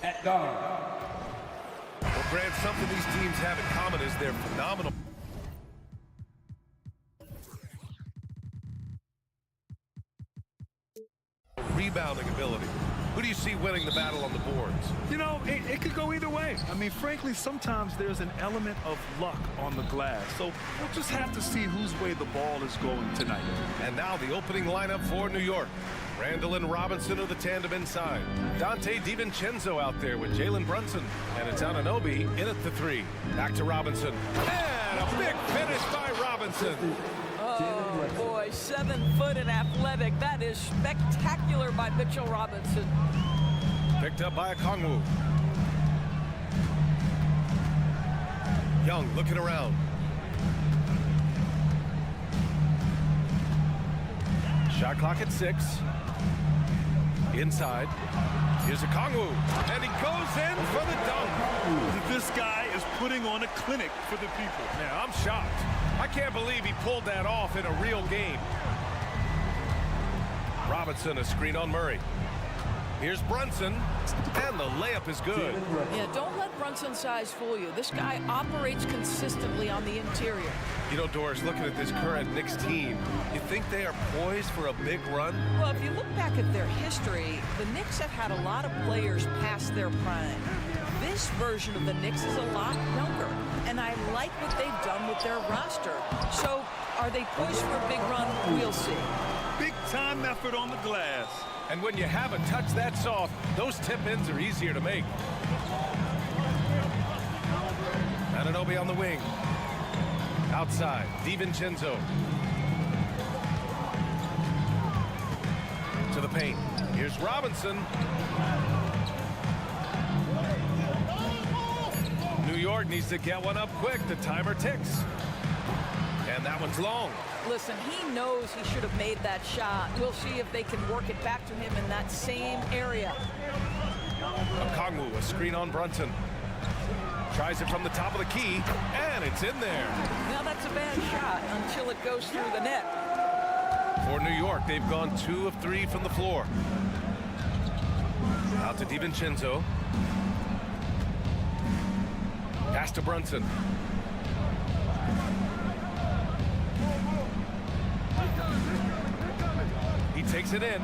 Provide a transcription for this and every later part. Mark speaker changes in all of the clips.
Speaker 1: At guard.
Speaker 2: Well, Grant, something these teams have in common is their phenomenal rebounding ability. Who do you see winning the battle on the boards?
Speaker 3: You know, it could go either way. I mean, frankly, sometimes there's an element of luck on the glass. So we'll just have to see whose way the ball is going tonight.
Speaker 2: And now the opening lineup for New York. Randall and Robinson are the tandem inside. Dante DiVincenzo out there with Jalen Brunson. And it's Anunoby in at the 3. Back to Robinson. And a big finish by Robinson.
Speaker 4: Oh, boy, 7 foot and athletic. That is spectacular by Mitchell Robinson.
Speaker 2: Picked up by Okongwu. Young looking around. Shot clock at 6. Inside. Here's Okongwu. And he goes in for the dunk.
Speaker 3: This guy is putting on a clinic for the people.
Speaker 2: Yeah, I'm shocked. I can't believe he pulled that off in a real game. Robinson, a screen on Murray. Here's Brunson, and the layup is good.
Speaker 4: Yeah, don't let Brunson's size fool you. This guy operates consistently on the interior.
Speaker 2: You know, Doris, looking at this current Knicks team, you think they are poised for a big run?
Speaker 4: Well, if you look back at their history, the Knicks have had a lot of players past their prime. This version of the Knicks is a lot younger, and I like what they've done with their roster. So, are they poised for a big run? We'll see.
Speaker 3: Big-time effort on the glass.
Speaker 2: And when you have a touch that soft, those tip-ins are easier to make. Anunoby on the wing. Outside, DiVincenzo. To the paint. Here's Robinson. New York needs to get one up quick. The timer ticks. And that one's long.
Speaker 4: Listen, he knows he should have made that shot. We'll see if they can work it back to him in that same area.
Speaker 2: Okongwu, a screen on Brunson. Tries it from the top of the key, and it's in there.
Speaker 4: Now that's a bad shot until it goes through the net.
Speaker 2: For New York, they've gone 2 of 3 from the floor. Out to DiVincenzo. Pass to Brunson. He takes it in.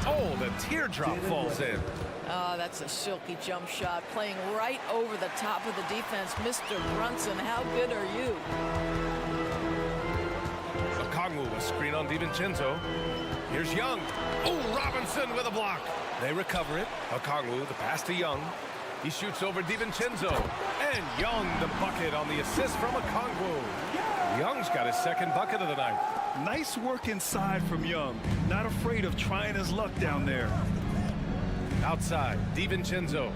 Speaker 2: Oh, the teardrop falls in.
Speaker 4: Oh, that's a silky jump shot, playing right over the top of the defense. Mr. Brunson, how good are you?
Speaker 2: Okongwu, a screen on DiVincenzo. Here's Young. Oh, Robinson with a block. They recover it. Okongwu, the pass to Young. He shoots over DiVincenzo. And Young, the bucket on the assist from Okongwu. Young's got his second bucket of the night.
Speaker 3: Nice work inside from Young. Not afraid of trying his luck down there.
Speaker 2: Outside, DiVincenzo.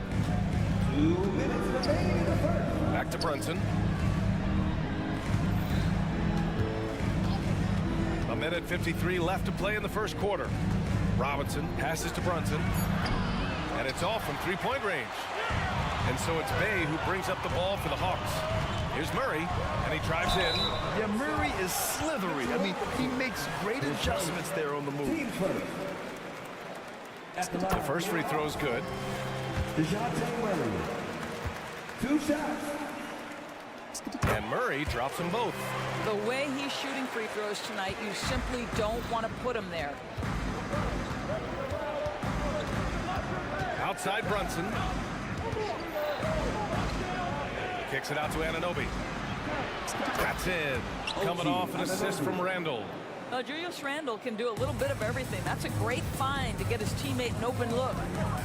Speaker 1: 2 minutes remaining in the first.
Speaker 2: Back to Brunson. A minute 53 left to play in the first quarter. Robinson passes to Brunson. And it's off from three-point range. And so it's Bay who brings up the ball for the Hawks. Here's Murray, and he drives in.
Speaker 3: Yeah, Murray is slithery. I mean, he makes great adjustments there on the move.
Speaker 2: The first free throw is good.
Speaker 1: DeJounte Murray. 2 shots.
Speaker 2: And Murray drops them both.
Speaker 4: The way he's shooting free throws tonight, you simply don't want to put him there.
Speaker 2: Outside Brunson. Kicks it out to Anunoby. That's in. Coming off an assist from Randall.
Speaker 4: Julius Randle can do a little bit of everything. That's a great find to get his teammate an open look.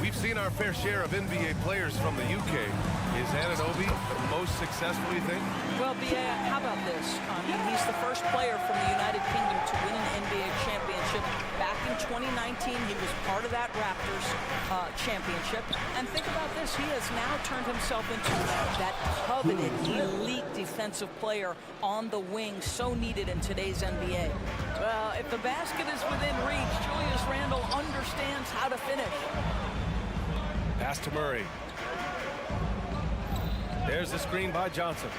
Speaker 2: We've seen our fair share of NBA players from the UK. Is Anunoby the most successful, you think?
Speaker 4: Well, B.A., how about this? I mean, he's the first player from the United Kingdom to win an NBA championship. Back in 2019, he was part of that Raptors championship. And think about this. He has now turned himself into that coveted elite defensive player on the wing, so needed in today's NBA. Well, if the basket is within reach, Julius Randle understands how to finish.
Speaker 2: Pass to Murray. There's the screen by Johnson.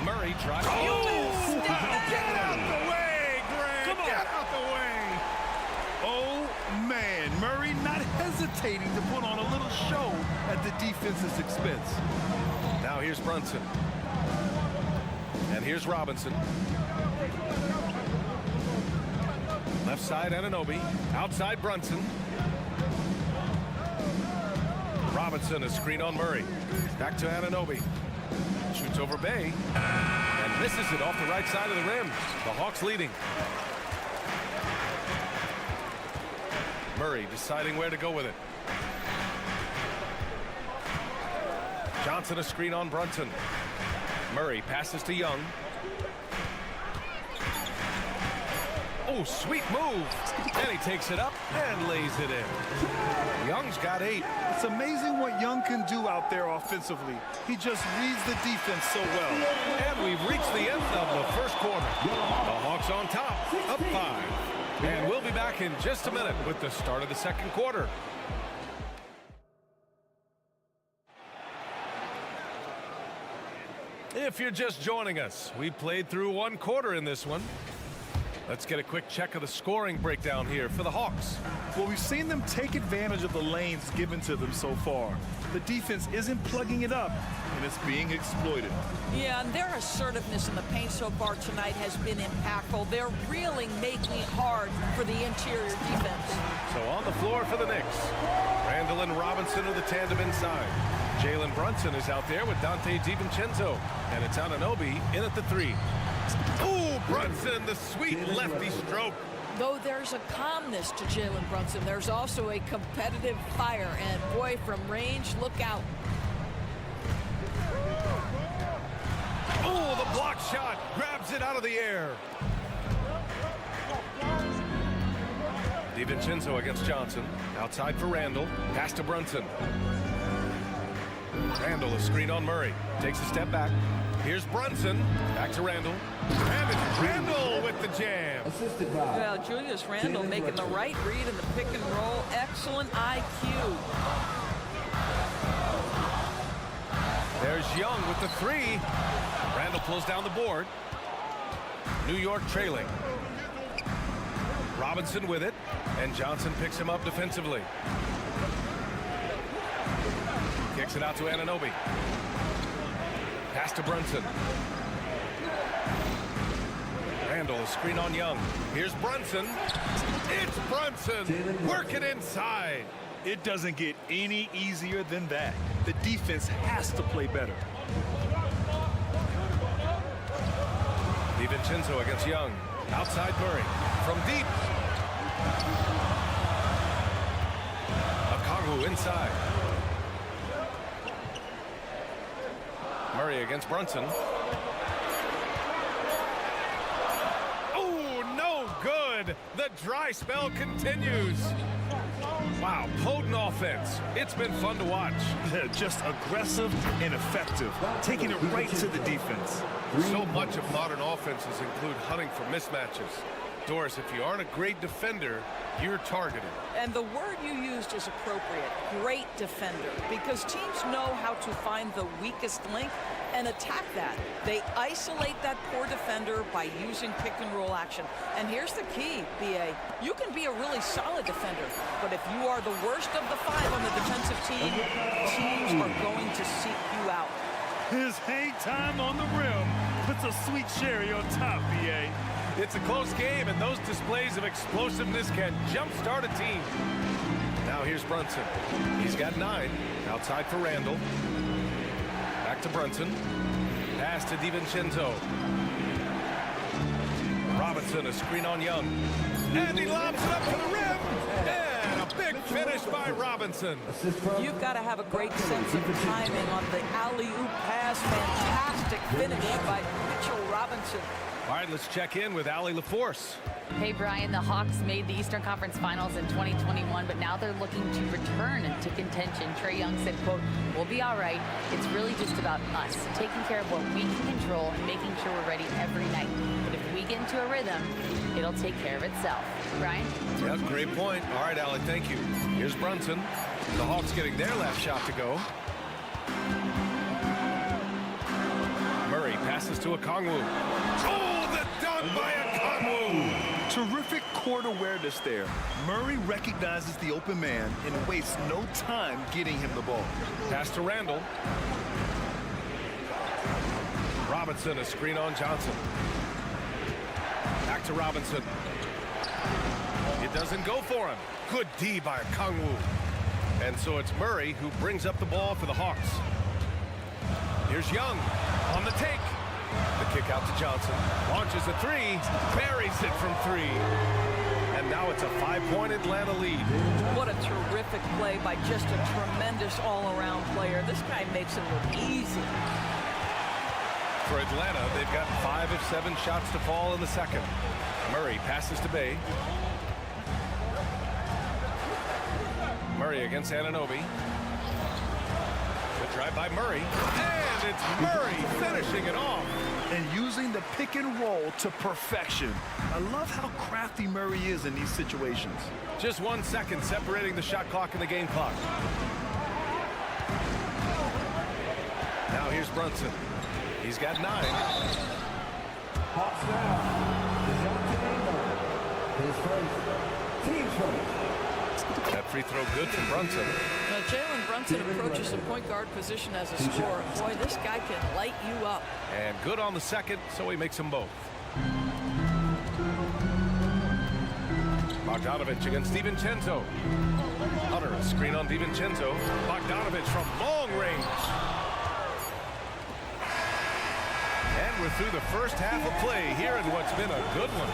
Speaker 2: Murray drives.
Speaker 3: Oh! Get out the way, Greg!
Speaker 2: Come on.
Speaker 3: Get out the way! Oh, man. Murray not hesitating to put on a little show at the defense's expense.
Speaker 2: Now here's Brunson. And here's Robinson. Left side, Anunoby. Outside, Brunson. Robinson, a screen on Murray. Back to Anunoby. Shoots over Bay. And misses it off the right side of the rim. The Hawks leading. Murray deciding where to go with it. Johnson, a screen on Brunson. Murray passes to Young. Oh, sweet move. And he takes it up and lays it in. Young's got 8.
Speaker 3: It's amazing what Young can do out there offensively. He just reads the defense so well.
Speaker 2: And we've reached the end of the first quarter. The Hawks on top, up 5. And we'll be back in just a minute with the start of the second quarter. If you're just joining us, we played through 1 quarter in this one. Let's get a quick check of the scoring breakdown here for the Hawks.
Speaker 3: Well, we've seen them take advantage of the lanes given to them so far. The defense isn't plugging it up, and it's being exploited.
Speaker 4: Yeah, and their assertiveness in the paint so far tonight has been impactful. They're really making it hard for the interior defense.
Speaker 2: So on the floor for the Knicks, Randle and Robinson are the tandem inside. Jalen Brunson is out there with Dante DiVincenzo, and it's Anunoby in at the 3. Ooh, Brunson, the sweet lefty stroke.
Speaker 4: Though there's a calmness to Jalen Brunson, there's also a competitive fire. And boy, from range, look out.
Speaker 2: Oh, the block shot grabs it out of the air. DiVincenzo against Johnson. Outside for Randle. Pass to Brunson. Randle, a screen on Murray. Takes a step back. Here's Brunson. Back to Randle. And it's Randle with the jam.
Speaker 1: Assisted by.
Speaker 4: Well, Julius Randle making the right read in the pick and roll. Excellent IQ.
Speaker 2: There's Young with the 3. Randle pulls down the board. New York trailing. Robinson with it. And Johnson picks him up defensively. Kicks it out to Anunoby. Pass to Brunson. Randle, a screen on Young. Here's Brunson. It's Brunson. Work it inside.
Speaker 3: It doesn't get any easier than that. The defense has to play better.
Speaker 2: DiVincenzo against Young. Outside Murray. From deep. Okongwu inside. Murray against Brunson. Oh, no good. The dry spell continues. Wow, potent offense. It's been fun to watch.
Speaker 3: Just aggressive and effective, taking it right to the defense.
Speaker 2: So much of modern offenses include hunting for mismatches. Doris, if you aren't a great defender, you're targeted.
Speaker 4: And the word you used is appropriate. Great defender. Because teams know how to find the weakest link and attack that. They isolate that poor defender by using pick and roll action. And here's the key, B.A. You can be a really solid defender, but if you are the worst of the 5 on the defensive team, teams are going to seek you out.
Speaker 3: His hang time on the rim puts a sweet cherry on top, B.A.
Speaker 2: It's a close game, and those displays of explosiveness can jumpstart a team. Now here's Brunson. He's got 9. Outside for Randle. Back to Brunson. Pass to DiVincenzo. Robinson, a screen on Young. And he lobs it up to the rim. And a big finish by Robinson.
Speaker 4: You've got to have a great sense of timing on the alley-oop pass. Fantastic finish by Mitchell Robinson.
Speaker 2: All right, let's check in with Allie LaForce.
Speaker 5: Hey, Brian, the Hawks made the Eastern Conference Finals in 2021, but now they're looking to return to contention. Trae Young said, quote, "We'll be all right. It's really just about us, taking care of what we can control and making sure we're ready every night. But if we get into a rhythm, it'll take care of itself." Brian?
Speaker 2: Yeah, great point. All right, Allie, thank you. Here's Brunson. The Hawks getting their last shot to go. Murray passes to Okongwu. Oh, the dunk by Okongwu!
Speaker 3: Terrific court awareness there. Murray recognizes the open man and wastes no time getting him the ball.
Speaker 2: Pass to Randall. Robinson, a screen on Johnson. Back to Robinson. It doesn't go for him. Good D by Okongwu. And so it's Murray who brings up the ball for the Hawks. Here's Young on the take. The kick out to Johnson. Launches a three. Buries it from three. And now it's a 5-point Atlanta lead.
Speaker 4: What a terrific play by just a tremendous all-around player. This guy makes it look easy.
Speaker 2: For Atlanta, they've got 5 of 7 shots to fall in the second. Murray passes to Bay. Murray against Anunoby. Good drive by Murray. And it's Murray finishing it off.
Speaker 3: And using the pick and roll to perfection. I love how crafty Murray is in these situations.
Speaker 2: Just 1 second separating the shot clock and the game clock. Now here's Brunson. He's got 9.
Speaker 1: Hawks now. His first. Team first.
Speaker 2: That free throw good from Brunson.
Speaker 4: Now, Jalen Brunson approaches the point guard position as a scorer. Boy, this guy can light you up.
Speaker 2: And good on the second, so he makes them both. Bogdanovich against DiVincenzo. Hunter, a screen on DiVincenzo. Bogdanovich from long range. And we're through the first half of play here in what's been a good one.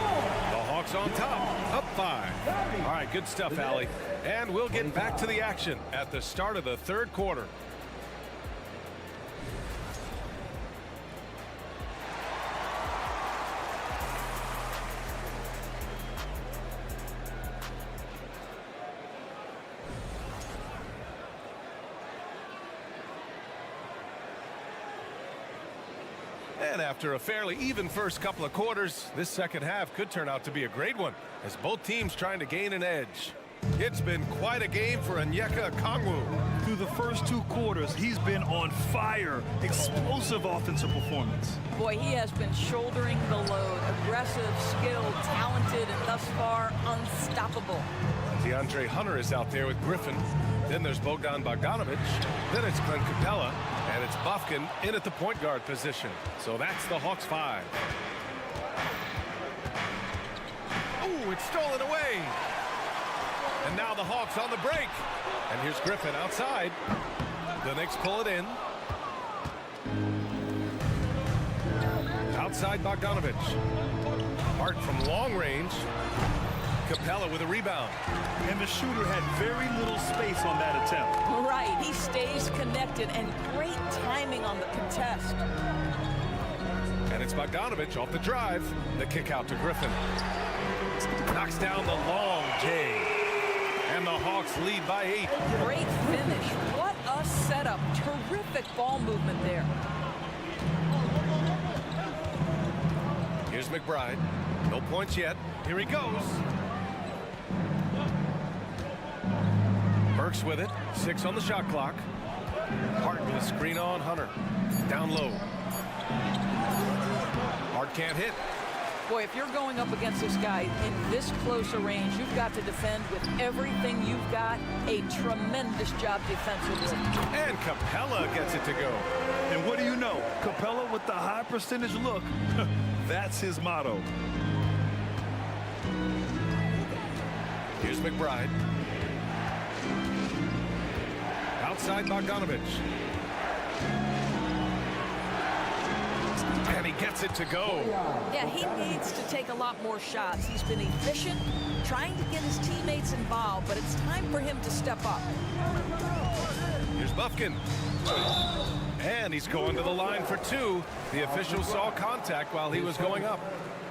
Speaker 2: The Hawks on top, up 5. All right, good stuff, Allie. And we'll get back to the action at the start of the third quarter. And after a fairly even first couple of quarters, this second half could turn out to be a great one as both teams trying to gain an edge. It's been quite a game for Onyeka Okongwu.
Speaker 3: Through the first 2 quarters, he's been on fire. Explosive offensive performance.
Speaker 4: Boy, he has been shouldering the load. Aggressive, skilled, talented, and thus far unstoppable.
Speaker 2: DeAndre Hunter is out there with Griffin. Then there's Bogdan Bogdanovich. Then it's Clint Capella. And it's Bufkin in at the point guard position. So that's the Hawks 5. Oh, it's stolen away. And now the Hawks on the break. And here's Griffin outside. The Knicks pull it in. Outside Bogdanovich. Hart from long range. Capella with a rebound.
Speaker 3: And the shooter had very little space on that attempt.
Speaker 4: Right, he stays connected and great timing on the contest.
Speaker 2: And it's Bogdanovich off the drive. The kick out to Griffin. Knocks down the long J. And the Hawks lead by 8.
Speaker 4: Great finish. What a setup. Terrific ball movement there.
Speaker 2: Here's McBride. No points yet. Here he goes. Burks with it. 6 on the shot clock. Hart with a screen on Hunter. Down low. Hart can't hit.
Speaker 4: Boy, if you're going up against this guy in this close a range, you've got to defend with everything you've got. A tremendous job defensively.
Speaker 2: And Capella gets it to go.
Speaker 3: And what do you know? Capella with the high percentage look. That's his motto.
Speaker 2: Here's McBride. Outside Bogdanovich. And he he gets it to go.
Speaker 4: Yeah, he needs to take a lot more shots. He's been efficient, trying to get his teammates involved, but it's time for him to step up.
Speaker 2: Here's Bufkin. And he's going to the line for two. The official saw contact while he was going up.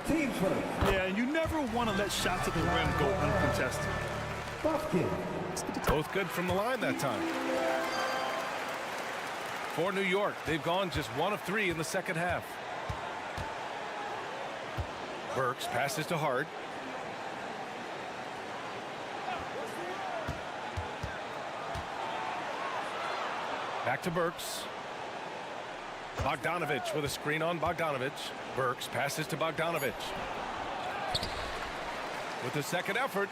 Speaker 1: Team 20.
Speaker 3: Yeah, and you never want to let shots at the rim go uncontested.
Speaker 1: Bufkin.
Speaker 2: Both good from the line that time. For New York, they've gone just 1 of 3 in the second half. Burks passes to Hart. Back to Burks. Bogdanovich with a screen on Bogdanovich. Burks passes to Bogdanovich. With the second effort,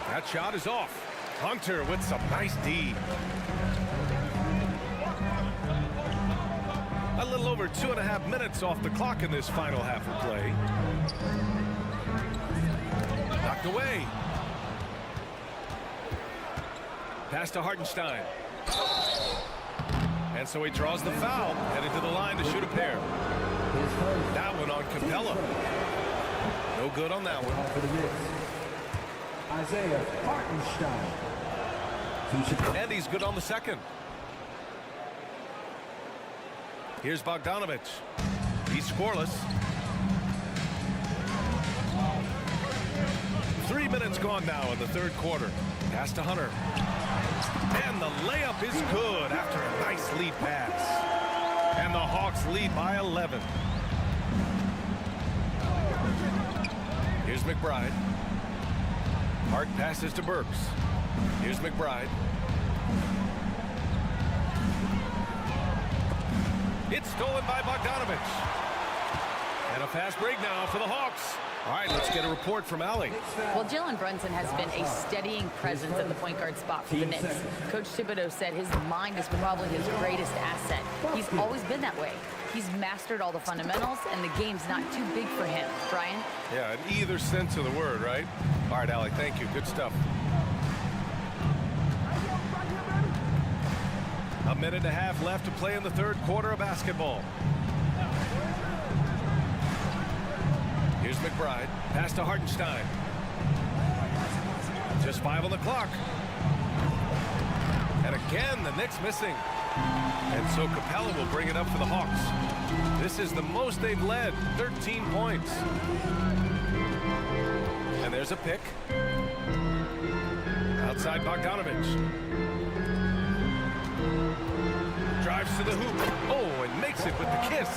Speaker 2: that shot is off. Hunter with some nice D. A little over 2.5 minutes off the clock in this final half of play. Knocked away. Pass to Hartenstein. And so he draws the foul, headed to the line to shoot a pair. That one on Capella. No good on that one.
Speaker 1: For the Knicks. Isaiah Hartenstein.
Speaker 2: And he's good on the second. Here's Bogdanovich. He's scoreless. 3 minutes gone now in the third quarter. Pass to Hunter. And the layup is good after a nice lead pass. And the Hawks lead by 11. Here's McBride. Hart passes to Burks. Here's McBride. It's stolen by Bogdanovich. And a fast break now for the Hawks. All right, let's get a report from Allie.
Speaker 5: Well, Jalen Brunson has been a steadying presence at the point guard spot for the Knicks. Coach Thibodeau said his mind is probably his greatest asset. He's always been that way. He's mastered all the fundamentals, and the game's not too big for him. Brian?
Speaker 2: Yeah, in either sense of the word, right? All right, Allie, thank you. Good stuff. A minute and a half left to play in the third quarter of basketball. Here's McBride. Pass to Hartenstein. Just 5 on the clock. And again, the Knicks missing. And so Capella will bring it up for the Hawks. This is the most they've led, 13 points. And there's a pick. Outside Bogdanovich. Drives to the hoop. Oh, and makes it with the kiss.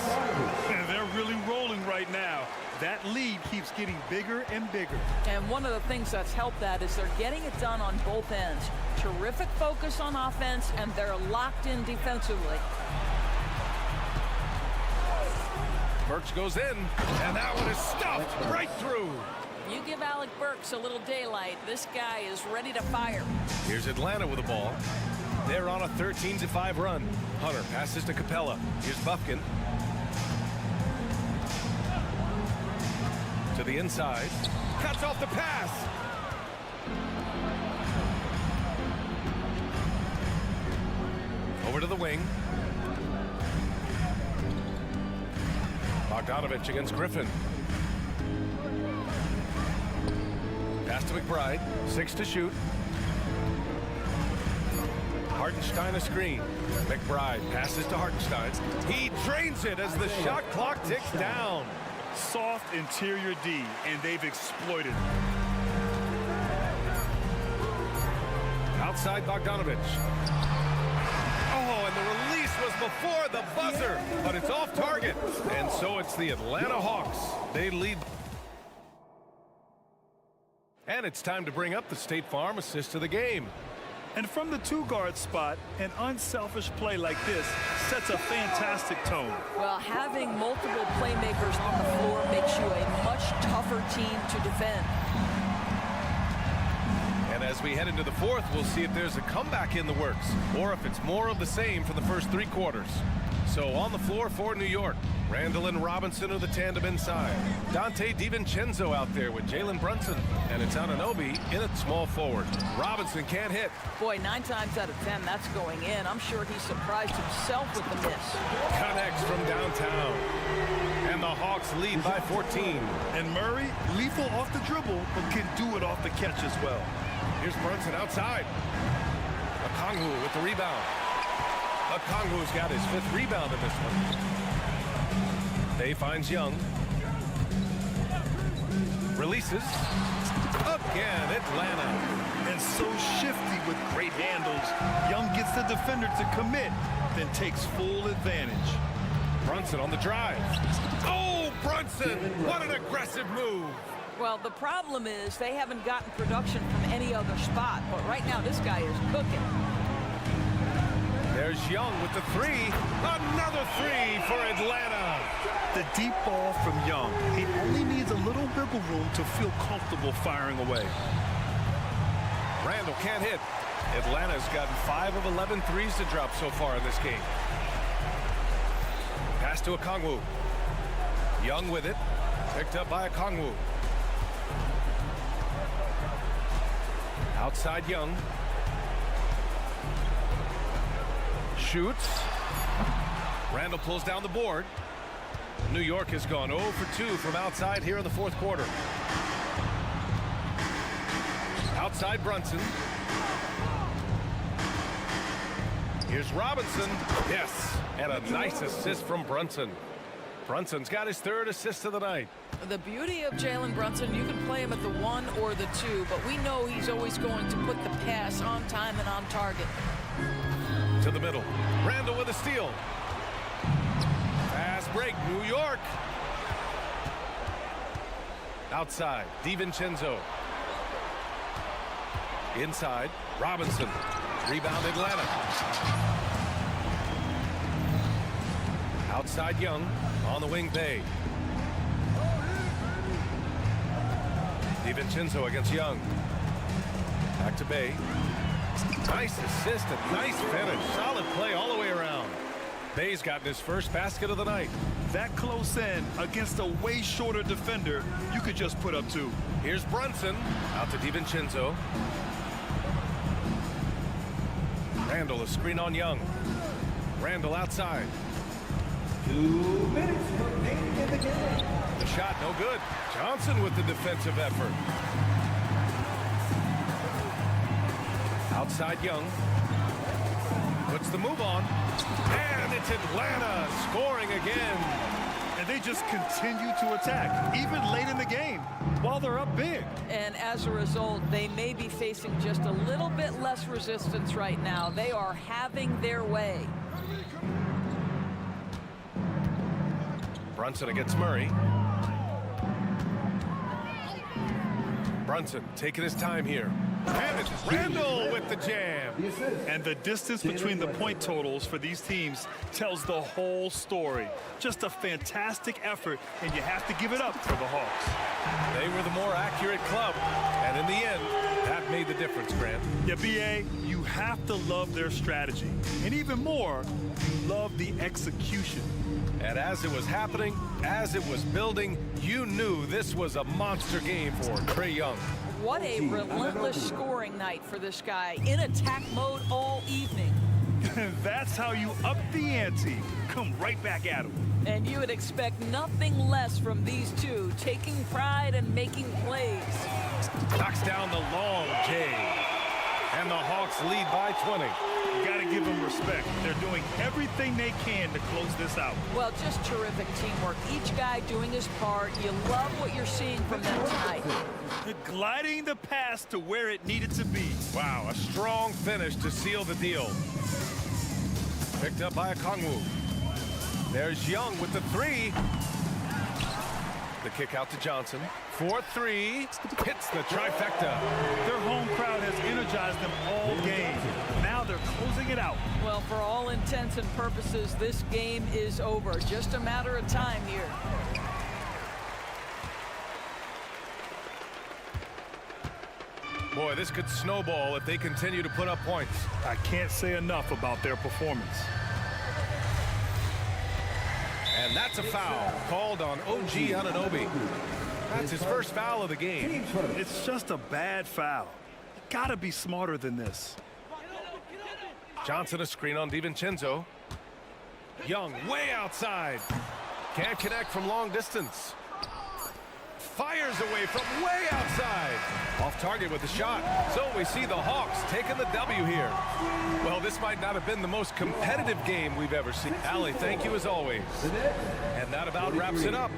Speaker 3: And they're really rolling right now. That lead keeps getting bigger and bigger.
Speaker 4: And one of the things that's helped that is they're getting it done on both ends. Terrific focus on offense, and they're locked in defensively.
Speaker 2: Burks goes in, and that one is stuffed right through.
Speaker 4: You give Alec Burks a little daylight, this guy is ready to fire.
Speaker 2: Here's Atlanta with the ball. They're on a 13-5 run. Hunter passes to Capella. Here's Bufkin. To the inside. Cuts off the pass. Over to the wing. Bogdanovich against Griffin. Pass to McBride. 6 to shoot. Hartenstein a screen. McBride passes to Hartenstein. He drains it as the shot clock ticks down.
Speaker 3: Soft interior D, and they've exploited it.
Speaker 2: Outside Bogdanovich. Oh, and the release was before the buzzer, but it's off target. And so it's the Atlanta Hawks. They lead. And it's time to bring up the State Farm assist of the game.
Speaker 3: And from the two-guard spot, an unselfish play like this sets a fantastic tone.
Speaker 4: Well, having multiple playmakers on the floor makes you a much tougher team to defend.
Speaker 2: And as we head into the fourth, we'll see if there's a comeback in the works or if it's more of the same for the first 3 quarters. So on the floor for New York, Randall and Robinson are the tandem inside. Dante DiVincenzo out there with Jalen Brunson. And it's Anunoby in at small forward. Robinson can't hit.
Speaker 4: Boy, 9 times out of 10, that's going in. I'm sure he surprised himself with the miss.
Speaker 2: Connects from downtown. Hawks lead by 14.
Speaker 3: And Murray, lethal off the dribble, but can do it off the catch as well.
Speaker 2: Here's Brunson outside. Okongwu with the rebound. Okongwu's got his 5th rebound in this one. Bay finds Young. Releases. Again, Atlanta.
Speaker 3: And so shifty with great handles. Young gets the defender to commit, then takes full advantage.
Speaker 2: Brunson on the drive. Oh, Brunson! What an aggressive move.
Speaker 4: Well, the problem is they haven't gotten production from any other spot, but right now this guy is cooking.
Speaker 2: There's Young with the 3. Another 3 for Atlanta.
Speaker 3: The deep ball from Young. He only needs a little wiggle room to feel comfortable firing away.
Speaker 2: Randall can't hit. Atlanta's gotten 5 of 11 threes to drop so far in this game. Pass to Okongwu. Young with it. Picked up by Okongwu. Outside Young. Shoots. Randall pulls down the board. New York has gone 0 for 2 from outside here in the 4th quarter. Outside Brunson. Here's Robinson. Yes, and a nice assist from Brunson. Brunson's got his 3rd assist of the night.
Speaker 4: The beauty of Jalen Brunson, you can play him at the 1 or the 2, but we know he's always going to put the pass on time and on target.
Speaker 2: To the middle. Randall with a steal. Fast break, New York. Outside, DiVincenzo. Inside, Robinson. Rebound Atlanta. Outside Young. On the wing, Bay. DiVincenzo against Young. Back to Bay. Nice assist and nice finish. Solid play all the way around. Bay's gotten his 1st basket of the night.
Speaker 3: That close in against a way shorter defender, you could just put up 2.
Speaker 2: Here's Brunson. Out to DiVincenzo. Randall, a screen on Young. Randall outside.
Speaker 1: 2 minutes remaining in the game.
Speaker 2: The shot no good. Johnson with the defensive effort. Outside Young. Puts the move on. And it's Atlanta scoring again.
Speaker 3: And they just continue to attack, even late in the game, while they're up big.
Speaker 4: And as a result, they may be facing just a little bit less resistance right now. They are having their way.
Speaker 2: Brunson against Murray. Brunson taking his time here. And it's Randall with the jam.
Speaker 3: And the distance between the point totals for these teams tells the whole story. Just a fantastic effort, and you have to give it up for the Hawks.
Speaker 2: They were the more accurate club, and in the end, that made the difference, Grant.
Speaker 3: Yeah, B.A., you have to love their strategy. And even more, you love the execution.
Speaker 2: And as it was happening, as it was building, you knew this was a monster game for Trae Young.
Speaker 4: What a relentless scoring night for this guy. In attack mode all evening.
Speaker 3: That's how you up the ante. Come right back at him.
Speaker 4: And you would expect nothing less from these two, taking pride and making plays.
Speaker 2: Knocks down the long J. And the Hawks lead by 20.
Speaker 3: You got to give them respect. They're doing everything they can to close this out.
Speaker 4: Well, just terrific teamwork. Each guy doing his part. You love what you're seeing from them tonight.
Speaker 3: Gliding the pass to where it needed to be.
Speaker 2: Wow, a strong finish to seal the deal. Picked up by Okongwu. There's Young with the 3. The kick out to Johnson. 4-3. Hits the trifecta.
Speaker 3: Their home crowd has energized them all game. Now they're closing it out.
Speaker 4: Well, for all intents and purposes, this game is over. Just a matter of time here.
Speaker 2: Boy, this could snowball if they continue to put up points.
Speaker 3: I can't say enough about their performance.
Speaker 2: And that's a foul called on OG Anunoby. That's his first foul of the game.
Speaker 3: It's just a bad foul. You gotta be smarter than this.
Speaker 2: Johnson a screen on DiVincenzo. Young way outside. Can't connect from long distance. Fires away from way outside. Off target with the shot. So we see the Hawks taking the W here. Well, this might not have been the most competitive game we've ever seen. Allie, thank you as always. And that about wraps it up.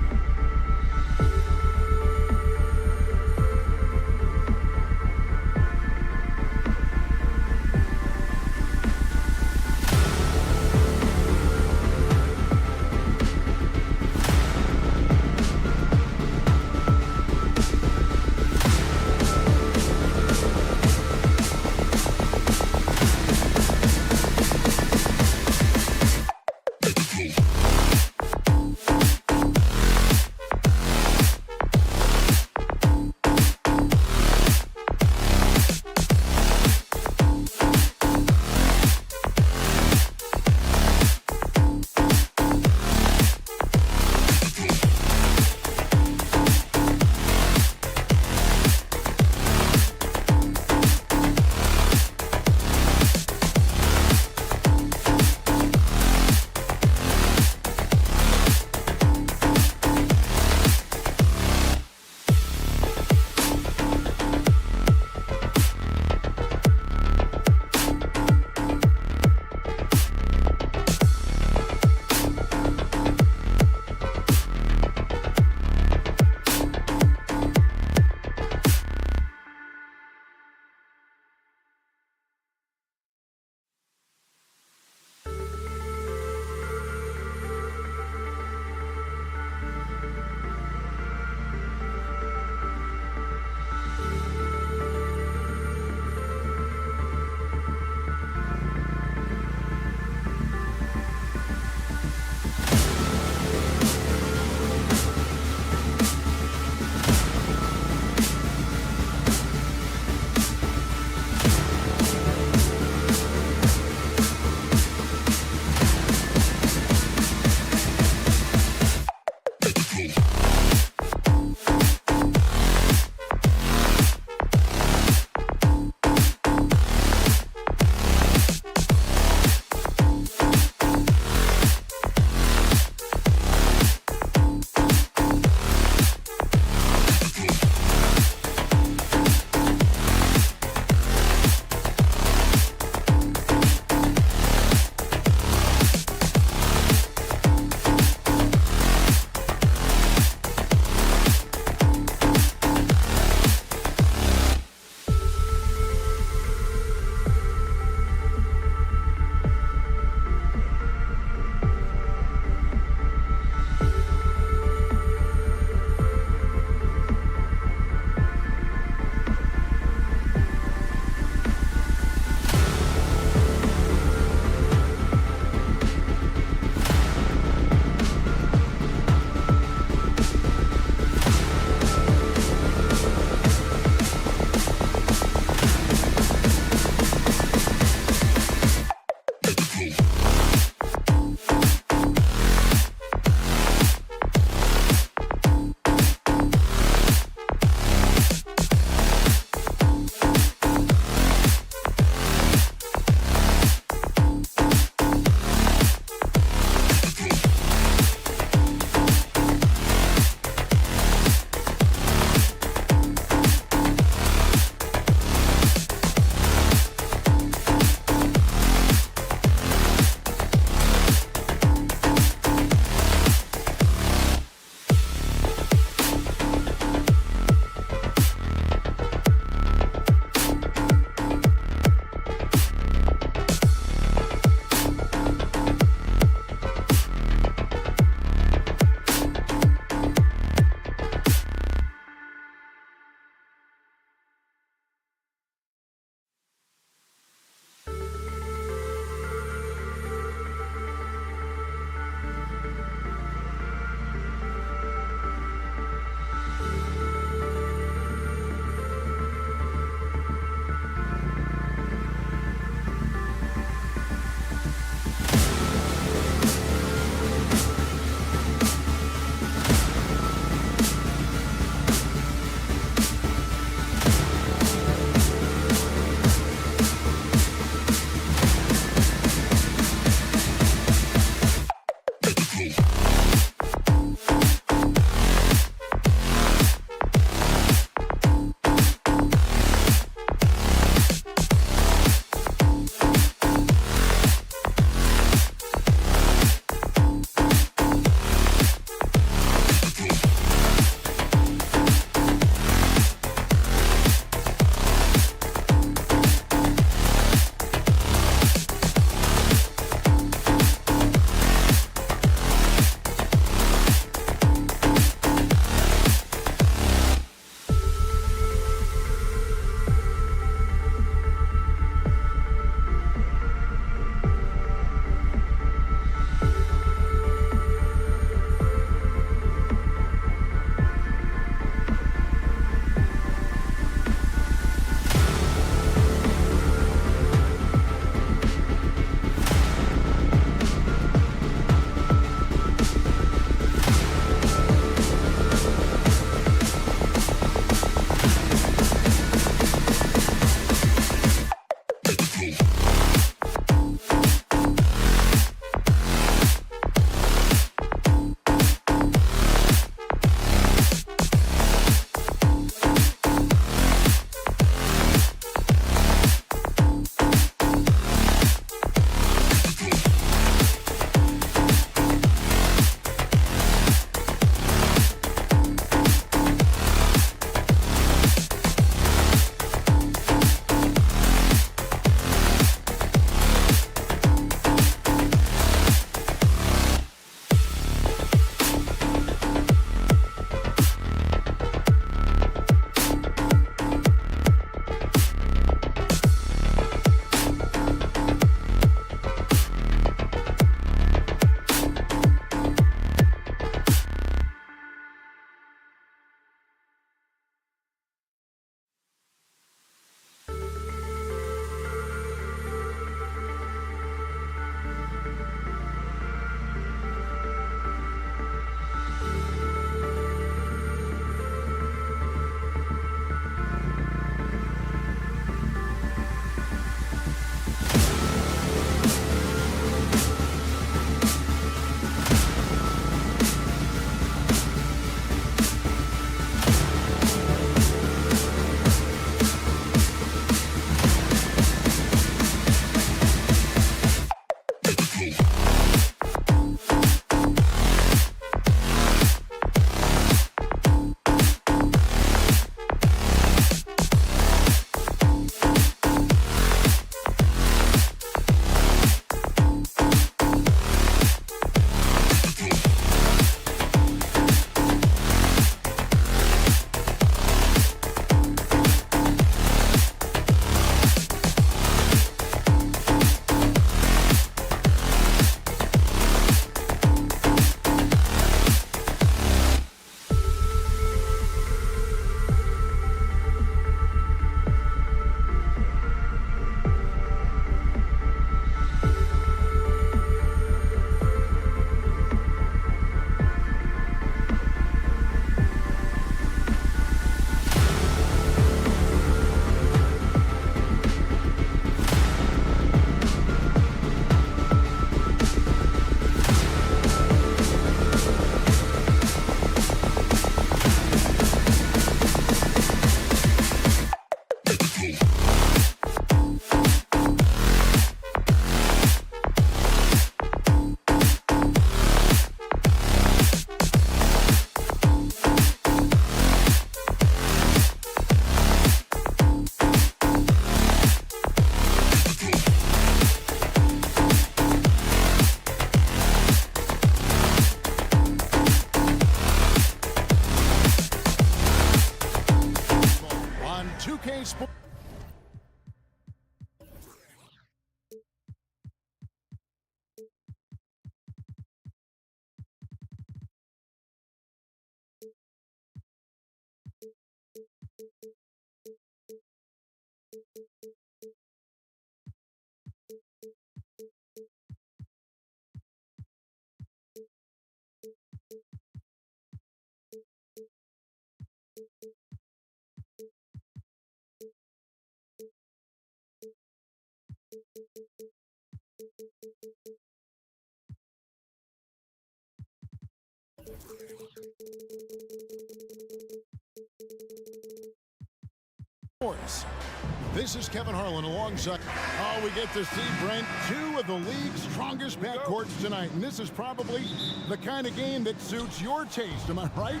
Speaker 6: This is Kevin Harlan alongside. Oh, we get to see, Brent, two of the league's strongest backcourts tonight. And this is probably the kind of game that suits your taste. Am I right?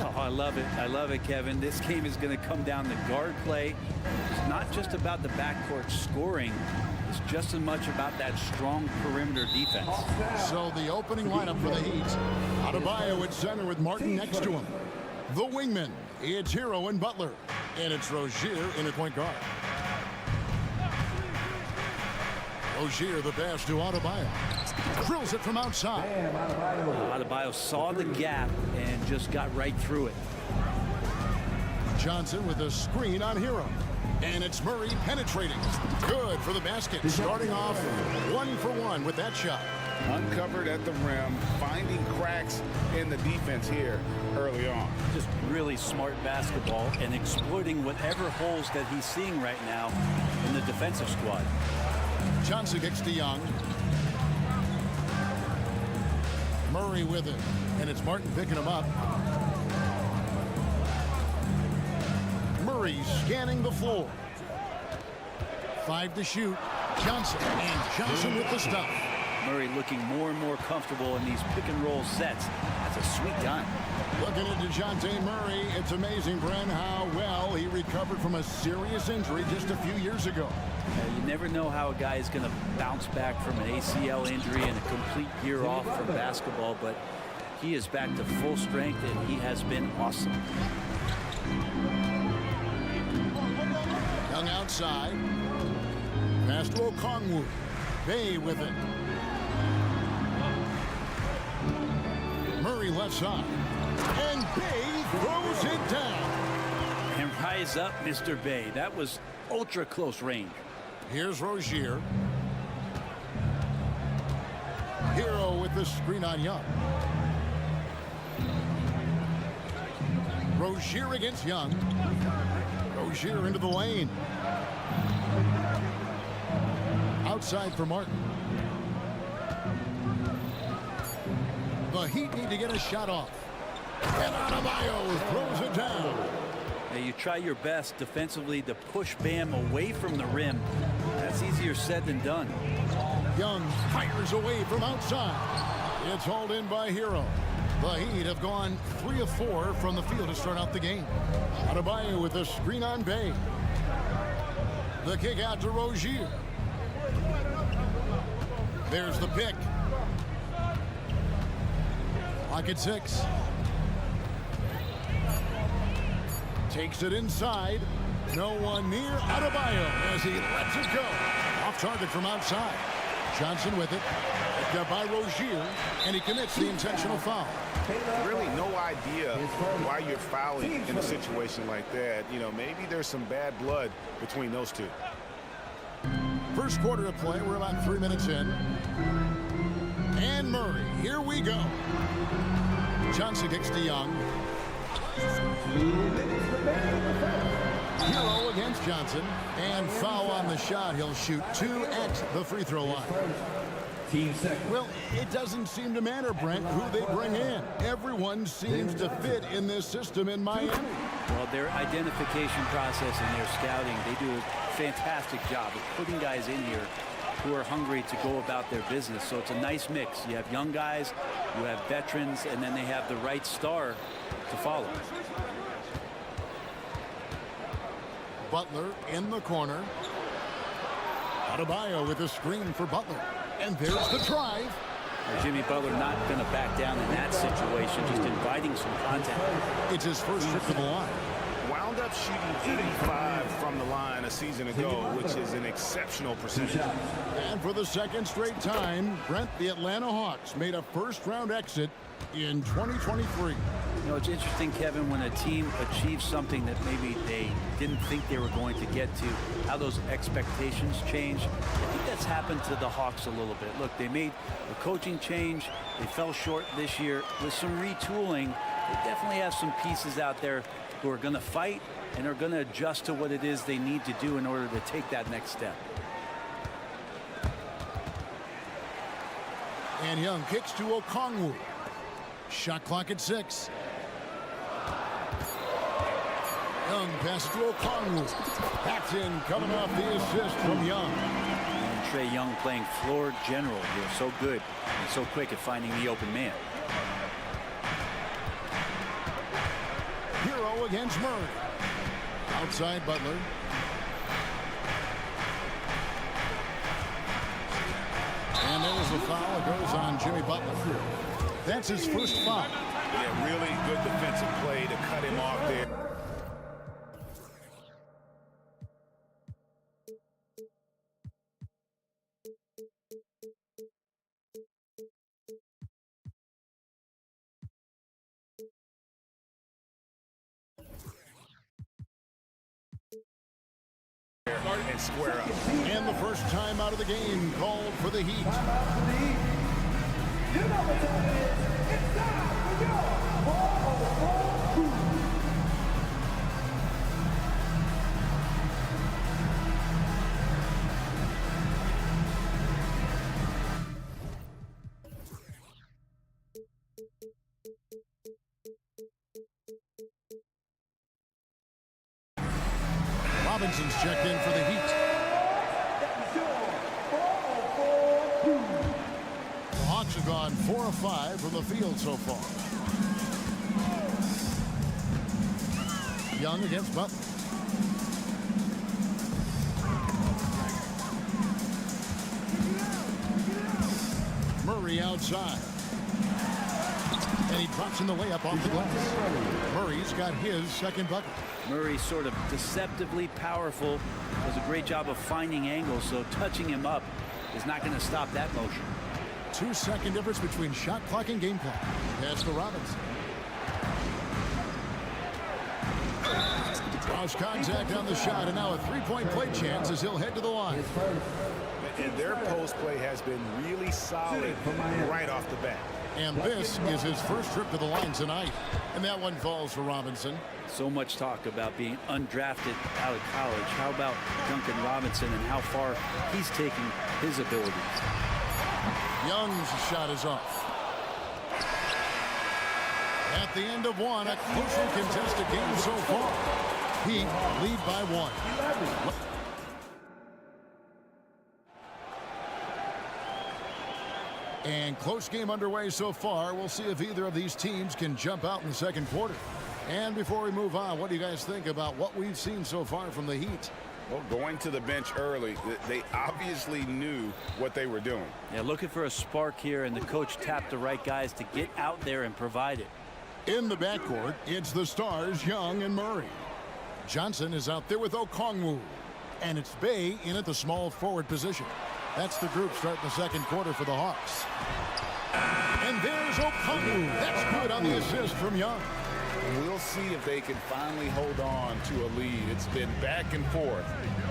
Speaker 7: Oh, I love it. I love it, Kevin. This game is going to come down to guard play. It's not just about the backcourt scoring. It's just as much about that strong perimeter defense.
Speaker 6: So the opening lineup for the Heat. Adebayo at center with Martin next to him. The wingmen, it's Hero and Butler. And it's Rozier in at point guard. Rozier the pass to Adebayo. Drills it from outside.
Speaker 7: Adebayo saw the gap and just got right through it.
Speaker 6: Johnson with a screen on Hero. And it's Murray penetrating. Good for the basket. Starting off 1 for 1 with that shot.
Speaker 8: Uncovered at the rim, finding cracks in the defense here early on.
Speaker 7: Just really smart basketball and exploiting whatever holes that he's seeing right now in the defensive squad.
Speaker 6: Johnson gets to Young. Murray with it. And it's Martin picking him up. Murray scanning the floor. 5 to shoot. Johnson, and Johnson with the stuff.
Speaker 7: Murray looking more and more comfortable in these pick and roll sets. That's a sweet dime.
Speaker 6: Looking at DeJounte Murray, it's amazing, Bren, how well he recovered from a serious injury just a few years ago.
Speaker 7: You never know how a guy is going to bounce back from an ACL injury and a complete year off from basketball, but he is back to full strength and he has been awesome.
Speaker 6: Young outside. Pass to Okongwu. Bay with it. Murray left side. And Bay throws it down.
Speaker 7: And rise up, Mr. Bay. That was ultra close range.
Speaker 6: Here's Rozier. Hero with the screen on Young. Rozier against Young. Rozier into the lane. Outside for Martin. The Heat need to get a shot off. And Adebayo throws it down.
Speaker 7: Now you try your best defensively to push Bam away from the rim. That's easier said than done.
Speaker 6: Young fires away from outside. It's hauled in by Hero. The Heat have gone 3 of 4 from the field to start out the game. Adebayo with a screen on Bay. The kick out to Rozier. There's the pick. Lock at 6. Takes it inside. No one near Adebayo as he lets it go. Off target from outside. Johnson with it. Picked up by Rozier, and he commits the intentional foul.
Speaker 8: Really no idea why you're fouling in a situation like that. You know, maybe there's some bad blood between those two.
Speaker 6: First quarter of play. We're about 3 minutes in. And Murray, here we go. Johnson kicks to Young.
Speaker 1: 2 minutes remaining.
Speaker 6: Hero against Johnson, and foul on the shot. He'll shoot 2 at the free throw line.
Speaker 1: Team second.
Speaker 6: Well, it doesn't seem to matter, Brent, who they bring in. Everyone seems to fit in this system in Miami.
Speaker 7: Well, their identification process and their scouting, they do a fantastic job of putting guys in here who are hungry to go about their business. So it's a nice mix. You have young guys, you have veterans, and then they have the right star to follow.
Speaker 6: Butler in the corner. Adebayo with a screen for Butler. And there's the drive.
Speaker 7: Jimmy Butler not going to back down in that situation, just inviting some contact.
Speaker 6: It's his first trip to the line.
Speaker 8: Wound up shooting 85 from the line a season ago, which is an exceptional percentage.
Speaker 6: And for the second straight time, Brent, the Atlanta Hawks made a first-round exit in 2023.
Speaker 7: You know, it's interesting, Kevin, when a team achieves something that maybe they didn't think they were going to get to, how those expectations change. I think that's happened to the Hawks a little bit. Look, they made a coaching change. They fell short this year. With some retooling, they definitely have some pieces out there who are going to fight and are going to adjust to what it is they need to do in order to take that next step.
Speaker 6: And Young kicks to Okongwu. Shot clock at 6. Young passes to Okongwu. That's in, coming off the assist from Young.
Speaker 7: And Trae Young playing floor general here. So good and so quick at finding the open man.
Speaker 6: Hero against Murray. Outside Butler. And there's the foul. It goes on Jimmy Butler. That's his first foul.
Speaker 8: Yeah, really good defensive play to cut him off there. And square up.
Speaker 6: And the first time out of the game called for the Heat.
Speaker 1: You know what time it is. It's time for your 4-on-4 crew.
Speaker 6: Robinson's checked in for the Heat. The Hawks have gone 4 of 5 from the field so far. Young against Butler. Murray outside. And he drops in the layup off the glass. Murray's got his second bucket.
Speaker 7: Murray sort of deceptively powerful. Does a great job of finding angles, so touching him up is not going to stop that motion.
Speaker 6: 2-second difference between shot clock and game clock. Pass to Robinson. Draws contact on the shot, and now a three-point play chance as he'll head to the line.
Speaker 8: And their post play has been really solid right off the bat.
Speaker 6: And this is his first trip to the line tonight. And that one falls for Robinson.
Speaker 7: So much talk about being undrafted out of college. How about Duncan Robinson and how far he's taking his abilities?
Speaker 6: Young's shot is off. At the end of one, a closely contested game so far. Heat lead by 1. And close game underway so far. We'll see if either of these teams can jump out in the second quarter. And before we move on, what do you guys think about what we've seen so far from the Heat?
Speaker 8: Well, going to the bench early, they obviously knew what they were doing.
Speaker 7: Yeah, looking for a spark here, and the coach tapped the right guys to get out there and provide it.
Speaker 6: In the backcourt, it's the stars, Young and Murray. Johnson is out there with Okongwu. And it's Bay in at the small forward position. That's the group starting the second quarter for the Hawks. And there's Okongwu. That's good on the assist from Young.
Speaker 8: We'll see if they can finally hold on to a lead. It's been back and forth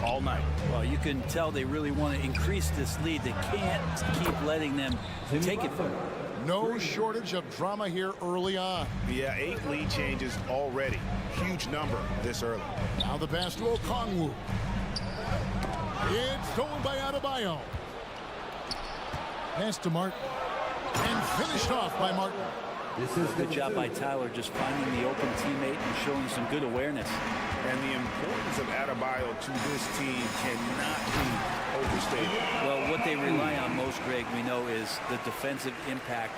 Speaker 8: all night.
Speaker 7: Well, you can tell they really want to increase this lead. They can't keep letting them take it from them.
Speaker 6: No shortage of drama here early on.
Speaker 8: Yeah, 8 lead changes already. Huge number this early.
Speaker 6: Now the pass to Okongwu. It's stolen by Adebayo. Pass to Martin. And finished off by Martin.
Speaker 7: Good job by Tyler just finding the open teammate and showing some good awareness.
Speaker 8: And the importance of Adebayo to this team cannot be overstated.
Speaker 7: Well, what they rely on most, Greg, we know, is the defensive impact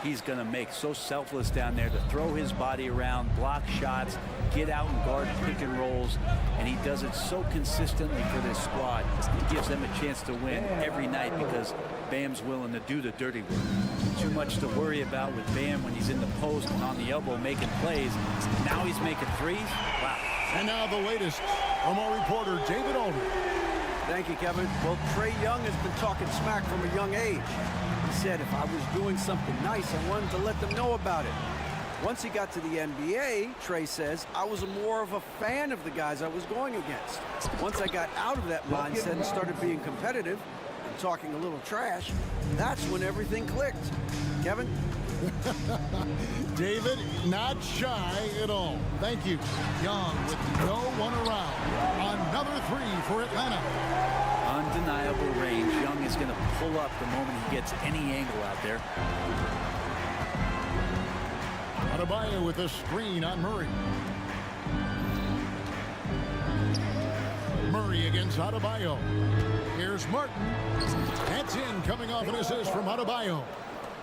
Speaker 7: he's going to make. So selfless down there to throw his body around, block shots, get out and guard pick and rolls, and he does it so consistently for this squad. It gives them a chance to win every night because Bam's willing to do the dirty work. Too much to worry about with Bam when he's in the post and on the elbow making plays. Now he's making threes. Wow.
Speaker 6: And now the latest from our reporter, David Aldridge.
Speaker 9: Thank you, Kevin. Well, Trae Young has been talking smack from a young age. He said if I was doing something nice, I wanted to let them know about it. Once he got to the NBA, Trae says, I was more of a fan of the guys I was going against. Once I got out of that mindset and started being competitive and talking a little trash, that's when everything clicked. Kevin?
Speaker 6: David, not shy at all. Thank you. Young with no one around. Another three for Atlanta.
Speaker 7: Undeniable range. Young is going to pull up the moment he gets any angle out there.
Speaker 6: Adebayo with a screen on Murray. Murray against Adebayo. Here's Martin. That's in, coming off an assist from Adebayo.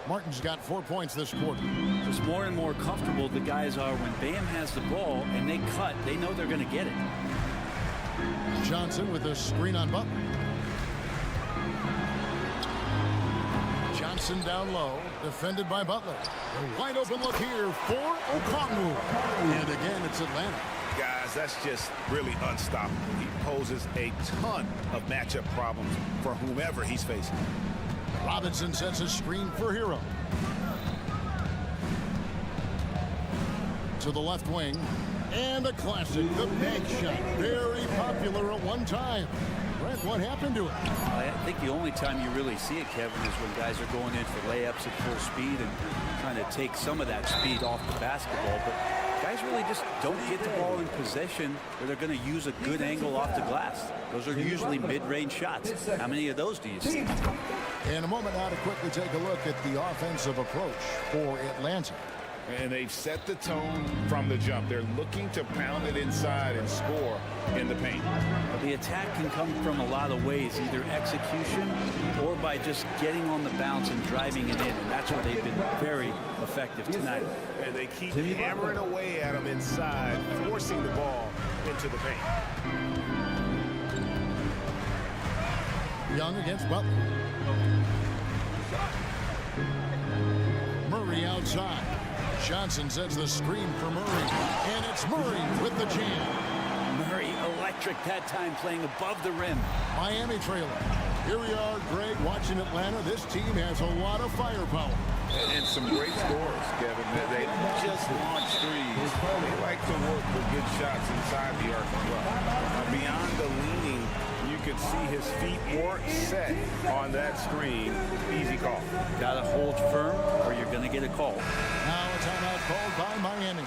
Speaker 6: Martin's got 4 points this quarter.
Speaker 7: Just more and more comfortable the guys are when Bam has the ball and they cut. They know they're going to get it.
Speaker 6: Johnson with a screen on Butler. Johnson down low, defended by Butler. A wide open look here for Okongwu. And again, it's Atlanta.
Speaker 8: Guys, that's just really unstoppable. He poses a ton of matchup problems for whomever he's facing.
Speaker 6: Robinson sets a screen for Hero. To the left wing. And a classic, the bank shot. Very popular at one time. Brent, what happened to it?
Speaker 7: I think the only time you really see it, Kevin, is when guys are going in for layups at full speed and trying to take some of that speed off the basketball. But guys really just don't get the ball in possession where they're going to use a good angle off the glass. Those are usually mid-range shots. How many of those do you see?
Speaker 6: In a moment now to quickly take a look at the offensive approach for Atlanta.
Speaker 8: And they've set the tone from the jump. They're looking to pound it inside and score in the paint.
Speaker 7: The attack can come from a lot of ways, either execution or by just getting on the bounce and driving it in. And that's where they've been very effective tonight.
Speaker 8: And they keep hammering away at them inside, forcing the ball into the paint.
Speaker 6: Young against Butler. Murray outside. Johnson sets the screen for Murray. And it's Murray with the jam.
Speaker 7: Murray electric that time, playing above the rim.
Speaker 6: Miami trailer. Here we are, Greg, watching Atlanta. This team has a lot of firepower.
Speaker 8: And some great scores, Kevin. They just launched threes. They like to work with good shots inside the arc as well. Beyond the leaning, you could see his feet weren't set on that screen. Easy call.
Speaker 7: Got to hold firm or you're going to get a call.
Speaker 6: Now a timeout called by Miami.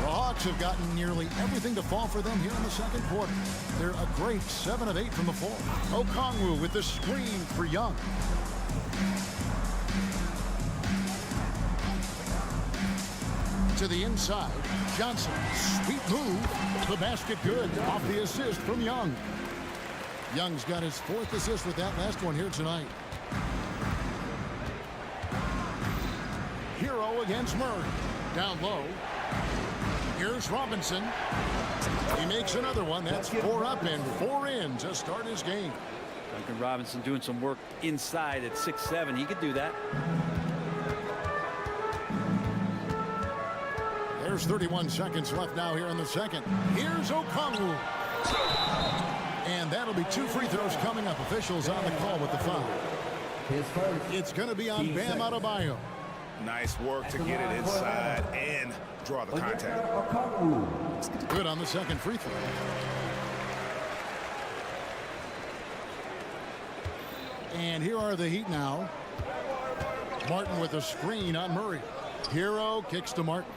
Speaker 6: The Hawks have gotten nearly everything to fall for them here in the second quarter. They're a great 7 of 8 from the floor. Okongwu with the screen for Young. To the inside. Johnson, sweet move. The basket good off the assist from Young. Young's got his 4th assist with that last one here tonight. Hero against Murray. Down low. Here's Robinson. He makes another one. That's 4 up and 4 in to start his game.
Speaker 7: Duncan Robinson doing some work inside at 6'7". He could do that.
Speaker 6: There's 31 seconds left now here in the second. Here's Okongwu. And that'll be 2 free throws coming up. Officials on the call with the foul. It's going to be on Bam Adebayo.
Speaker 8: Nice work to get it inside and draw the contact.
Speaker 6: Good on the second free throw. And here are the Heat now. Martin with a screen on Murray. Hero kicks to Martin.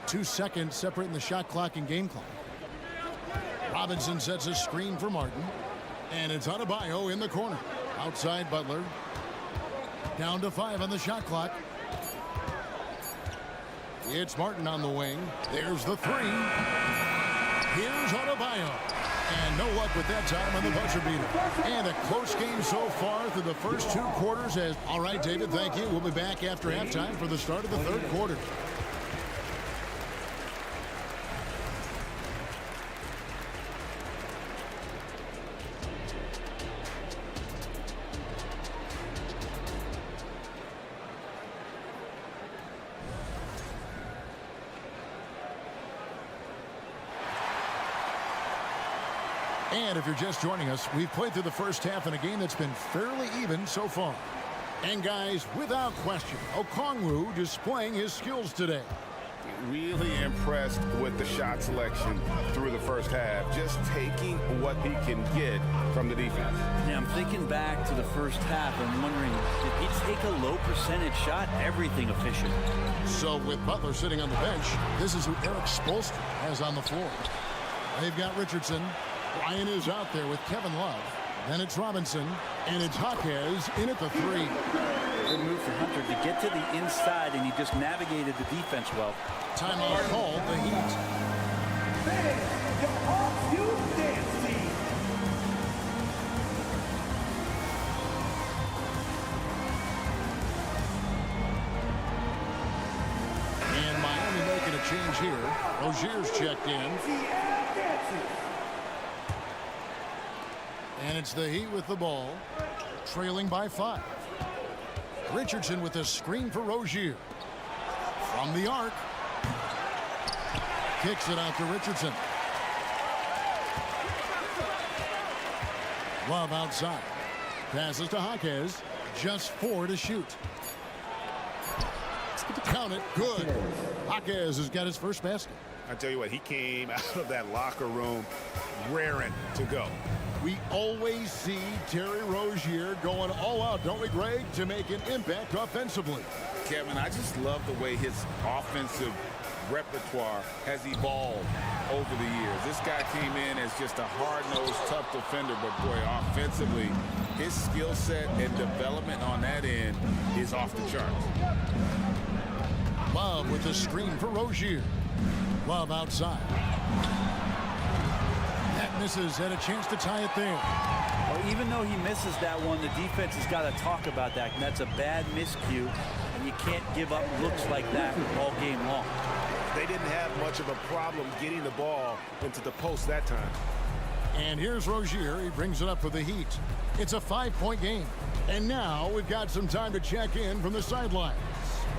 Speaker 6: 2 seconds separating the shot clock and game clock. Robinson sets a screen for Martin. And it's Adebayo in the corner. Outside Butler. Down to 5 on the shot clock. It's Martin on the wing. There's the 3. Here's Adebayo. And no luck with that time on the buzzer beater. And a close game so far through the first 2 quarters. All right, David, thank you. We'll be back after halftime for the start of the 3rd quarter. And if you're just joining us, we've played through the first half in a game that's been fairly even so far. And guys, without question, Okongwu displaying his skills today.
Speaker 8: Really impressed with the shot selection through the first half. Just taking what he can get from the defense.
Speaker 7: Yeah, I'm thinking back to the first half and wondering, did he take a low percentage shot? Everything efficient.
Speaker 6: So with Butler sitting on the bench, this is who Eric Spoelstra has on the floor. They've got Richardson. Ryan is out there with Kevin Love. Then it's Robinson, and it's Jaquez in at the 3.
Speaker 7: Good move for Hunter to get to the inside, and he just navigated the defense well.
Speaker 6: Timeout called, the Heat. And Miami making a change here. Rozier's checked in. And it's the Heat with the ball, trailing by 5. Richardson with a screen for Rozier. From the arc. Kicks it out to Richardson. Love outside. Passes to Jaquez. Just 4 to shoot. Count it. Good. Jaquez has got his first basket.
Speaker 8: I tell you what, he came out of that locker room raring to go.
Speaker 6: We always see Terry Rozier going all out, don't we, Greg, to make an impact offensively.
Speaker 8: Kevin, I just love the way his offensive repertoire has evolved over the years. This guy came in as just a hard-nosed, tough defender, but boy, offensively, his skill set and development on that end is off the charts.
Speaker 6: Love with the screen for Rozier. Love outside. That misses, had a chance to tie it there.
Speaker 7: Well, even though he misses that one, the defense has got to talk about that. And that's a bad miscue, and you can't give up looks like that all game long.
Speaker 2: They didn't have much of a problem getting the ball into the post that time.
Speaker 6: And here's Rozier. He brings it up for the Heat. It's a 5-point game. And now we've got some time to check in from the sidelines.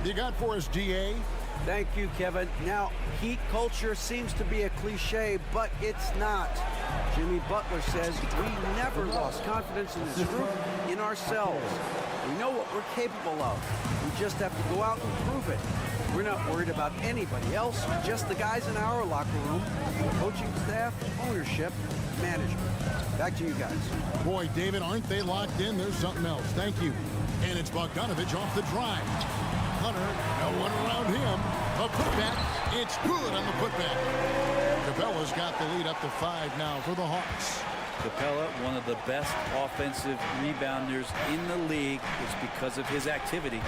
Speaker 6: You got for us, DA?
Speaker 9: Thank you, Kevin. Now, Heat culture seems to be a cliche, but it's not. Jimmy Butler says we never lost confidence in this group, in ourselves. We know what we're capable of. We just have to go out and prove it. We're not worried about anybody else, just the guys in our locker room, coaching staff, ownership, management. Back to you guys.
Speaker 6: Boy, David, aren't they locked in? There's something else. Thank you. And it's Bogdanovich off the drive. Hunter, no one around him. A putback. It's good on the putback. Capella's got the lead up to 5 now for the Hawks.
Speaker 7: Capella, one of the best offensive rebounders in the league. It's because of his activity.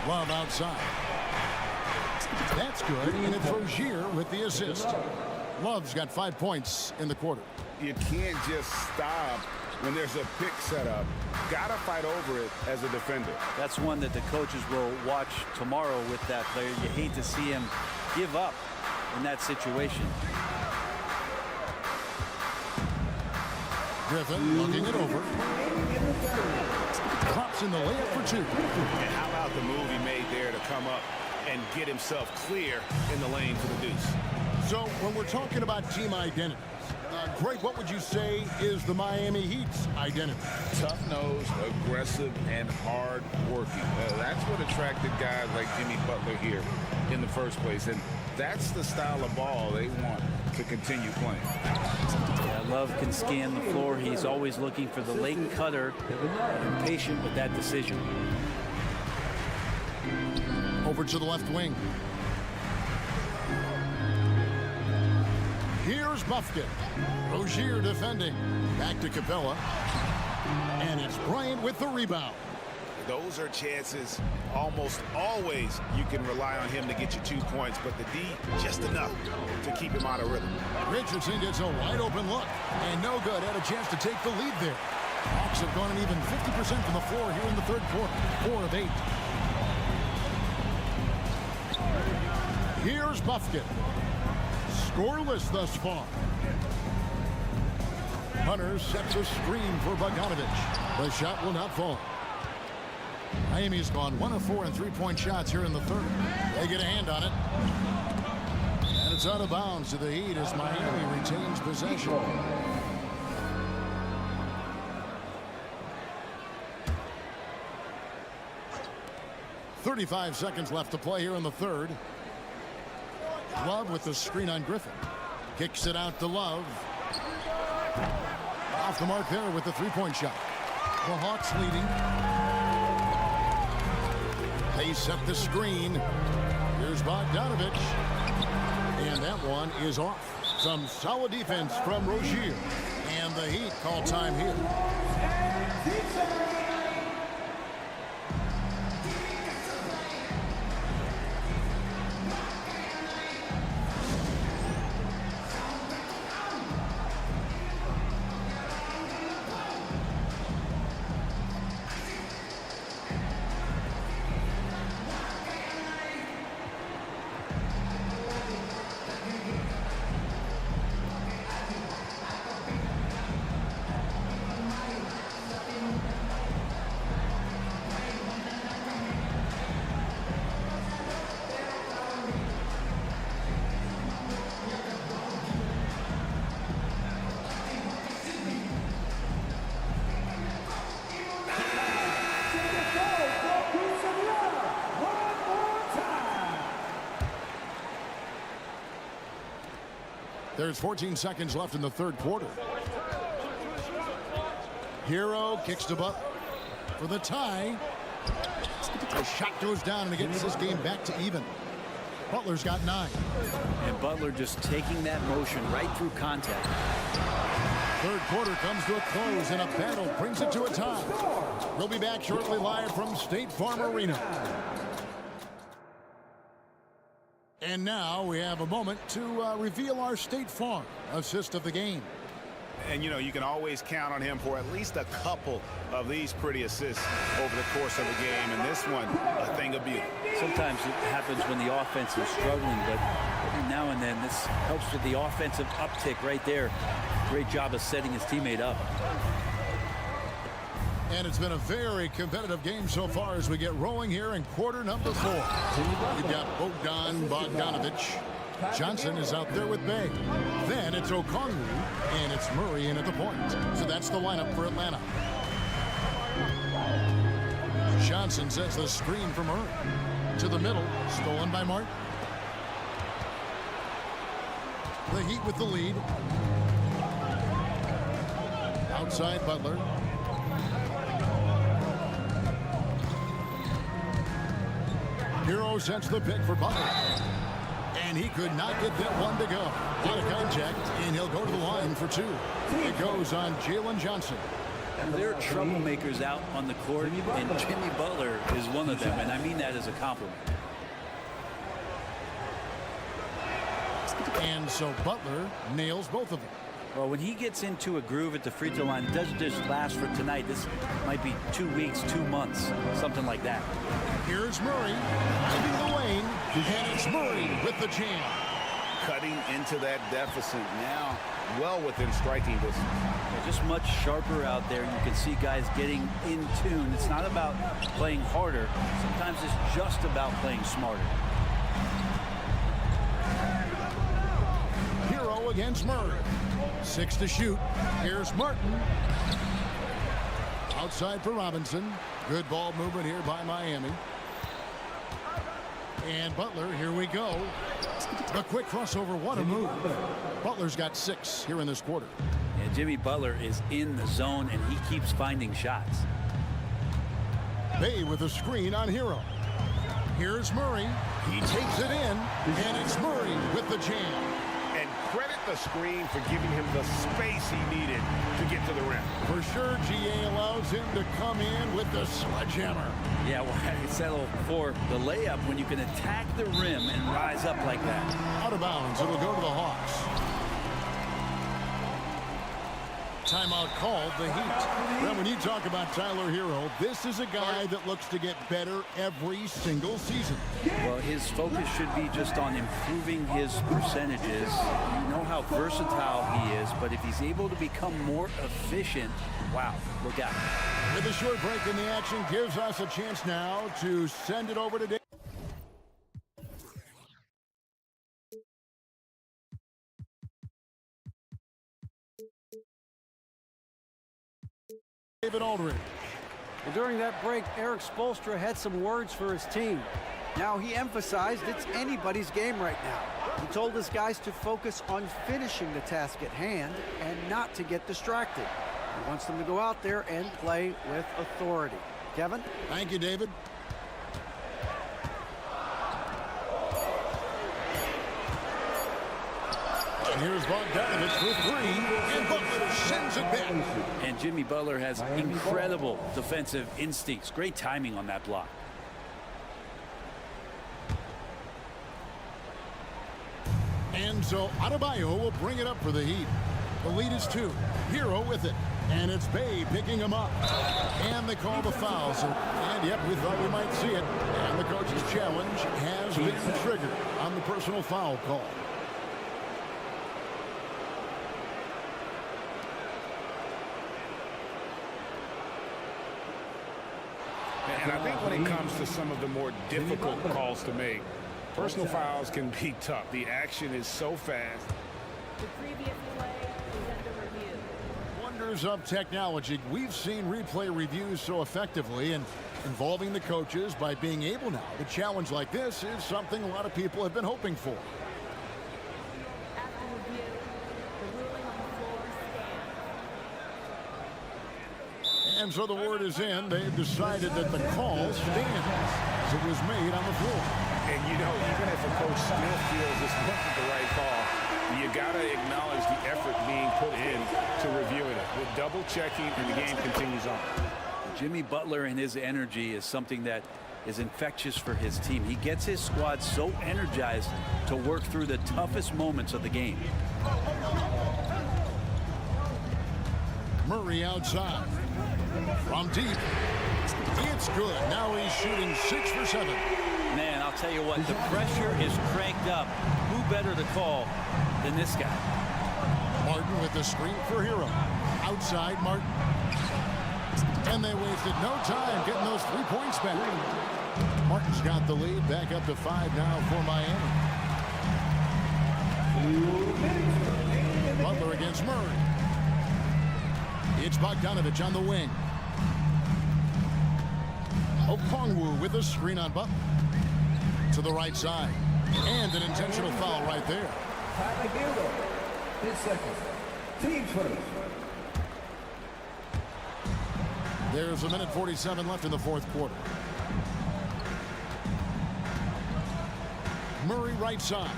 Speaker 6: Love outside. That's good, and it's Rozier with the assist. Love's got 5 points in the quarter.
Speaker 8: You can't just stop when there's a pick set up. Gotta fight over it as a defender.
Speaker 7: That's one that the coaches will watch tomorrow with that player. You hate to see him give up in that situation.
Speaker 6: Griffin looking it over. Drops in the layup for 2.
Speaker 8: And how about the move he made there to come up and get himself clear in the lane for the deuce?
Speaker 6: So when we're talking about team identities, Greg, what would you say is the Miami Heat's identity?
Speaker 8: Tough-nosed, aggressive, and hard-working. That's what attracted guys like Jimmy Butler here in the first place. And that's the style of ball they want to continue playing.
Speaker 7: Yeah, Love can scan the floor. He's always looking for the late cutter and patient with that decision.
Speaker 6: Over to the left wing. Here's Buffkin. Rozier defending. Back to Capella. And it's Bryant with the rebound.
Speaker 8: Those are chances almost always you can rely on him to get you 2 points, but the D just enough to keep him out of rhythm.
Speaker 6: Richardson gets a wide open look. And no good. Had a chance to take the lead there. Hawks have gone an even 50% from the floor here in the third quarter. 4 of 8. Here's Buffkin. Scoreless thus far. Hunter sets a screen for Bogdanovich. The shot will not fall. Miami's gone 1 of 4 in three-point shots here in the third. They get a hand on it. And it's out of bounds to the Heat as Miami retains possession. .35 seconds left to play here in the third. Love with the screen on Griffin. Kicks it out to Love. Off the mark there with the three-point shot. The Hawks leading. They set the screen. Here's Bogdanovich. And that one is off. Some solid defense from Rozier. And the Heat call time here. There's 14 seconds left in the third quarter. Hero kicks to Butler for the tie. The shot goes down and it gets this game back to even. Butler's got 9.
Speaker 7: And Butler just taking that motion right through contact.
Speaker 6: Third quarter comes to a close and a battle brings it to a tie. We'll be back shortly live from State Farm Arena. And now we have a moment to reveal our State Farm assist of the game.
Speaker 8: And, you know, you can always count on him for at least a couple of these pretty assists over the course of a game. And this one, a thing of beauty.
Speaker 7: Sometimes it happens when the offense is struggling, but every now and then this helps with the offensive uptick right there. Great job of setting his teammate up.
Speaker 6: And it's been a very competitive game so far as we get rolling here in quarter number 4. You've got Bogdanovich. Johnson is out there with Bay. Then it's Okongwu, and it's Murray in at the point. So that's the lineup for Atlanta. Johnson sets the screen for Murray. To the middle, stolen by Martin. The Heat with the lead. Outside Butler. Hero sets the pick for Butler. And he could not get that one to go. Out of contact, and he'll go to the line for 2. It goes on Jalen Johnson.
Speaker 7: There are troublemakers out on the court, and Jimmy Butler is one of them, and I mean that as a compliment.
Speaker 6: And so Butler nails both of them.
Speaker 7: Well, when he gets into a groove at the free throw line, it doesn't just last for tonight. This might be 2 weeks, 2 months, something like that.
Speaker 6: Here's Murray, driving the lane, and it's Murray with the jam.
Speaker 8: Cutting into that deficit now, well within striking distance.
Speaker 7: They're just much sharper out there. You can see guys getting in tune. It's not about playing harder. Sometimes it's just about playing smarter.
Speaker 6: Hero against Murray. 6 to shoot. Here's Martin. Outside for Robinson. Good ball movement here by Miami. And Butler, here we go. The quick crossover, what a move. Butler's got 6 here in this quarter.
Speaker 7: And Jimmy Butler is in the zone, and he keeps finding shots.
Speaker 6: Bay with a screen on Hero. Here's Murray. He takes it in, and it's Murray with the jam.
Speaker 8: And credit the screen for giving him the space he needed to get to the rim.
Speaker 6: For sure, GA allows him to come in with the sledgehammer.
Speaker 7: Yeah, well, I settle for the layup when you can attack the rim and rise up like that.
Speaker 6: Out of bounds, it'll go to the Hawks. Timeout called, the Heat. Well, when you talk about Tyler Hero, this is a guy that looks to get better every single season.
Speaker 7: Well, his focus should be just on improving his percentages. You know how versatile he is, but if he's able to become more efficient, wow, look out.
Speaker 6: With a short break in the action, gives us a chance now to send it over to Dave. David Aldridge.
Speaker 9: Well, during that break, Eric Spoelstra had some words for his team. Now, he emphasized it's anybody's game right now. He told his guys to focus on finishing the task at hand and not to get distracted. He wants them to go out there and play with authority. Kevin?
Speaker 6: Thank you, David. And here's Bogdanovich for 3, and Butler sends it back.
Speaker 7: And Jimmy Butler has incredible defensive instincts. Great timing on that block.
Speaker 6: And so Adebayo will bring it up for the Heat. The lead is 2. Hero with it. And it's Bay picking him up. And they call the foul. And yep, we thought we might see it. And the coach's challenge has been triggered on the personal foul call.
Speaker 8: And I think when it comes to some of the more difficult calls to make, personal fouls can be tough. The action is so fast.
Speaker 5: The previous play is under review.
Speaker 6: Wonders of technology. We've seen replay reviews so effectively and involving the coaches by being able now to challenge like this is something a lot of people have been hoping for.
Speaker 5: After review, the ruling on the floor stands.
Speaker 6: And so the word is in. They've decided that the call stands as it was made on the floor.
Speaker 8: And you know, even if a coach still feels this wasn't the right call, you got to acknowledge the effort being put in to reviewing it. With double checking, and the game continues on.
Speaker 7: Jimmy Butler and his energy is something that is infectious for his team. He gets his squad so energized to work through the toughest moments of the game.
Speaker 6: Murray outside. From deep. It's good. Now he's shooting 6 for 7.
Speaker 7: Man, I'll tell you what, the pressure is cranked up. Who better to call than this guy?
Speaker 6: Martin with the screen for Hero. Outside Martin. And they wasted no time getting those 3 points back. Martin's got the lead. Back up to 5 now for Miami. Butler against Murray. It's Bogdanovich on the wing. Okongwu with a screen on Butler. To the right side. And an intentional foul right there.
Speaker 1: Tyler Hero. 10 seconds. Team first.
Speaker 6: There's 1:47 left in the 4th quarter. Murray right side.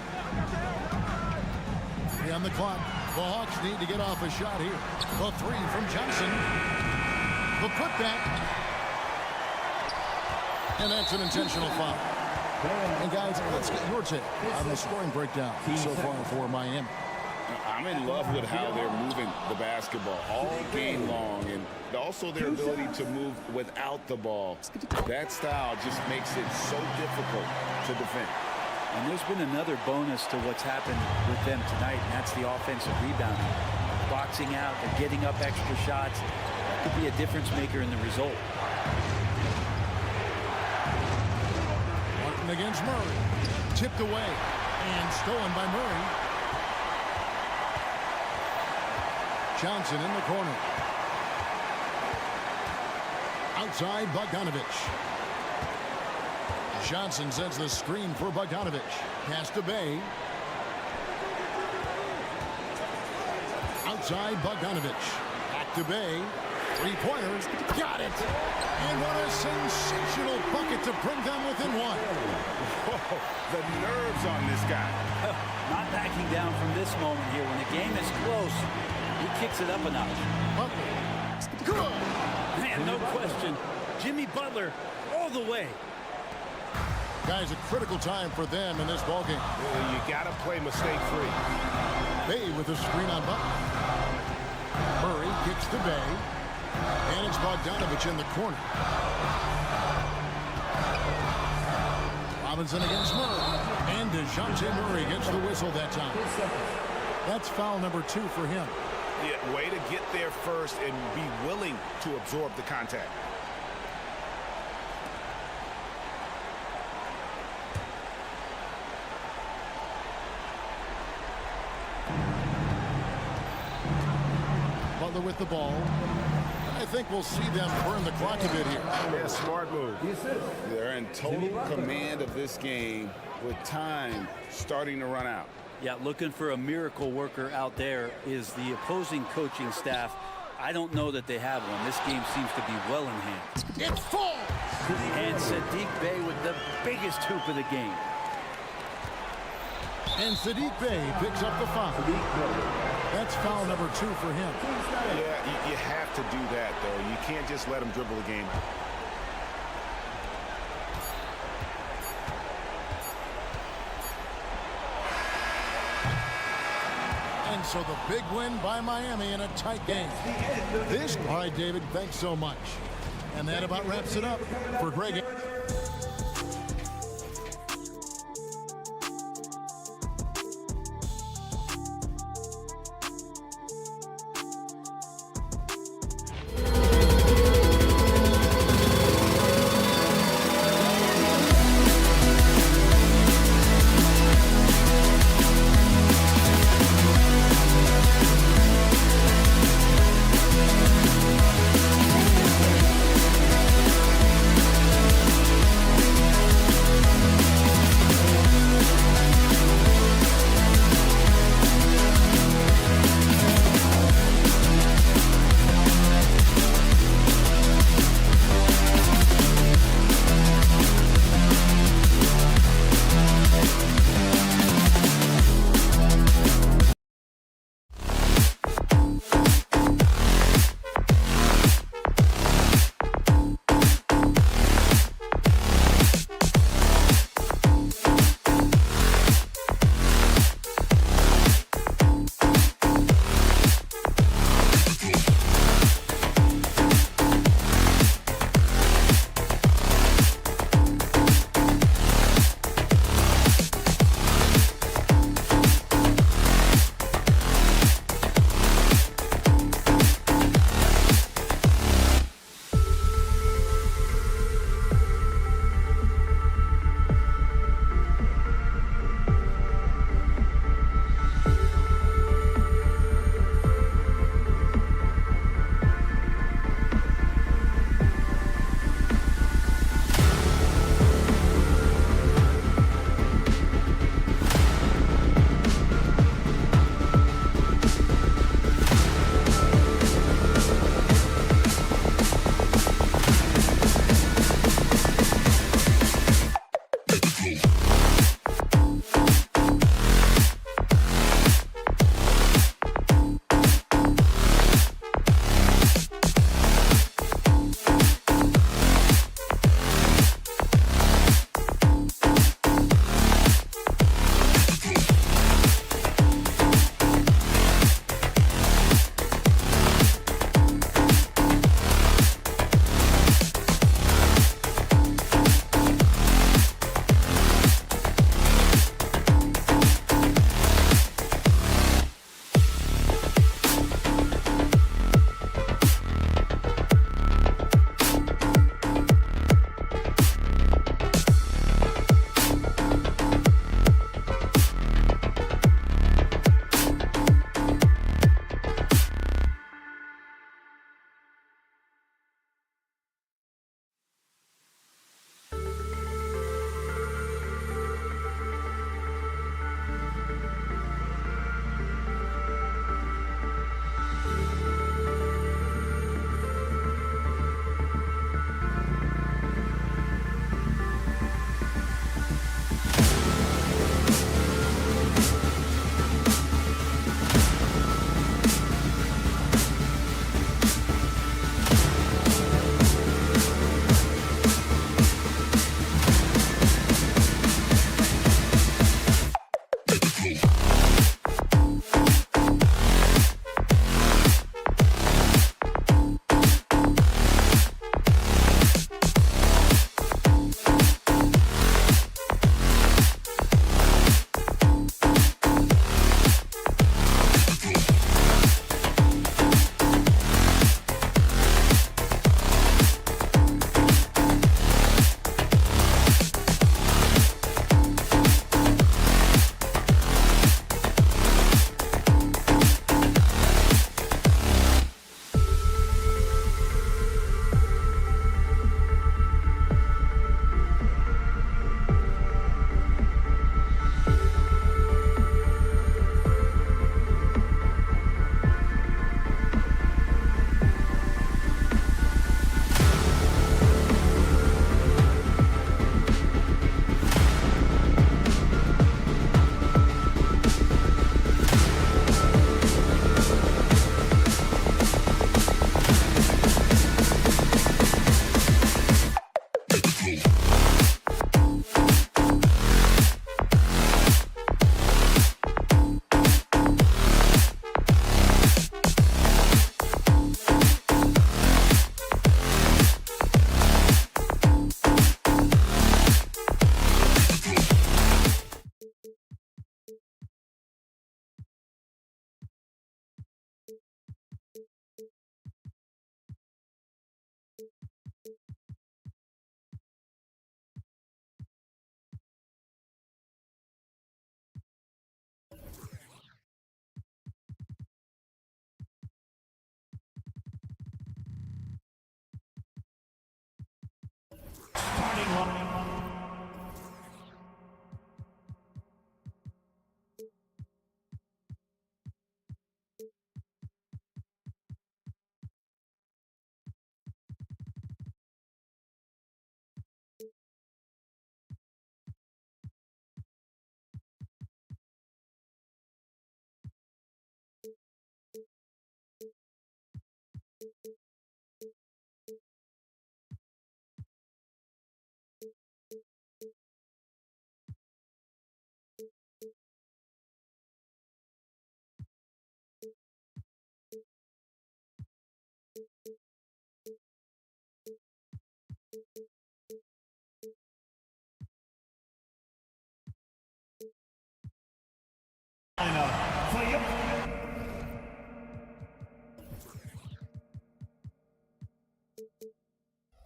Speaker 6: 3 on the clock. The Hawks need to get off a shot here. The 3 from Johnson. The putback. And that's an intentional foul. And guys, let's get your take on the scoring breakdown so far for Miami.
Speaker 8: I'm in love with how they're moving the basketball all game long, and also their ability to move without the ball. That style just makes it so difficult to defend.
Speaker 7: And there's been another bonus to what's happened with them tonight, and that's the offensive rebounding. Boxing out and getting up extra shots. That could be a difference maker in the result.
Speaker 6: Martin against Murray. Tipped away and stolen by Murray. Johnson in the corner. Outside, Bogdanovich. Johnson sends the screen for Bogdanovich. Pass to Bay. Outside, Bogdanovich. Back to Bay. Three-pointers. Got it. And what a sensational bucket to bring them within one.
Speaker 8: Whoa, the nerves on this guy.
Speaker 7: Not backing down from this moment here. When the game is close, he kicks it up a notch.
Speaker 6: Butler. Good.
Speaker 7: Man, no question. Jimmy Butler all the way.
Speaker 6: Guys, a critical time for them in this ballgame.
Speaker 2: You got to play mistake-free.
Speaker 6: Bay with a screen on Butler. Murray kicks to Bay. And it's Bogdanovich in the corner. Robinson against Murray. And DeJounte Murray gets the whistle that time. That's foul number 2 for him.
Speaker 8: Yeah, way to get there first and be willing to absorb the contact.
Speaker 6: Butler with the ball. I think we'll see them burn the clock a bit here.
Speaker 2: Yeah, smart move.
Speaker 8: They're in total command of this game with time starting to run out.
Speaker 7: Yeah, looking for a miracle worker out there is the opposing coaching staff. I don't know that they have one. This game seems to be well in hand.
Speaker 6: It falls!
Speaker 7: And Sadiq Bey with the biggest hoop of the game.
Speaker 6: And Sadiq Bey picks up the foul. That's foul number 2 for him.
Speaker 8: Yeah, you have to do that, though. You can't just let him dribble the game.
Speaker 6: And so the big win by Miami in a tight game. All right, David, thanks so much. And that about wraps it up for Greg.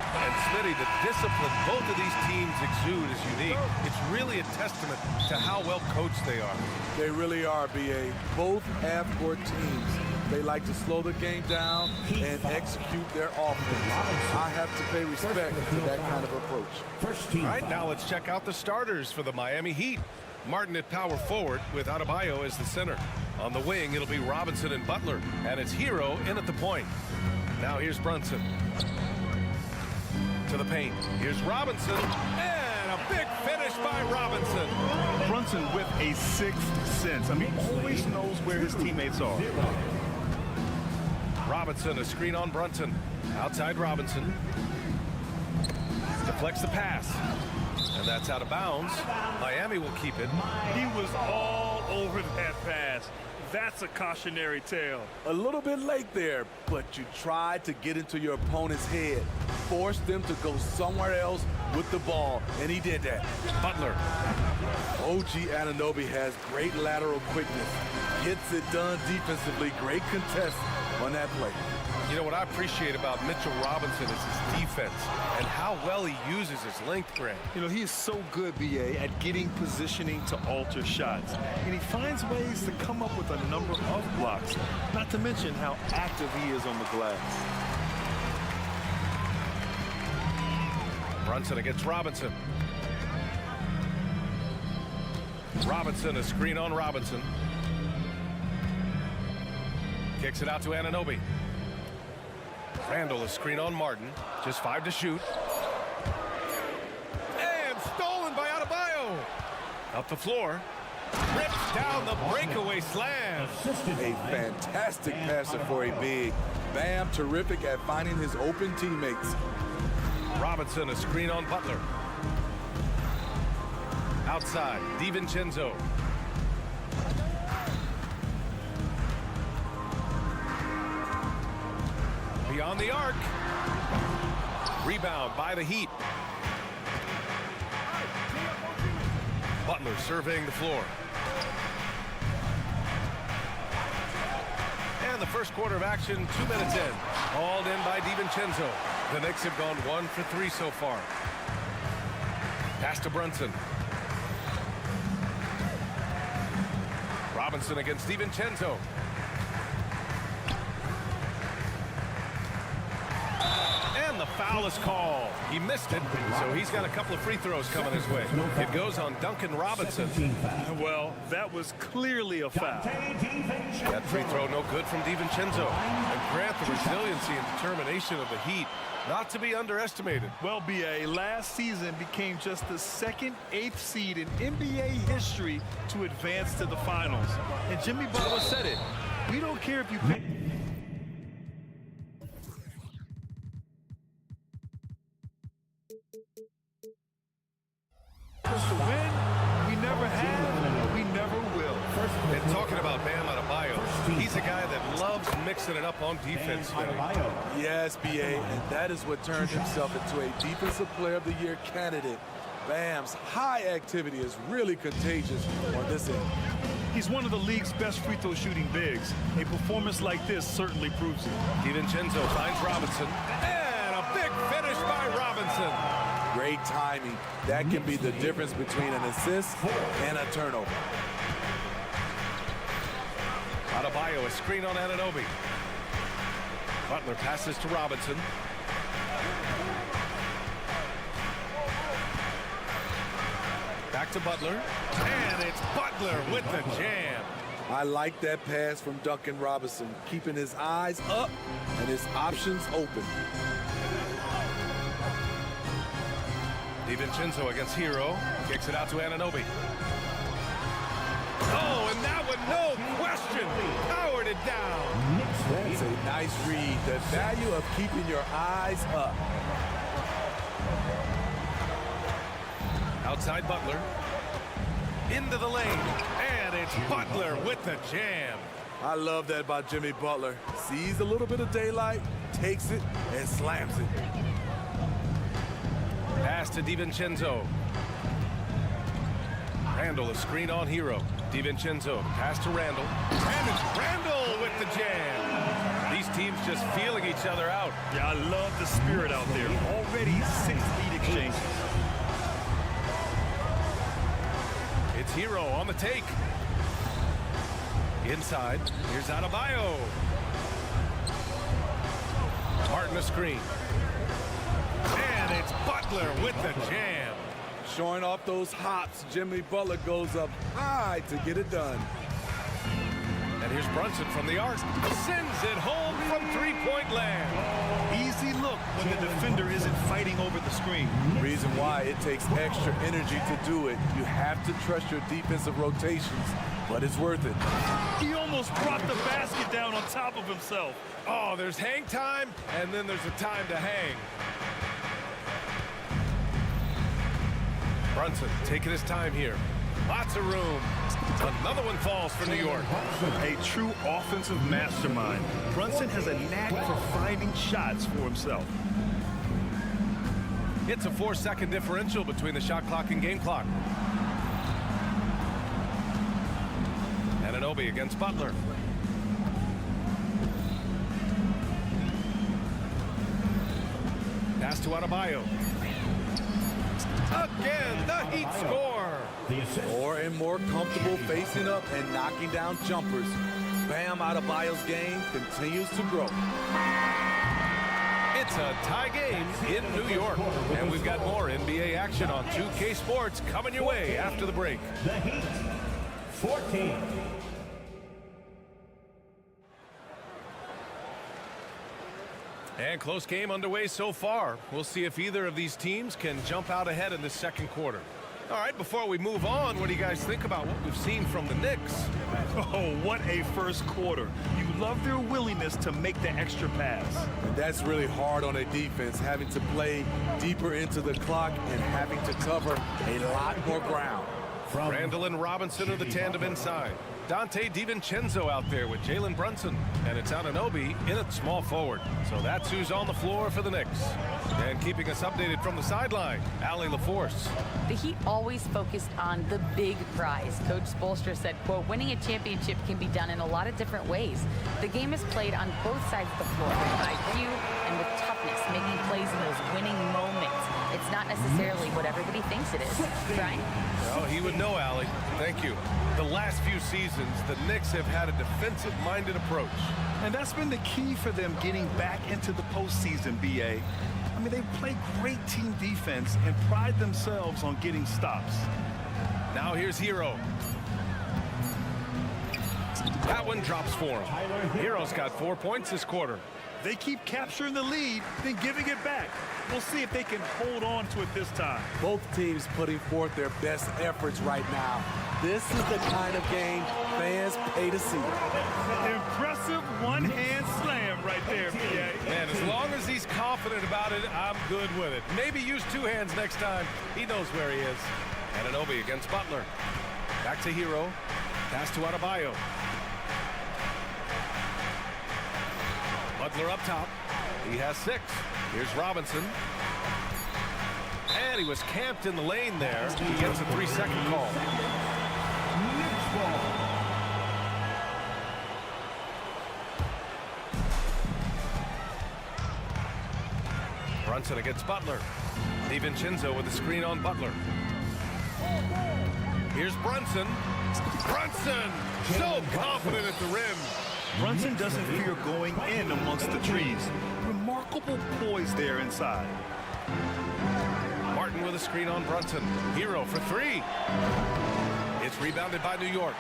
Speaker 2: And Smitty, the discipline both of these teams exude is unique. It's really a testament to how well coached they are.
Speaker 10: They really are, B.A. Both half-court teams, they like to slow the game down and execute their offense. I have to pay respect to that kind of approach.
Speaker 2: All right, now let's check out the starters for the Miami Heat. Martin at power forward with Adebayo as the center. On the wing, it'll be Robinson and Butler, and it's Hero in at the point. Now here's Brunson. To the paint. Here's Robinson, and a big finish by Robinson.
Speaker 3: Brunson with a sixth sense. I mean, always knows where his teammates are.
Speaker 2: Robinson, a screen on Brunson. Outside Robinson. Deflects the pass. And that's out of bounds. Miami will keep it.
Speaker 3: He was all over that pass. That's a cautionary tale.
Speaker 10: A little bit late there, but you tried to get into your opponent's head. Force them to go somewhere else with the ball, and he did that.
Speaker 2: Butler.
Speaker 10: OG Anunoby has great lateral quickness. Gets it done defensively. Great contest on that play.
Speaker 2: You know what I appreciate about Mitchell Robinson is his defense and how well he uses his length, Grant.
Speaker 3: You know, he is so good, B.A., at getting positioning to alter shots. And he finds ways to come up with a number of blocks, not to mention how active he is on the glass.
Speaker 2: Brunson against Robinson. Robinson, a screen on Robinson. Kicks it out to Anunoby. Randall, a screen on Martin. Just 5 to shoot. And stolen by Adebayo. Up the floor. Rips down the breakaway slam.
Speaker 10: A fantastic passer for a big. Bam, terrific at finding his open teammates.
Speaker 2: Robinson, a screen on Butler. Outside, DiVincenzo. Beyond the arc. Rebound by the Heat. Butler surveying the floor. And the first quarter of action, 2 minutes in. Hauled in by DiVincenzo. The Knicks have gone 1 for 3 so far. Pass to Brunson. Robinson against DiVincenzo. And the foul is called. He missed it, so he's got a couple of free throws coming his way. It goes on Duncan Robinson.
Speaker 3: Well, that was clearly a foul.
Speaker 2: That free throw no good from DiVincenzo. And Grant, the resiliency and determination of the Heat, not to be underestimated.
Speaker 3: Well, B.A., last season became just the second 8th seed in NBA history to advance to the finals. And Jimmy Butler said it. We don't care if you pick. To win, we never have, we never will.
Speaker 2: And talking about Bam Adebayo, he's a guy that loves mixing it up on defense.
Speaker 10: Yes, B.A., and that is what turned himself into a Defensive Player of the Year candidate. Bam's high activity is really contagious on this end.
Speaker 3: He's one of the league's best free throw shooting bigs. A performance like this certainly proves it.
Speaker 2: DiVincenzo finds Robinson. And a big finish by Robinson.
Speaker 10: Great timing. That can be the difference between an assist and a turnover.
Speaker 2: Adebayo, a screen on Anunoby. Butler passes to Robinson. Back to Butler. And it's Butler with the jam.
Speaker 10: I like that pass from Duncan Robinson, keeping his eyes up and his options open.
Speaker 2: DiVincenzo against Hero. Kicks it out to Anunoby. Oh, and that one, no question, powered it down.
Speaker 10: That's a nice read. The value of keeping your eyes up.
Speaker 2: Outside Butler. Into the lane. And it's Butler with the jam.
Speaker 10: I love that about Jimmy Butler. Sees a little bit of daylight, takes it, and slams it.
Speaker 2: Pass to DiVincenzo. Randall, a screen on Hero. DiVincenzo, pass to Randall. And it's Randall with the jam. These teams just feeling each other out.
Speaker 3: Yeah, I love the spirit out there. Already 6 lead exchanges.
Speaker 2: It's Hero on the take. Inside, here's Adebayo. Martin a screen. And it's Butler with the jam.
Speaker 10: Showing off those hops, Jimmy Butler goes up high to get it done.
Speaker 2: And here's Brunson from the arc. Sends it home from three-point land.
Speaker 3: Easy look when the defender isn't fighting over the screen.
Speaker 10: Reason why it takes extra energy to do it. You have to trust your defensive rotations, but it's worth it.
Speaker 3: He almost brought the basket down on top of himself.
Speaker 2: Oh, there's hang time, and then there's a time to hang. Brunson taking his time here. Lots of room. Another one falls for New York.
Speaker 3: A true offensive mastermind. Brunson has a knack for finding shots for himself.
Speaker 2: It's a 4-second differential between the shot clock and game clock. Anunoby against Butler. Pass to Adebayo. Again, the Heat score.
Speaker 10: More and more comfortable facing up and knocking down jumpers. Bam Adebayo's game continues to grow.
Speaker 2: It's a tie game in New York. And we've got more NBA action on 2K Sports coming your way after the break.
Speaker 1: The Heat, 14.
Speaker 2: And close game underway so far. We'll see if either of these teams can jump out ahead in the second quarter. All right, before we move on, what do you guys think about what we've seen from the Knicks?
Speaker 3: Oh, what a first quarter. You love their willingness to make the extra pass.
Speaker 10: And that's really hard on a defense, having to play deeper into the clock and having to cover a lot more ground.
Speaker 2: Randall and Robinson are the tandem inside. Dante DiVincenzo out there with Jalen Brunson. And it's Anunoby in at small forward. So that's who's on the floor for the Knicks. And keeping us updated from the sideline, Allie LaForce.
Speaker 5: The Heat always focused on the big prize. Coach Spoelstra said, quote, winning a championship can be done in a lot of different ways. The game is played on both sides of the floor with IQ and with toughness, making plays in those winning moments. It's not necessarily what everybody thinks it is. Brian?
Speaker 2: Oh, he would know, Allie. Thank you. The last few seasons, the Knicks have had a defensive-minded approach.
Speaker 3: And that's been the key for them getting back into the postseason, B.A. I mean, they play great team defense and pride themselves on getting stops.
Speaker 2: Now here's Hero. That one drops for him. Hero's got 4 points this quarter.
Speaker 3: They keep capturing the lead, then giving it back. We'll see if they can hold on to it this time.
Speaker 10: Both teams putting forth their best efforts right now. This is the kind of game fans pay to see.
Speaker 3: Impressive one-hand slam right there, B.A.
Speaker 2: Man, as long as he's confident about it, I'm good with it. Maybe use two hands next time. He knows where he is. Anunoby against Butler. Back to Hero. Pass to Adebayo. Butler up top. He has 6. Here's Robinson. And he was camped in the lane there. He gets a 3-second call. Brunson against Butler. DiVincenzo with a screen on Butler. Here's Brunson. Brunson! So confident at the rim.
Speaker 3: Brunson doesn't fear going in amongst the trees. Remarkable poise there inside.
Speaker 2: Martin with a screen on Brunson. Hero for three. It's rebounded by New York.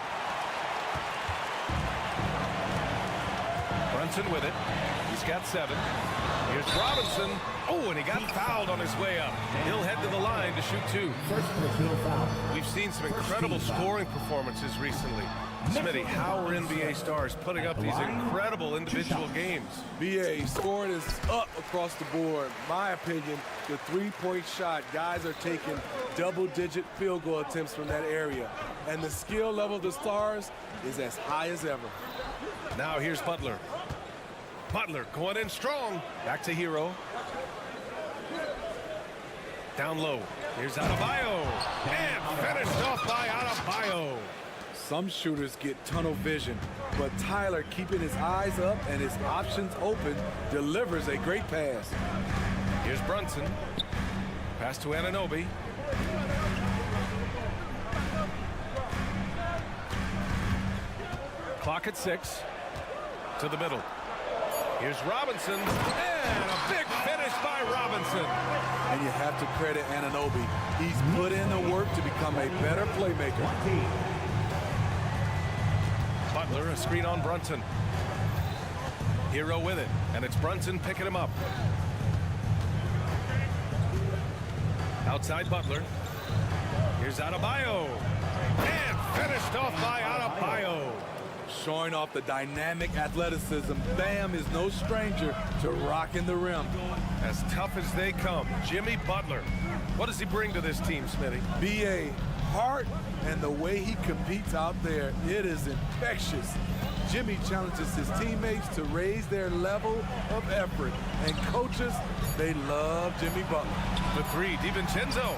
Speaker 2: Brunson with it. He's got 7. Here's Robinson. Oh, and he got fouled on his way up. He'll head to the line to shoot 2. We've seen some incredible scoring performances recently. Smitty, how are NBA stars putting up these incredible individual games?
Speaker 10: BA, scoring is up across the board. My opinion, the three-point shot, guys are taking double-digit field goal attempts from that area. And the skill level of the stars is as high as ever.
Speaker 2: Now here's Butler. Butler going in strong. Back to Hero. Down low. Here's Adebayo. And finished off by Adebayo.
Speaker 10: Some shooters get tunnel vision, but Tyler, keeping his eyes up and his options open, delivers a great pass.
Speaker 2: Here's Brunson. Pass to Anunoby. Clock at 6. To the middle. Here's Robinson. And a big finish by Robinson.
Speaker 10: And you have to credit Anunoby. He's put in the work to become a better playmaker.
Speaker 2: Butler, a screen on Brunson. Hero with it, and it's Brunson picking him up. Outside Butler. Here's Adebayo. And finished off by Adebayo.
Speaker 10: Showing off the dynamic athleticism, Bam is no stranger to rocking the rim.
Speaker 2: As tough as they come, Jimmy Butler. What does he bring to this team, Smitty?
Speaker 10: B.A. heart and the way he competes out there, it is infectious. Jimmy challenges his teammates to raise their level of effort. And coaches, they love Jimmy Butler.
Speaker 2: The 3, DiVincenzo.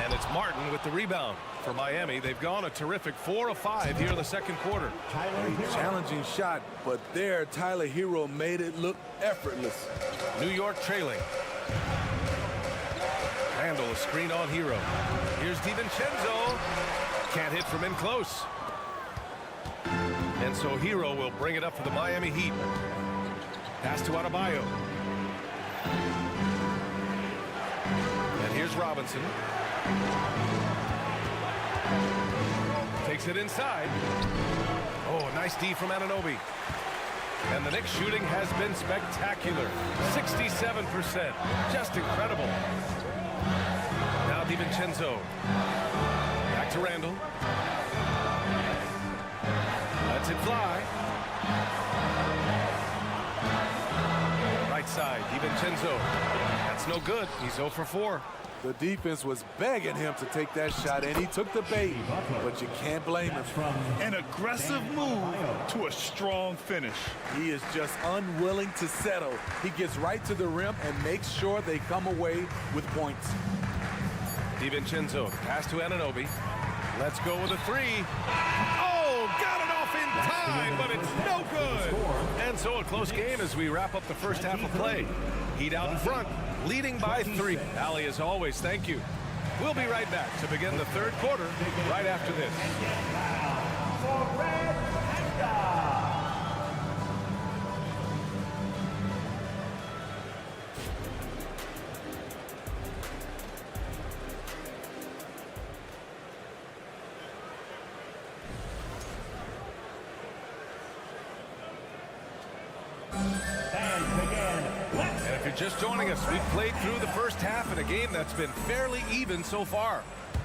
Speaker 2: And it's Martin with the rebound. For Miami, they've gone a terrific 4 of 5 here in the second quarter.
Speaker 10: A challenging shot, but there, Tyler Hero made it look effortless.
Speaker 2: New York trailing. Randall, a screen on Hero. Here's DiVincenzo. Can't hit from in close. And so Hero will bring it up for the Miami Heat. Pass to Adebayo. And here's Robinson. Takes it inside. Oh, nice D from Anunoby. And the Knicks shooting has been spectacular. 67%. Just incredible. Now DiVincenzo. Back to Randall. Lets it fly. Right side, DiVincenzo. That's no good. He's 0 for 4.
Speaker 10: The defense was begging him to take that shot, and he took the bait, but you can't blame him.
Speaker 3: An aggressive move to a strong finish.
Speaker 10: He is just unwilling to settle. He gets right to the rim and makes sure they come away with points.
Speaker 2: DiVincenzo, pass to Anunoby. Let's go with a 3. Oh, got it off in time, but it's no good. And so a close game as we wrap up the first half of play. Heat out in front, leading by 3. Allie, as always, thank you. We'll be right back to begin the third quarter right after this.
Speaker 1: For Red Panda.
Speaker 2: Just joining us, we've played through the first half in a game that's been fairly even so far.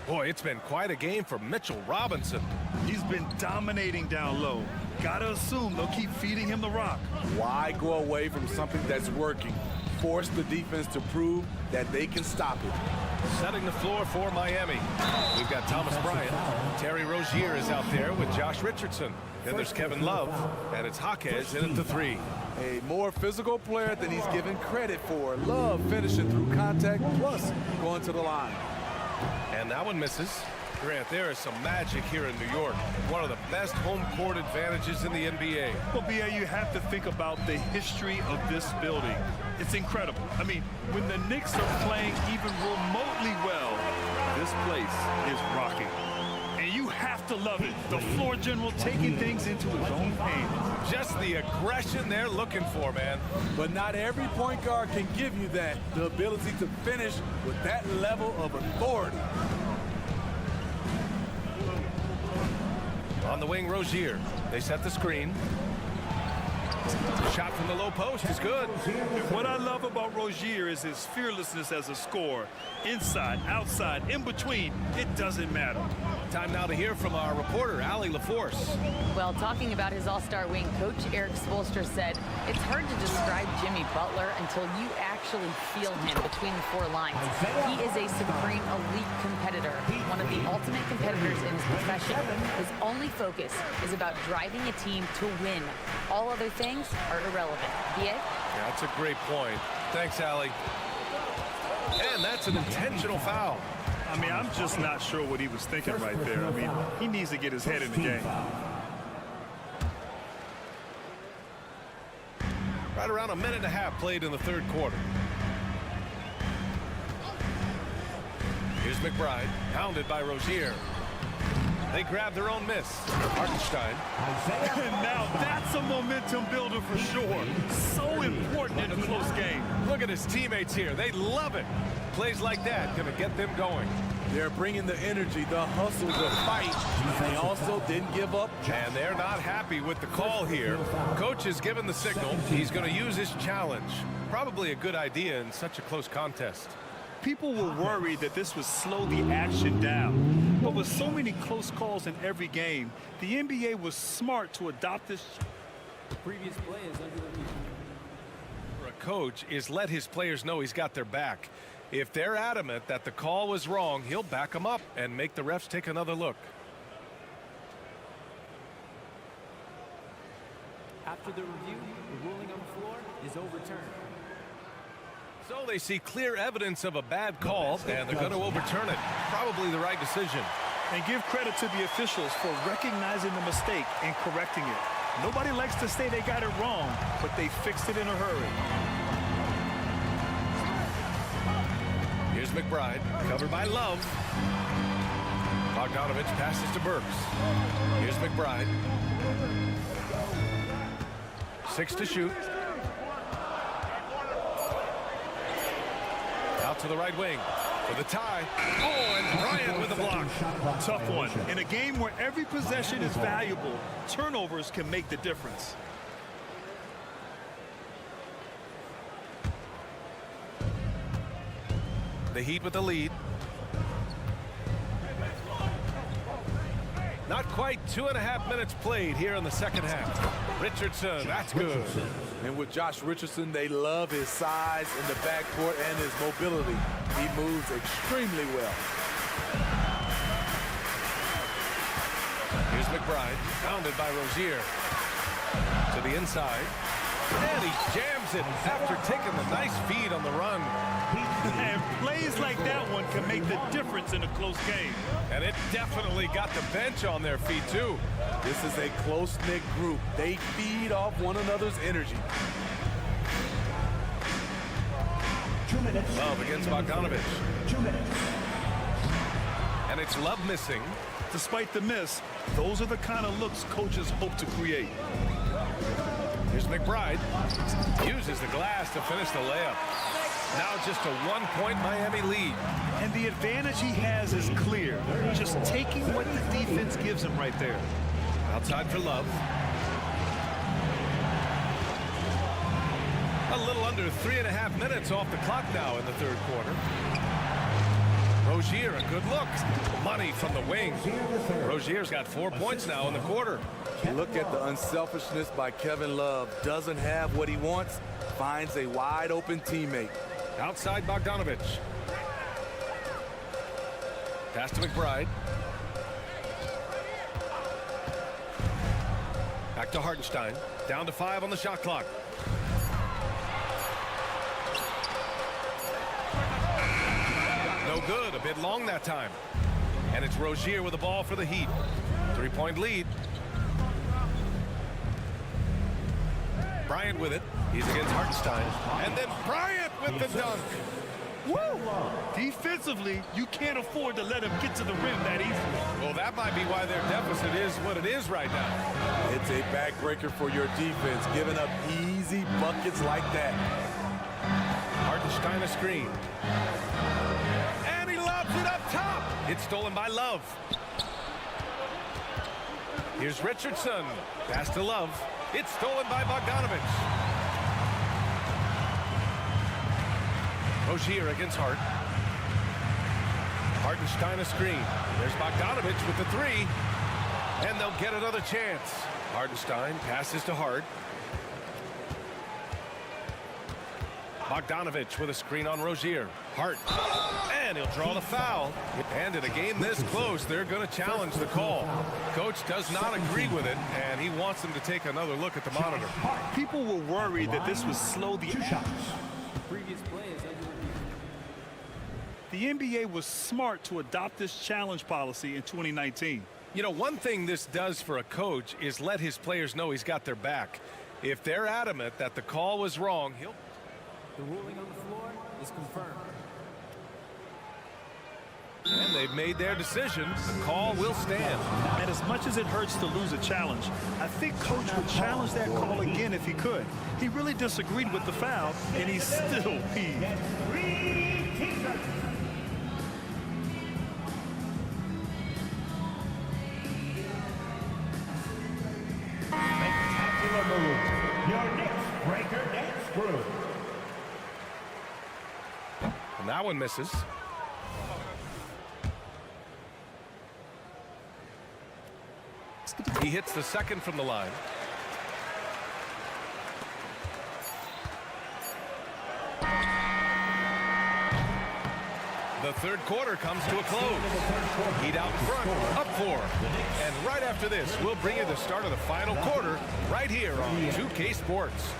Speaker 2: Boy, it's been quite a game for Mitchell Robinson.
Speaker 3: He's been dominating down low. Gotta assume they'll keep feeding him the rock.
Speaker 10: Why go away from something that's working? Force the defense to prove that they can stop it.
Speaker 2: Setting the floor for Miami. We've got Thomas Bryant. Terry Rozier is out there with Josh Richardson. Then there's Kevin Love, and it's Jaquez in at the 3.
Speaker 10: A more physical player than he's given credit for. Love finishing through contact, plus going to the line.
Speaker 2: And that one misses. Grant, there is some magic here in New York. One of the best home court advantages in the NBA.
Speaker 3: Well, B.A., you have to think about the history of this building. It's incredible. I mean, when the Knicks are playing even remotely well, this place is rocking. And you have have to love it. The floor general taking things into his own hands.
Speaker 2: Just the aggression they're looking for, man.
Speaker 10: But not every point guard can give you that, the ability to finish with that level of authority.
Speaker 2: On the wing, Rozier. They set the screen. Shot from the low post is good.
Speaker 3: What I love about Rozier is his fearlessness as a scorer. Inside, outside, in between, it doesn't matter.
Speaker 2: Time now to hear from our reporter, Allie LaForce.
Speaker 5: Well, talking about his all-star wing, Coach Eric Spoelstra said, it's hard to describe Jimmy Butler until you actually feel him between the four lines. He is a supreme elite competitor, one of the ultimate competitors in his profession. His only focus is about driving a team to win. All other things are irrelevant. B.I.G?
Speaker 2: Yeah, that's a great point. Thanks, Allie. And that's an intentional foul.
Speaker 3: I mean, I'm just not sure what he was thinking right there. I mean, he needs to get his head in the game.
Speaker 2: Right around a minute and a half played in the third quarter. Here's McBride, pounded by Rozier. They grab their own miss. Hartenstein.
Speaker 3: And now that's a momentum builder for sure. So important in a close game.
Speaker 2: Look at his teammates here. They love it. Plays like that gonna get them going.
Speaker 10: They're bringing the energy, the hustle, the fight. They also didn't give up.
Speaker 2: And they're not happy with the call here. Coach has given the signal. He's going to use his challenge. Probably a good idea in such a close contest.
Speaker 3: People were worried that this would slow the action down. But with so many close calls in every game, the NBA was smart to adopt this.
Speaker 1: Previous play is under the lead.
Speaker 2: For a coach is let his players know he's got their back. If they're adamant that the call was wrong, he'll back them up and make the refs take another look.
Speaker 1: After the review, the ruling on the floor is overturned.
Speaker 2: So they see clear evidence of a bad call, and they're going to overturn it. Probably the right decision.
Speaker 3: And give credit to the officials for recognizing the mistake and correcting it. Nobody likes to say they got it wrong, but they fixed it in a hurry.
Speaker 2: Here's McBride, covered by Love. Bogdanovich passes to Burks. Here's McBride. 6 to shoot. Out to the right wing for the tie. Oh, and Bryant with the block.
Speaker 3: Tough one. In a game where every possession is valuable, turnovers can make the difference.
Speaker 2: The Heat with the lead. Not quite 2.5 minutes played here in the second half. Richardson, that's good.
Speaker 10: And with Josh Richardson, they love his size in the backcourt and his mobility. He moves extremely well.
Speaker 2: Here's McBride, pounded by Rozier. To the inside. And he jams it after taking the nice feed on the run.
Speaker 3: And plays like that one can make the difference in a close game.
Speaker 2: And it definitely got the bench on their feet, too.
Speaker 10: This is a close-knit group. They feed off one another's energy.
Speaker 2: Love against Bogdanovich.
Speaker 1: 2 minutes.
Speaker 2: And it's Love missing.
Speaker 3: Despite the miss, those are the kind of looks coaches hope to create.
Speaker 2: Here's McBride. Uses the glass to finish the layup. Now just a 1-point Miami lead.
Speaker 3: And the advantage he has is clear. Just taking what the defense gives him right there.
Speaker 2: Outside for Love. A little under 3.5 minutes off the clock now in the third quarter. Rozier, a good look. Money from the wing. Rozier's got 4 points now in the quarter.
Speaker 10: Look at the unselfishness by Kevin Love. Doesn't have what he wants, finds a wide open teammate.
Speaker 2: Outside Bogdanovich. Pass to McBride. Back to Hartenstein. Down to 5 on the shot clock. No good. A bit long that time. And it's Rozier with the ball for the Heat. 3-point lead. Bryant with it. He's against Hartenstein. And then Bryant with the dunk.
Speaker 3: Woo! Defensively, you can't afford to let him get to the rim that easily.
Speaker 2: Well, that might be why their deficit is what it is right now.
Speaker 10: It's a backbreaker for your defense, giving up easy buckets like that.
Speaker 2: Hartenstein a screen. And he lobs it up top. It's stolen by Love. Here's Richardson. Pass to Love. It's stolen by Bogdanovich. Rozier against Hart. Hartenstein a screen. There's Bogdanovich with the three. And they'll get another chance. Hartenstein passes to Hart. Bogdanovich with a screen on Rozier. Hart. And he'll draw the foul. And in a game this close, they're going to challenge the call. Coach does not agree with it, and he wants them to take another look at the monitor.
Speaker 3: People were worried that this would slow the shots. The NBA was smart to adopt this challenge policy in 2019.
Speaker 2: You know, one thing this does for a coach is let his players know he's got their back. If they're adamant that the call was wrong, he'll...
Speaker 1: The ruling on the floor is confirmed.
Speaker 2: And they've made their decision. The call will stand.
Speaker 3: And as much as it hurts to lose a challenge, I think Coach would challenge that call again if he could. He really disagreed with the foul, and he's still peeved.
Speaker 1: Your next breaker dance crew.
Speaker 2: And that one misses. He hits the second from the line. The third quarter comes to a close. Heat out front, up 4. And right after this, we'll bring you the start of the final quarter right here on 2K Sports.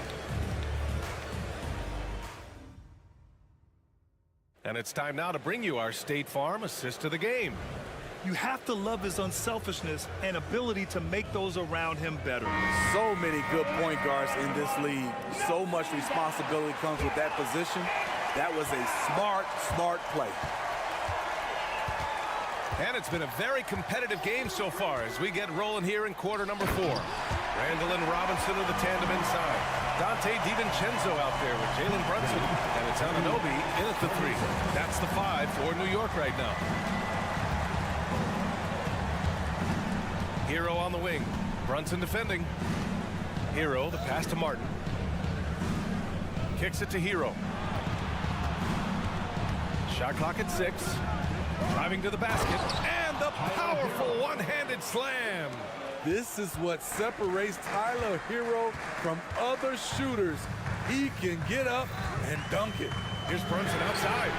Speaker 2: And it's time now to bring you our State Farm assist of the game.
Speaker 3: You have to love his unselfishness and ability to make those around him better.
Speaker 10: So many good point guards in this league. So much responsibility comes with that position. That was a smart play.
Speaker 2: And it's been a very competitive game so far as we get rolling here in quarter number 4. Randall and Robinson are the tandem inside. Dante DiVincenzo out there with Jalen Brunson. And it's Anunoby in at the 3. That's the 5 for New York right now. Hero on the wing. Brunson defending. Hero, the pass to Martin. Kicks it to Hero. Shot clock at 6. Driving to the basket. And the powerful one-handed slam.
Speaker 10: This is what separates Tyler Hero from other shooters. He can get up and dunk it.
Speaker 2: Here's Brunson outside.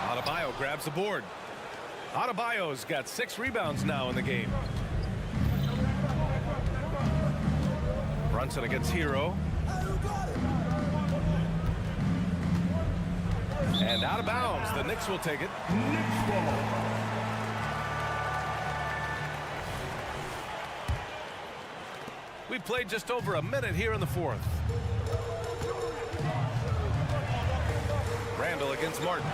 Speaker 2: Adebayo grabs the board. Adebayo's got 6 rebounds now in the game. Brunson against Hero. And out of bounds. The Knicks will take it.
Speaker 1: Knicks ball.
Speaker 2: We've played just over a minute here in the 4th. Randall against Martin.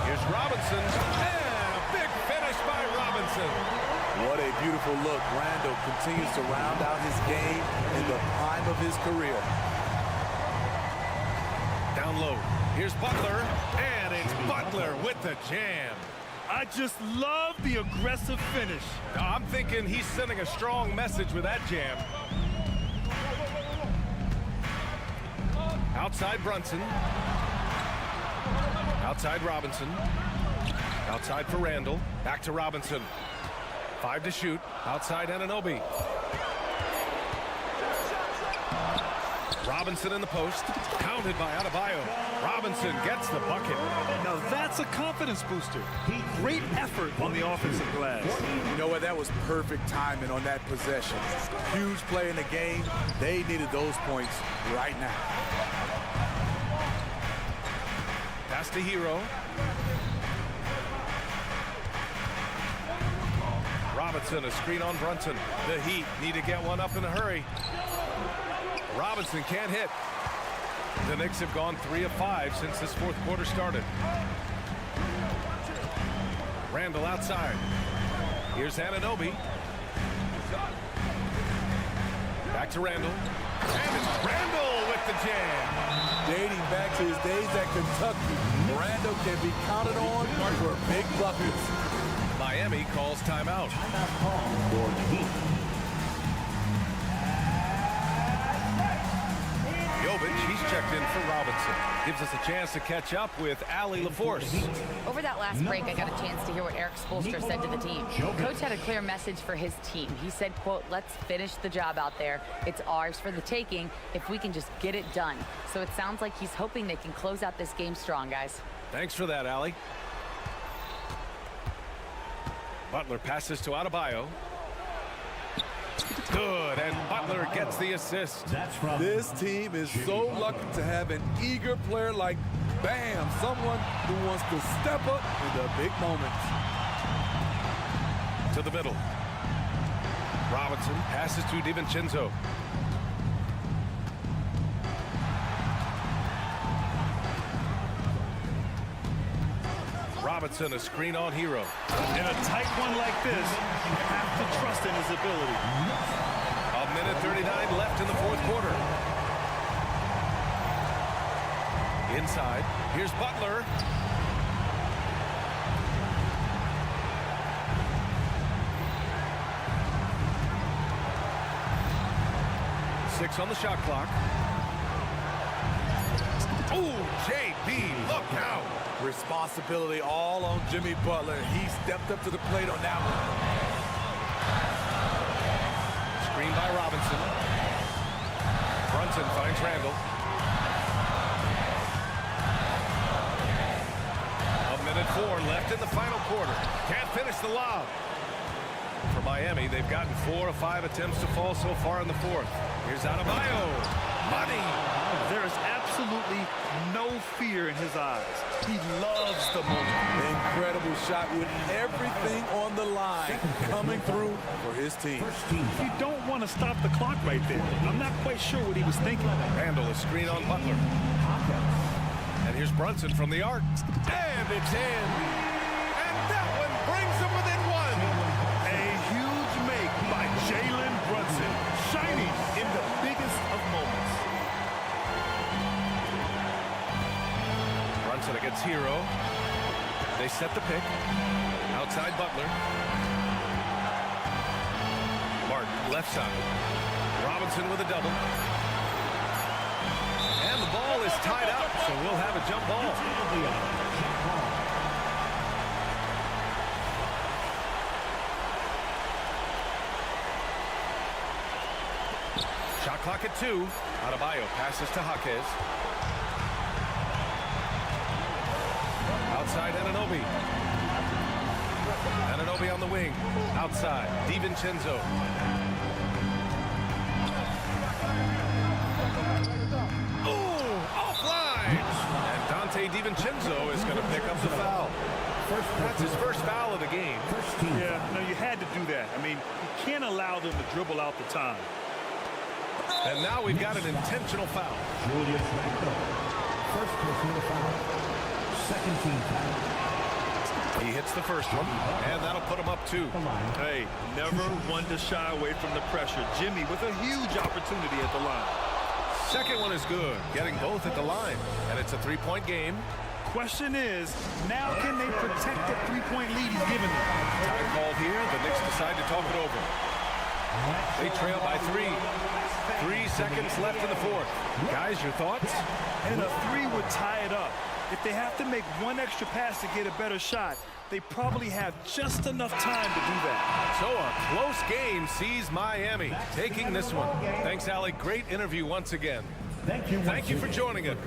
Speaker 2: Here's Robinson. And a big finish by Robinson.
Speaker 10: What a beautiful look. Randall continues to round out his game in the prime of his career.
Speaker 2: Down low. Here's Butler. And it's Butler with the jam.
Speaker 3: I just love the aggressive finish.
Speaker 2: I'm thinking he's sending a strong message with that jam. Outside Brunson. Outside Robinson. Outside for Randall. Back to Robinson. 5 to shoot. Outside Anunoby. Robinson in the post. Counted by Adebayo. Robinson gets the bucket.
Speaker 3: Now that's a confidence booster. Great effort on the offensive glass.
Speaker 10: You know what? That was perfect timing on that possession. Huge play in the game. They needed those points right now.
Speaker 2: Pass to Hero. Robinson, a screen on Brunson. The Heat need to get one up in a hurry. Robinson can't hit. The Knicks have gone 3 of 5 since this fourth quarter started. Randall outside. Here's Anunoby. Back to Randall. And it's Randall with the jam.
Speaker 10: Dating back to his days at Kentucky, Randall can be counted on for big buckets.
Speaker 2: Miami calls timeout.
Speaker 1: Timeout call for the Heat.
Speaker 2: Jovic, he's checked in for Robinson. Gives us a chance to catch up with Allie LaForce.
Speaker 5: Over that last break, I got a chance to hear what Eric Spoelstra said to the team. Coach had a clear message for his team. He said, quote, let's finish the job out there. It's ours for the taking if we can just get it done. So it sounds like he's hoping they can close out this game strong, guys.
Speaker 2: Thanks for that, Allie. Butler passes to Adebayo. Good, and Butler gets the assist.
Speaker 1: That's from
Speaker 10: This team is so lucky to have an eager player like Bam, someone who wants to step up in the big moments.
Speaker 2: To the middle. Robinson passes to DiVincenzo. Robinson, a screen on Hero.
Speaker 3: In a tight one like this, you have to trust in his ability.
Speaker 2: A minute 39 left in the fourth quarter. Inside, here's Butler. Six on the shot clock. Oh, JB, look out.
Speaker 10: Responsibility all on Jimmy Butler. He stepped up to the plate on that one.
Speaker 2: Screen by Robinson. Brunson finds Randall. A minute 4 left in the final quarter. Can't finish the lob. For Miami, they've gotten 4 of 5 attempts to fall so far in the fourth. Here's Adebayo. Money.
Speaker 3: There is absolutely no fear in his eyes. He loves the moment.
Speaker 10: Incredible shot with everything on the line coming through for his team.
Speaker 3: You don't want to stop the clock right there. I'm not quite sure what he was thinking.
Speaker 2: Randall, a screen on Butler. And here's Brunson from the arc. And it's in. And that one brings them within one.
Speaker 3: A huge make by Jalen Brunson, shining in the biggest of moments.
Speaker 2: Brunson against Hero. They set the pick. Outside Butler. Martin, left side. Robinson with a double. And the ball is tied up, so we'll have a jump ball. Shot clock at 2. Adebayo passes to Jaquez. Outside Anunoby. Anunoby on the wing. Outside DiVincenzo. Offline! And Dante DiVincenzo is going to pick up the foul. That's his first foul of the game.
Speaker 3: Yeah, no, you had to do that. I mean, you can't allow them to dribble out the time.
Speaker 2: And now we've got an intentional foul.
Speaker 1: Julius Randle. First personal foul. Second team foul.
Speaker 2: He hits the first one, and that'll put him up 2.
Speaker 3: Hey, never one to shy away from the pressure. Jimmy with a huge opportunity at the line.
Speaker 2: Second one is good, getting both at the line. And it's a 3-point game.
Speaker 3: Question is, now can they protect the 3-point lead he's given them?
Speaker 2: Time called here. The Knicks decide to talk it over. They trail by 3. 3 seconds left in the fourth. Guys, your thoughts?
Speaker 3: And a 3 would tie it up. If they have to make one extra pass to get a better shot, they probably have just enough time to do that.
Speaker 2: So a close game sees Miami taking this one. Thanks, Allie. Great interview once again. Thank you for joining us.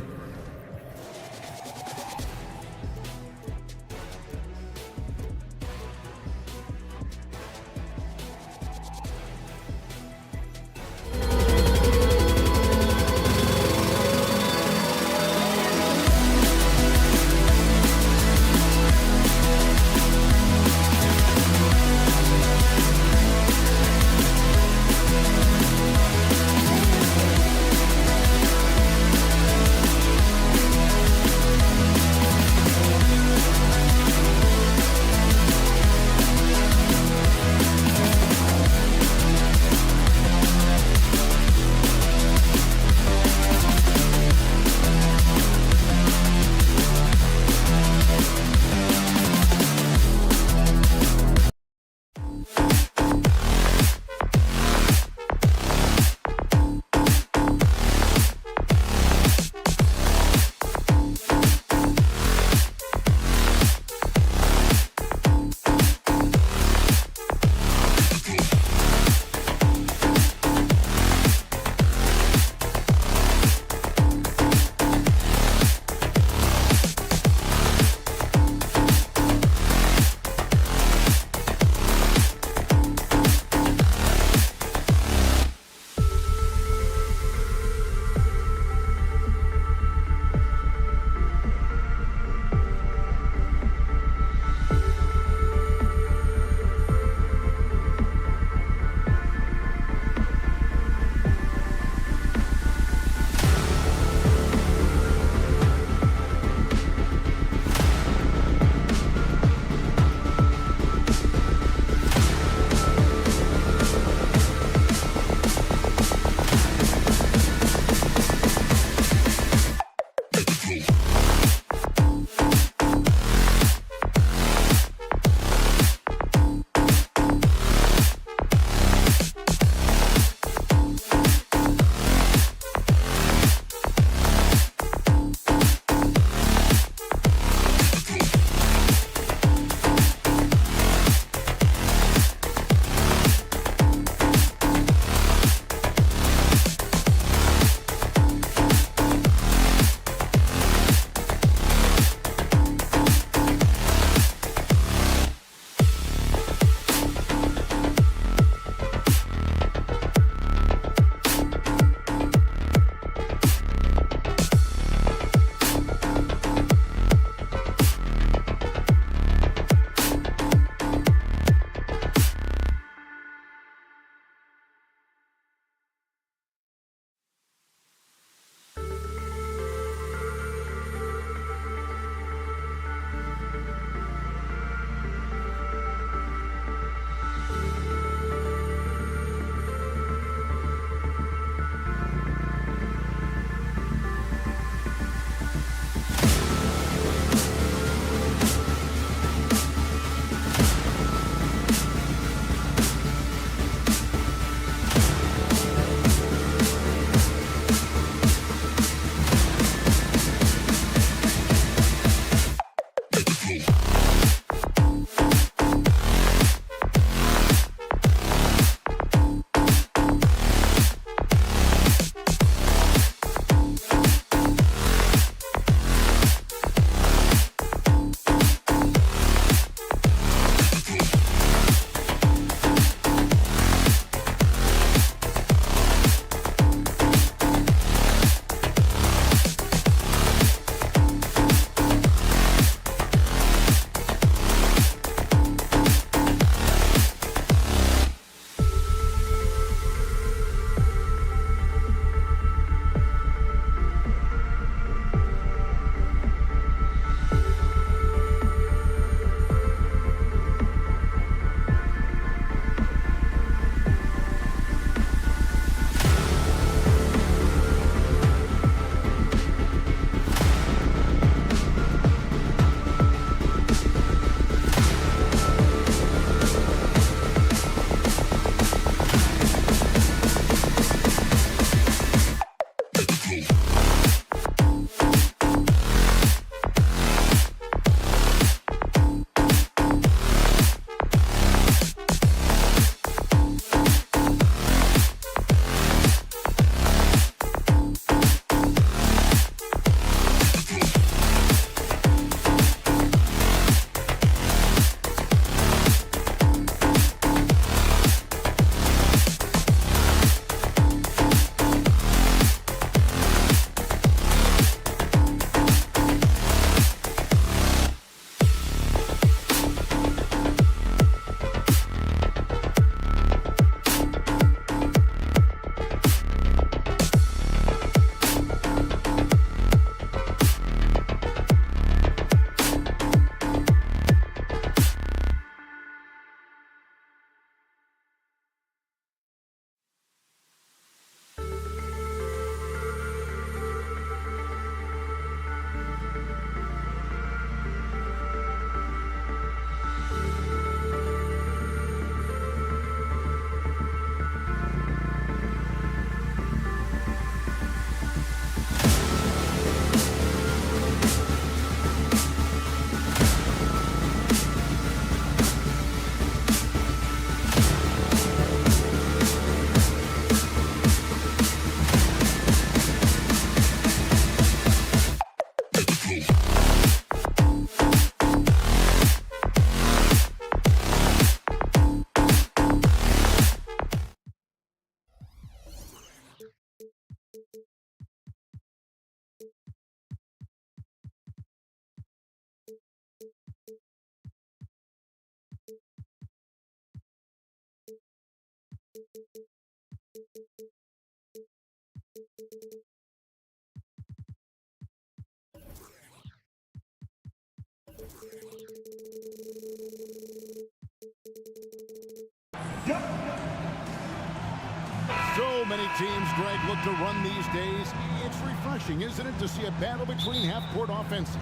Speaker 11: So
Speaker 6: many teams, Greg, look to run these days. It's refreshing, isn't it, to see a battle between half-court offenses?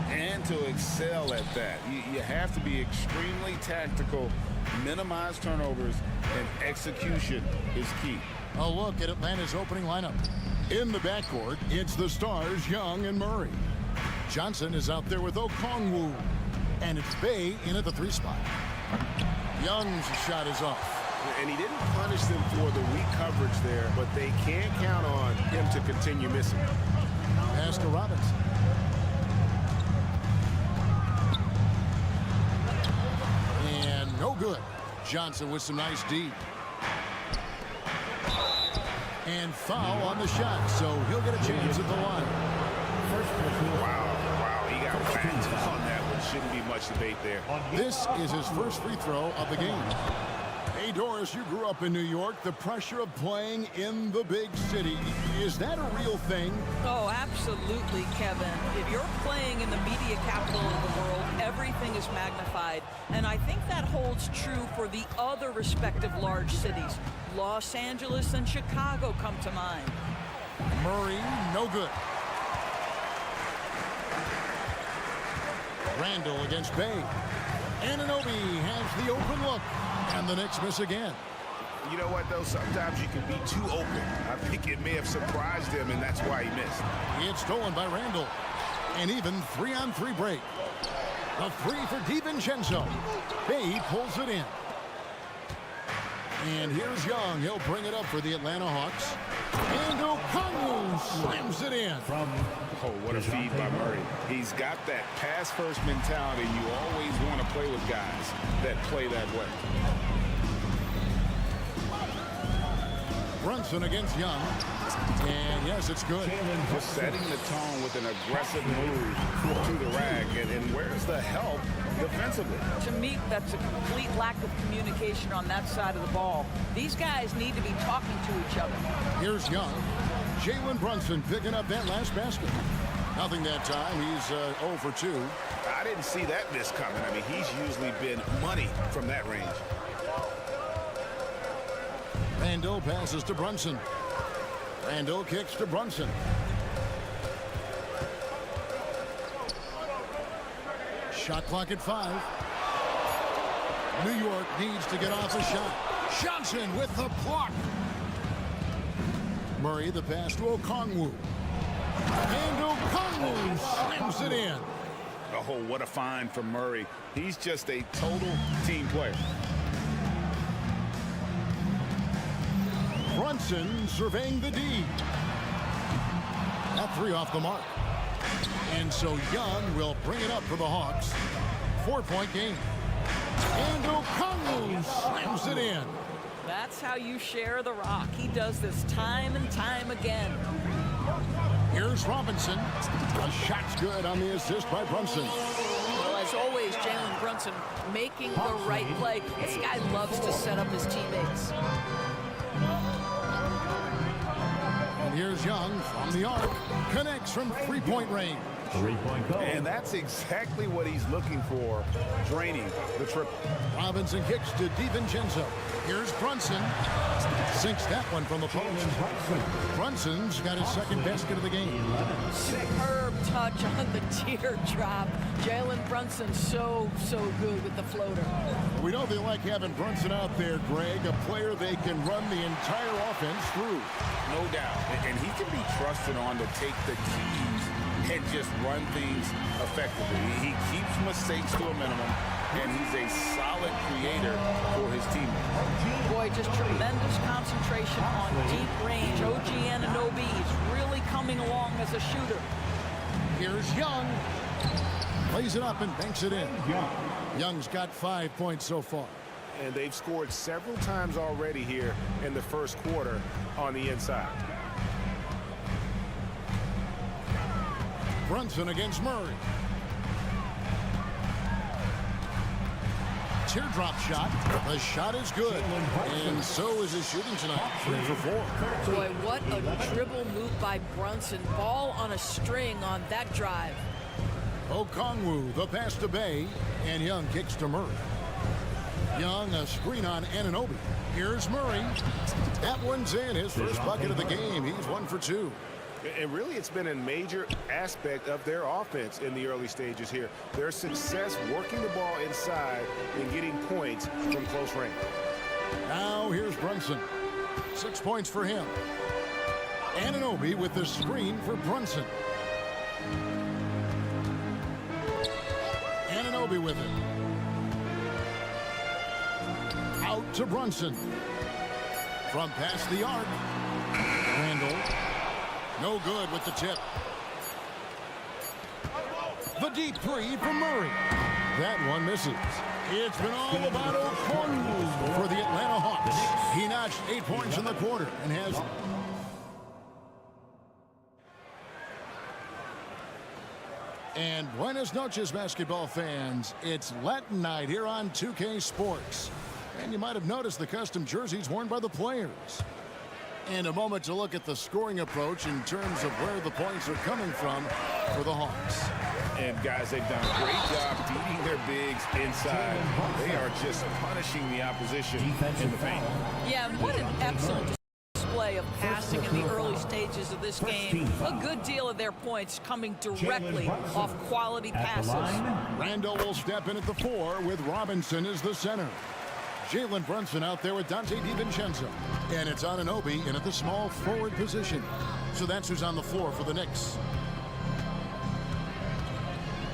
Speaker 8: And to excel at that. You have to be extremely tactical, minimize turnovers, and execution is key.
Speaker 6: A look at Atlanta's opening lineup. In the backcourt, it's the stars, Young and Murray. Johnson is out there with Okongwu. And it's Bay in at the 3 spot. Young's shot is off.
Speaker 8: And he didn't punish them for the weak coverage there, but they can't count on him to continue missing.
Speaker 6: Pass to Robinson. And no good. Johnson with some nice D. And foul on the shot, so he'll get a chance at the line.
Speaker 8: Wow, he got whacked on that one. Shouldn't be much debate there.
Speaker 6: This is his first free throw of the game. Hey, Doris, you grew up in New York. The pressure of playing in the big city, is that a real thing?
Speaker 4: Oh, absolutely, Kevin. If you're playing in the media capital of the world, everything is magnified. And I think that holds true for the other respective large cities. Los Angeles and Chicago come to mind.
Speaker 6: Murray, no good. Randall against Bay. Anunoby has the open look. And the Knicks miss again.
Speaker 8: You know what, though? Sometimes you can be too open. I think it may have surprised him, and that's why he missed.
Speaker 6: It's stolen by Randall. An even 3-on-3 break. A 3 for DiVincenzo. Bay pulls it in. And here's Young. He'll bring it up for the Atlanta Hawks. And Okongwu slams it in.
Speaker 8: Oh, what a feed by Murray. He's got that pass-first mentality. You always want to play with guys that play that way.
Speaker 6: Brunson against Young. And yes, it's good.
Speaker 8: Just setting the tone with an aggressive move to the rack. And where's the help defensively?
Speaker 4: To me, that's a complete lack of communication on that side of the ball. These guys need to be talking to each other.
Speaker 6: Here's Young. Jalen Brunson picking up that last basket. Nothing that time. He's 0 for 2.
Speaker 8: I didn't see that miss coming. I mean, he's usually been money from that range.
Speaker 6: Randall passes to Brunson. Randall kicks to Brunson. Shot clock at 5. New York needs to get off the shot. Johnson with the block. Murray the pass to Okongwu. And Okongwu slams it in.
Speaker 8: Oh, what a find from Murray. He's just a total team player.
Speaker 6: Brunson surveying the D. That 3 off the mark. And so Young will bring it up for the Hawks. 4-point game. And Okongwu slams it in.
Speaker 4: That's how you share the rock. He does this time and time again.
Speaker 6: Here's Robinson. A shot's good on the assist by Brunson.
Speaker 4: Well, as always, Jalen Brunson making the right play. This guy loves to set up his teammates.
Speaker 6: And here's Young from the arc. Connects from 3-point range.
Speaker 1: 3-point goal.
Speaker 8: And that's exactly what he's looking for, draining the triple.
Speaker 6: Robinson kicks to DiVincenzo. Here's Brunson. Sinks that one from the post. Brunson's got his second basket of the game.
Speaker 4: Superb touch on the teardrop. Jalen Brunson so good with the floater.
Speaker 6: We know they like having Brunson out there, Greg, a player they can run the entire offense through.
Speaker 8: No doubt. And he can be trusted on to take the keys and just run things effectively. He keeps mistakes to a minimum, and he's a solid creator for his teammates.
Speaker 4: Boy, just tremendous concentration on deep range. OG Anunoby is really coming along as a shooter.
Speaker 6: Here's Young. Plays it up and banks it in. Young's got 5 points so far.
Speaker 8: And they've scored several times already here in the first quarter on the inside.
Speaker 6: Brunson against Murray. Teardrop shot. The shot is good. And so is his shooting tonight. 3 for 4.
Speaker 4: Boy, what a dribble move by Brunson. Ball on a string on that drive.
Speaker 6: Okongwu, the pass to Bay. And Young kicks to Murray. Young, a screen on Anunoby. Here's Murray. That one's in. His first bucket of the game. He's 1 for 2.
Speaker 8: And really, it's been a major aspect of their offense in the early stages here. Their success working the ball inside and getting points from close range.
Speaker 6: Now here's Brunson. 6 points for him. Anunoby with the screen for Brunson. Anunoby with it. Out to Brunson. From past the arc. Randall. No good with the tip. The deep three from Murray. That one misses. It's been all about Okongwu for the Atlanta Hawks. He notched 8 points in the quarter and has... And buenas noches, basketball fans. It's Latin night here on 2K Sports. And you might have noticed the custom jerseys worn by the players. And a moment to look at the scoring approach in terms of where the points are coming from for the Hawks.
Speaker 8: And guys, they've done a great job feeding their bigs inside. They are just punishing the opposition in the paint.
Speaker 4: Yeah, and what an excellent display of passing in the early stages of this game. A good deal of their points coming directly off quality passes.
Speaker 6: Randall will step in at the 4 with Robinson as the center. Jalen Brunson out there with Dante DiVincenzo. And it's Anunoby in at the small forward position. So that's who's on the floor for the Knicks.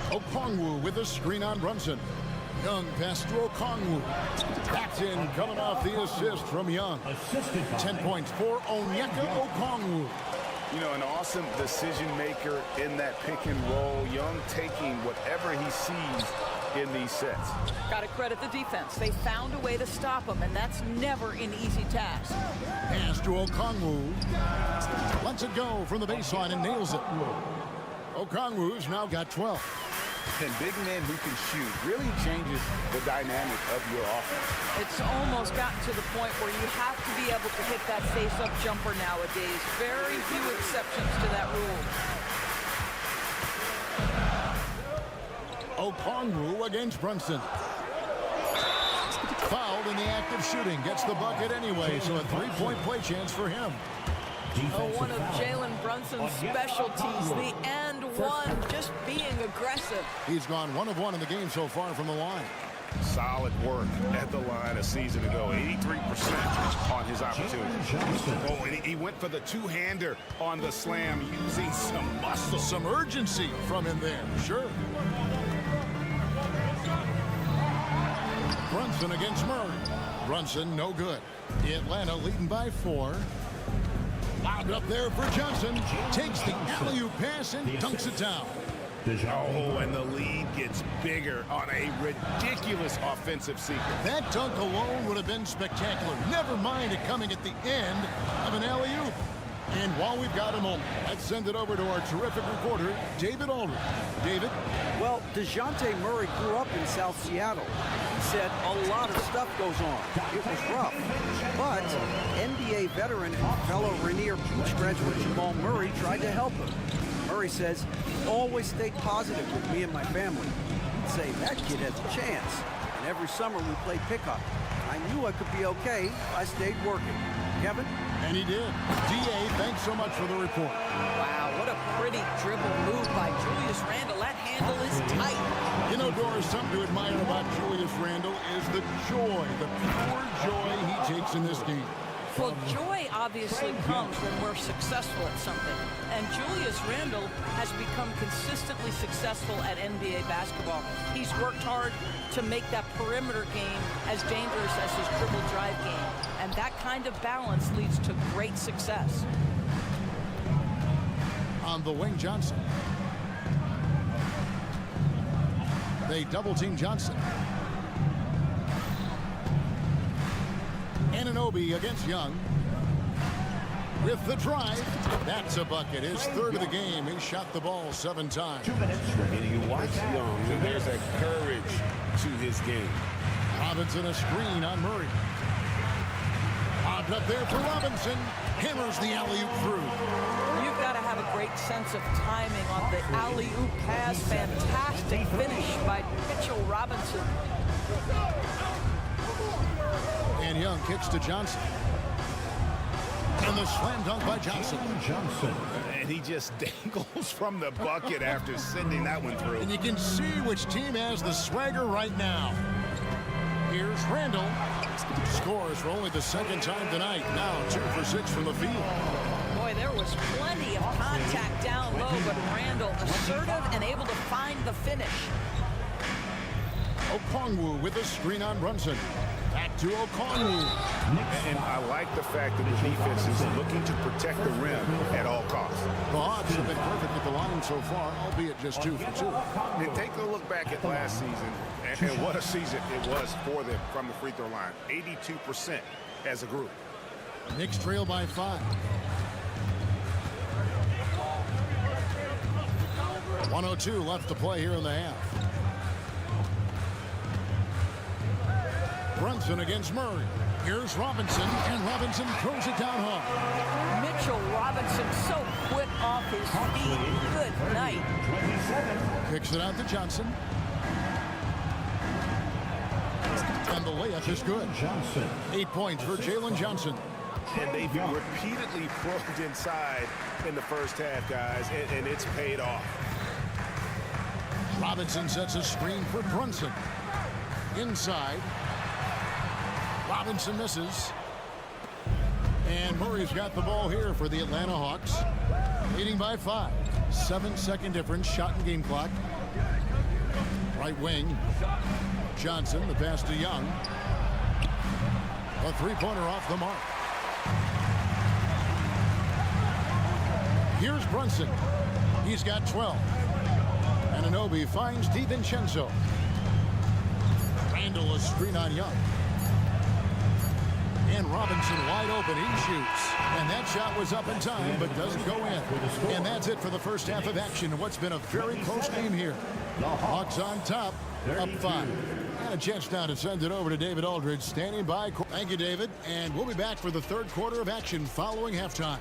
Speaker 6: Okongwu with a screen on Brunson. Young pass to Okongwu. Backed in, coming off the assist from Young. 10 points for Onyeka Okongwu.
Speaker 8: You know, an awesome decision maker in that pick and roll. Young taking whatever he sees in these sets.
Speaker 4: Got to credit the defense. They found a way to stop him, and that's never an easy task.
Speaker 6: Pass to Okongwu. Lets it go from the baseline and nails it. Okongwu's now got 12.
Speaker 8: And big men who can shoot really changes the dynamic of your offense.
Speaker 4: It's almost gotten to the point where you have to be able to hit that face-up jumper nowadays. Very few exceptions to that rule.
Speaker 6: Okongwu against Brunson. Fouled in the act of shooting. Gets the bucket anyway, so a 3-point play chance for him.
Speaker 4: One of Jalen Brunson's specialties, the and one, just being aggressive.
Speaker 6: He's gone 1 of 1 in the game so far from the line.
Speaker 8: Solid work at the line a season ago. 83% on his opportunity. Oh, and he went for the two-hander on the slam using some muscle.
Speaker 6: Some urgency from him there, sure. Brunson against Murray. Brunson, no good. Atlanta leading by 4. Lobbed up there for Johnson. Takes the alley-oop pass and dunks it down.
Speaker 8: Oh, and the lead gets bigger on a ridiculous offensive sequence.
Speaker 6: That dunk alone would have been spectacular. Never mind it coming at the end of an alley-oop. And while we've got a moment, let's send it over to our terrific reporter, David Aldridge. David?
Speaker 9: Well, DeJounte Murray grew up in South Seattle. He said a lot of stuff goes on. It was rough. But NBA veteran and fellow Rainier Beach graduate Jamal Murray tried to help him. Murray says, he always stayed positive with me and my family. He'd say, that kid has a chance. And every summer we played pickup. I knew I could be okay if I stayed working. Kevin?
Speaker 6: And he did. D.A., thanks so much for the report.
Speaker 4: Wow, what a pretty dribble move by Julius Randle. That handle is tight.
Speaker 6: You know, Doris, something to admire about Julius Randle is the joy, the pure joy he takes in this game.
Speaker 4: Well, joy obviously comes when we're successful at something. And Julius Randle has become consistently successful at NBA basketball. He's worked hard to make that perimeter game as dangerous as his dribble drive game. And that kind of balance leads to great success.
Speaker 6: On the wing, Johnson. They double-team Johnson. Anunoby against Young. With the drive, that's a bucket. His third of the game. He shot the ball 7 times.
Speaker 8: And you watch Young, and there's a courage to his game.
Speaker 6: Robinson a screen on Murray. Lobbed up there for Robinson. Hammers the alley-oop through.
Speaker 4: You've got to have a great sense of timing on the alley-oop pass. Fantastic finish by Mitchell Robinson.
Speaker 6: Young kicks to Johnson. And the slam dunk by Johnson.
Speaker 8: And he just dangles from the bucket after sending that one through.
Speaker 6: And you can see which team has the swagger right now. Here's Randall. Scores for only the second time tonight. Now 2 for 6 from the field.
Speaker 4: Boy, there was plenty of contact down low, but Randall assertive and able to find the finish.
Speaker 6: Okongwu with a screen on Brunson. Back to Okongwu.
Speaker 8: And I like the fact that the defense is looking to protect the rim at all costs.
Speaker 6: The Hawks have been perfect at the line so far, albeit just 2 for 2.
Speaker 8: And take a look back at last season, and what a season it was for them from the free throw line. 82% as a group.
Speaker 6: Knicks trail by 5. 1:02 left to play here in the half. Brunson against Murray. Here's Robinson, and Robinson throws it down home.
Speaker 4: Mitchell Robinson so quick off his feet. Good night.
Speaker 6: Kicks it out to Johnson. And the layup is good. 8 points for Jalen Johnson.
Speaker 8: And they've repeatedly probed inside in the first half, guys, and it's paid off.
Speaker 6: Robinson sets a screen for Brunson. Inside. Robinson misses. And Murray's got the ball here for the Atlanta Hawks. Leading by 5. 7-second difference, shot and game clock. Right wing. Johnson, the pass to Young. A three-pointer off the mark. Here's Brunson. He's got 12. And Anunoby finds DiVincenzo. Randall a screen on Young. And Robinson wide open. He shoots. And that shot was up in time, but doesn't go in. And that's it for the first half of action. What's been a very close game here. Hawks on top, up 5. And a chance now to send it over to David Aldridge, standing by. Thank you, David. And we'll be back for the third quarter of action following halftime.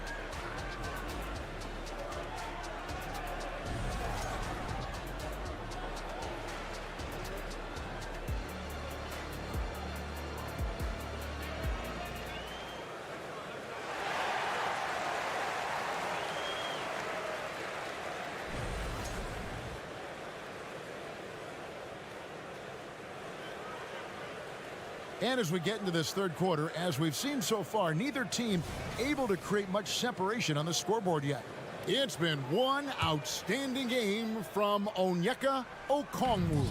Speaker 6: And as we get into this third quarter, as we've seen so far, neither team able to create much separation on the scoreboard yet. It's been one outstanding game from Onyeka Okongwu.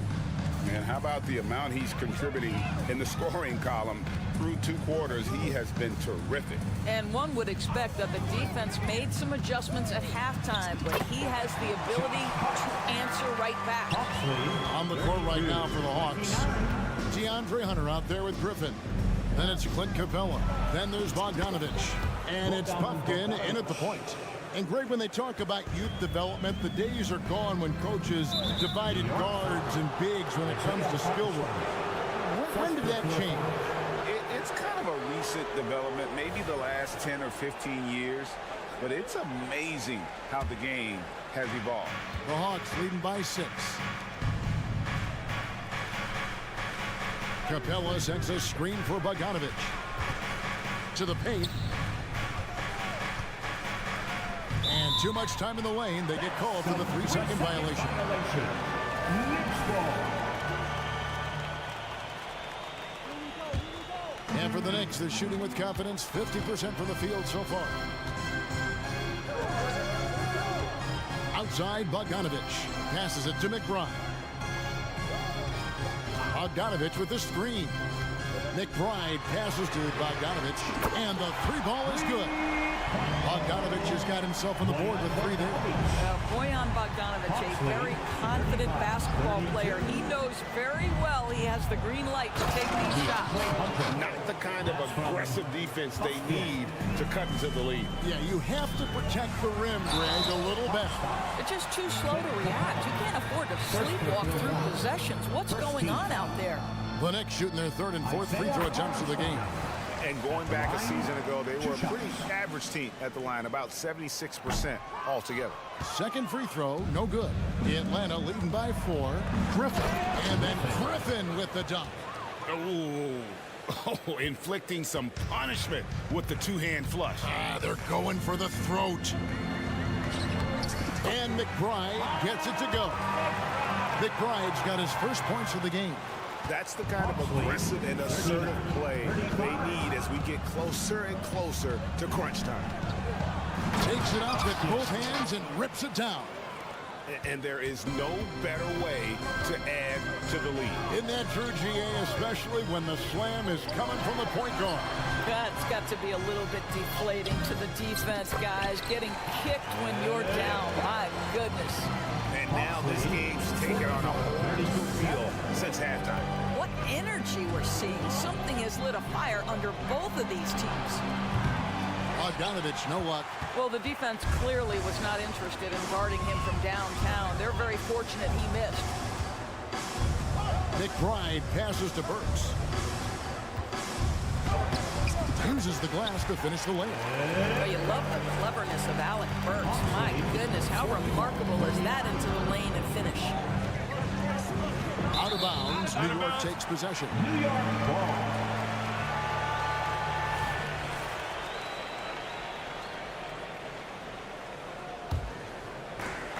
Speaker 8: And how about the amount he's contributing in the scoring column through 2 quarters? He has been terrific.
Speaker 4: And one would expect that the defense made some adjustments at halftime, but he has the ability to answer right back.
Speaker 6: On the court right now for the Hawks. DeAndre Hunter out there with Griffin. Then it's Clint Capella. Then there's Bogdanovich. And it's Pumpkin in at the point. And Greg, when they talk about youth development, the days are gone when coaches divided guards and bigs when it comes to skill work. When did that change?
Speaker 8: It's kind of a recent development, maybe the last 10 or 15 years. But it's amazing how the game has evolved.
Speaker 6: The Hawks leading by 6. Capella sends a screen for Bogdanovich. To the paint. And too much time in the lane. They get called for the 3-second violation. And for the Knicks, they're shooting with confidence. 50% from the field so far. Outside, Bogdanovich passes it to McBride. Bogdanovich with the screen. McBride passes to Bogdanovich, and the 3-ball is good. Bogdanovich has got himself on the board with 3 there.
Speaker 4: Bojan Bogdanovich, a very confident basketball player. He knows very well he has the green light to take these shots.
Speaker 8: Not the kind of aggressive defense they need to cut into the lead.
Speaker 6: Yeah, you have to protect the rim, Greg, a little better.
Speaker 4: They're just too slow to react. You can't afford to sleepwalk through possessions. What's going on out there?
Speaker 6: The Knicks shooting their 3rd and 4th free throw attempts of the game.
Speaker 8: And going back a season ago, they were a pretty average team at the line, about 76% altogether.
Speaker 6: 2nd free throw, no good. Atlanta leading by 4. Griffin. And then Griffin with the dunk.
Speaker 8: Ooh. Oh, inflicting some punishment with the two-hand flush.
Speaker 6: They're going for the throat. And McBride gets it to go. McBride's got his first points of the game.
Speaker 8: That's the kind of aggressive and assertive play they need as we get closer and closer to crunch time.
Speaker 6: Takes it up with both hands and rips it down.
Speaker 8: And there is no better way to add to the lead.
Speaker 6: Isn't that true, GA, especially when the slam is coming from the point guard?
Speaker 4: That's got to be a little bit deflating to the defense, guys. Getting kicked when you're down. My goodness.
Speaker 8: And now this game's taken on a whole new feel since halftime.
Speaker 4: What energy we're seeing. Something has lit a fire under both of these teams.
Speaker 6: Bogdanovich, no luck.
Speaker 4: Well, the defense clearly was not interested in guarding him from downtown. They're very fortunate he missed.
Speaker 6: McBride passes to Burks. Uses the glass to finish the layup.
Speaker 4: Well, you love the cleverness of Alec Burks. My goodness, how remarkable is that into the lane and finish?
Speaker 6: Out of bounds, New York takes possession.
Speaker 1: New York ball.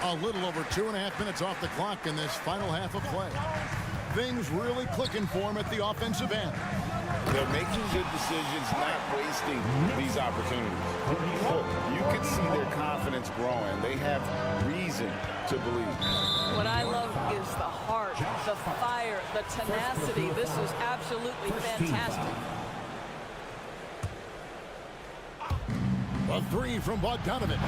Speaker 6: A little over 2.5 minutes off the clock in this final half of play. Things really clicking for him at the offensive end.
Speaker 8: They're making good decisions, not wasting these opportunities. Look, you can see their confidence growing. They have reason to believe.
Speaker 4: What I love is the heart, the fire, the tenacity. This is absolutely fantastic.
Speaker 6: A three from Bogdanovich.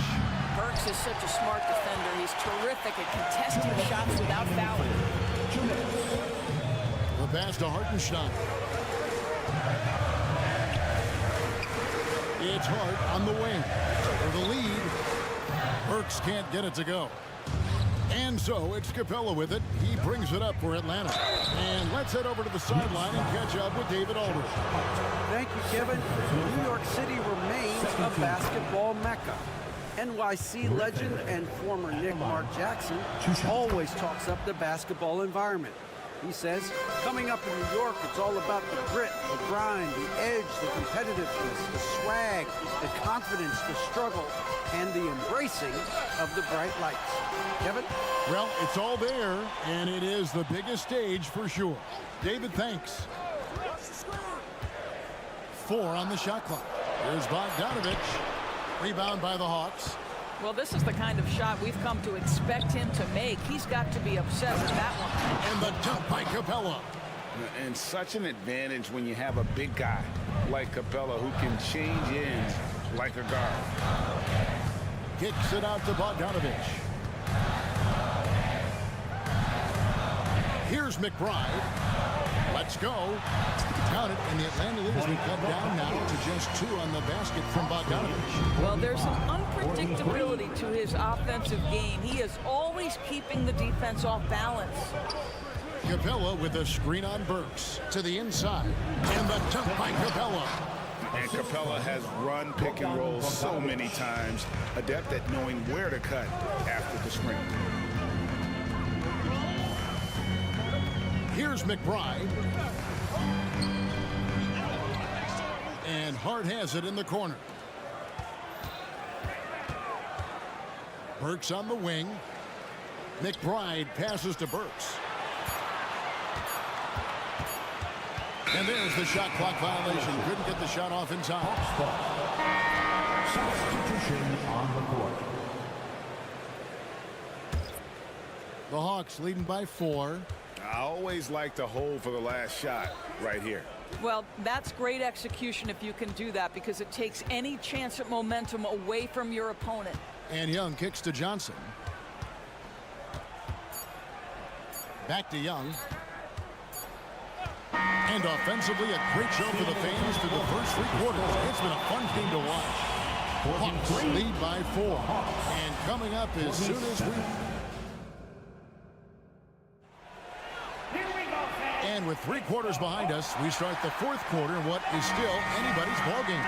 Speaker 4: Burks is such a smart defender. He's terrific at contesting shots without fouling.
Speaker 6: The pass to Hartenstein. It's Hart on the wing for the lead. Burks can't get it to go. And so it's Capella with it. He brings it up for Atlanta. And let's head over to the sideline and catch up with David Aldridge.
Speaker 9: Thank you, Kevin. New York City remains a basketball mecca. NYC legend and former Knick Mark Jackson always talks up the basketball environment. He says, coming up in New York, it's all about the grit, the grind, the edge, the competitiveness, the swag, the confidence, the struggle, and the embracing of the bright lights. Kevin?
Speaker 6: Well, it's all there, and it is the biggest stage for sure. David, thanks. 4 on the shot clock. Here's Bogdanovich. Rebound by the Hawks.
Speaker 4: Well, this is the kind of shot we've come to expect him to make. He's got to be obsessed with that one.
Speaker 6: And the dunk by Capella.
Speaker 8: And such an advantage when you have a big guy like Capella who can change ends like a guard.
Speaker 6: Kicks it out to Bogdanovich. Here's McBride. Let's go. Count it, and the Atlanta lead has been cut down now to just 2 on the basket from Bogdanovich.
Speaker 4: Well, there's some unpredictability to his offensive game. He is always keeping the defense off balance.
Speaker 6: Capella with a screen on Burks to the inside. And the dunk by Capella.
Speaker 8: And Capella has run pick and roll so many times, adept at knowing where to cut after the screen.
Speaker 6: Here's McBride. And Hart has it in the corner. Burks on the wing. McBride passes to Burks. And there's the shot clock violation. Couldn't get the shot off in time.
Speaker 1: Substitution on the court.
Speaker 6: The Hawks leading by 4.
Speaker 8: I always like to hold for the last shot right here.
Speaker 4: Well, that's great execution if you can do that, because it takes any chance at momentum away from your opponent.
Speaker 6: And Young kicks to Johnson. Back to Young. And offensively, a great show for the fans through the first 3 quarters. It's been a fun game to watch. Hawks lead by 4. And coming up as soon as we... And with 3 quarters behind us, we start the 4th quarter in what is still anybody's ballgame.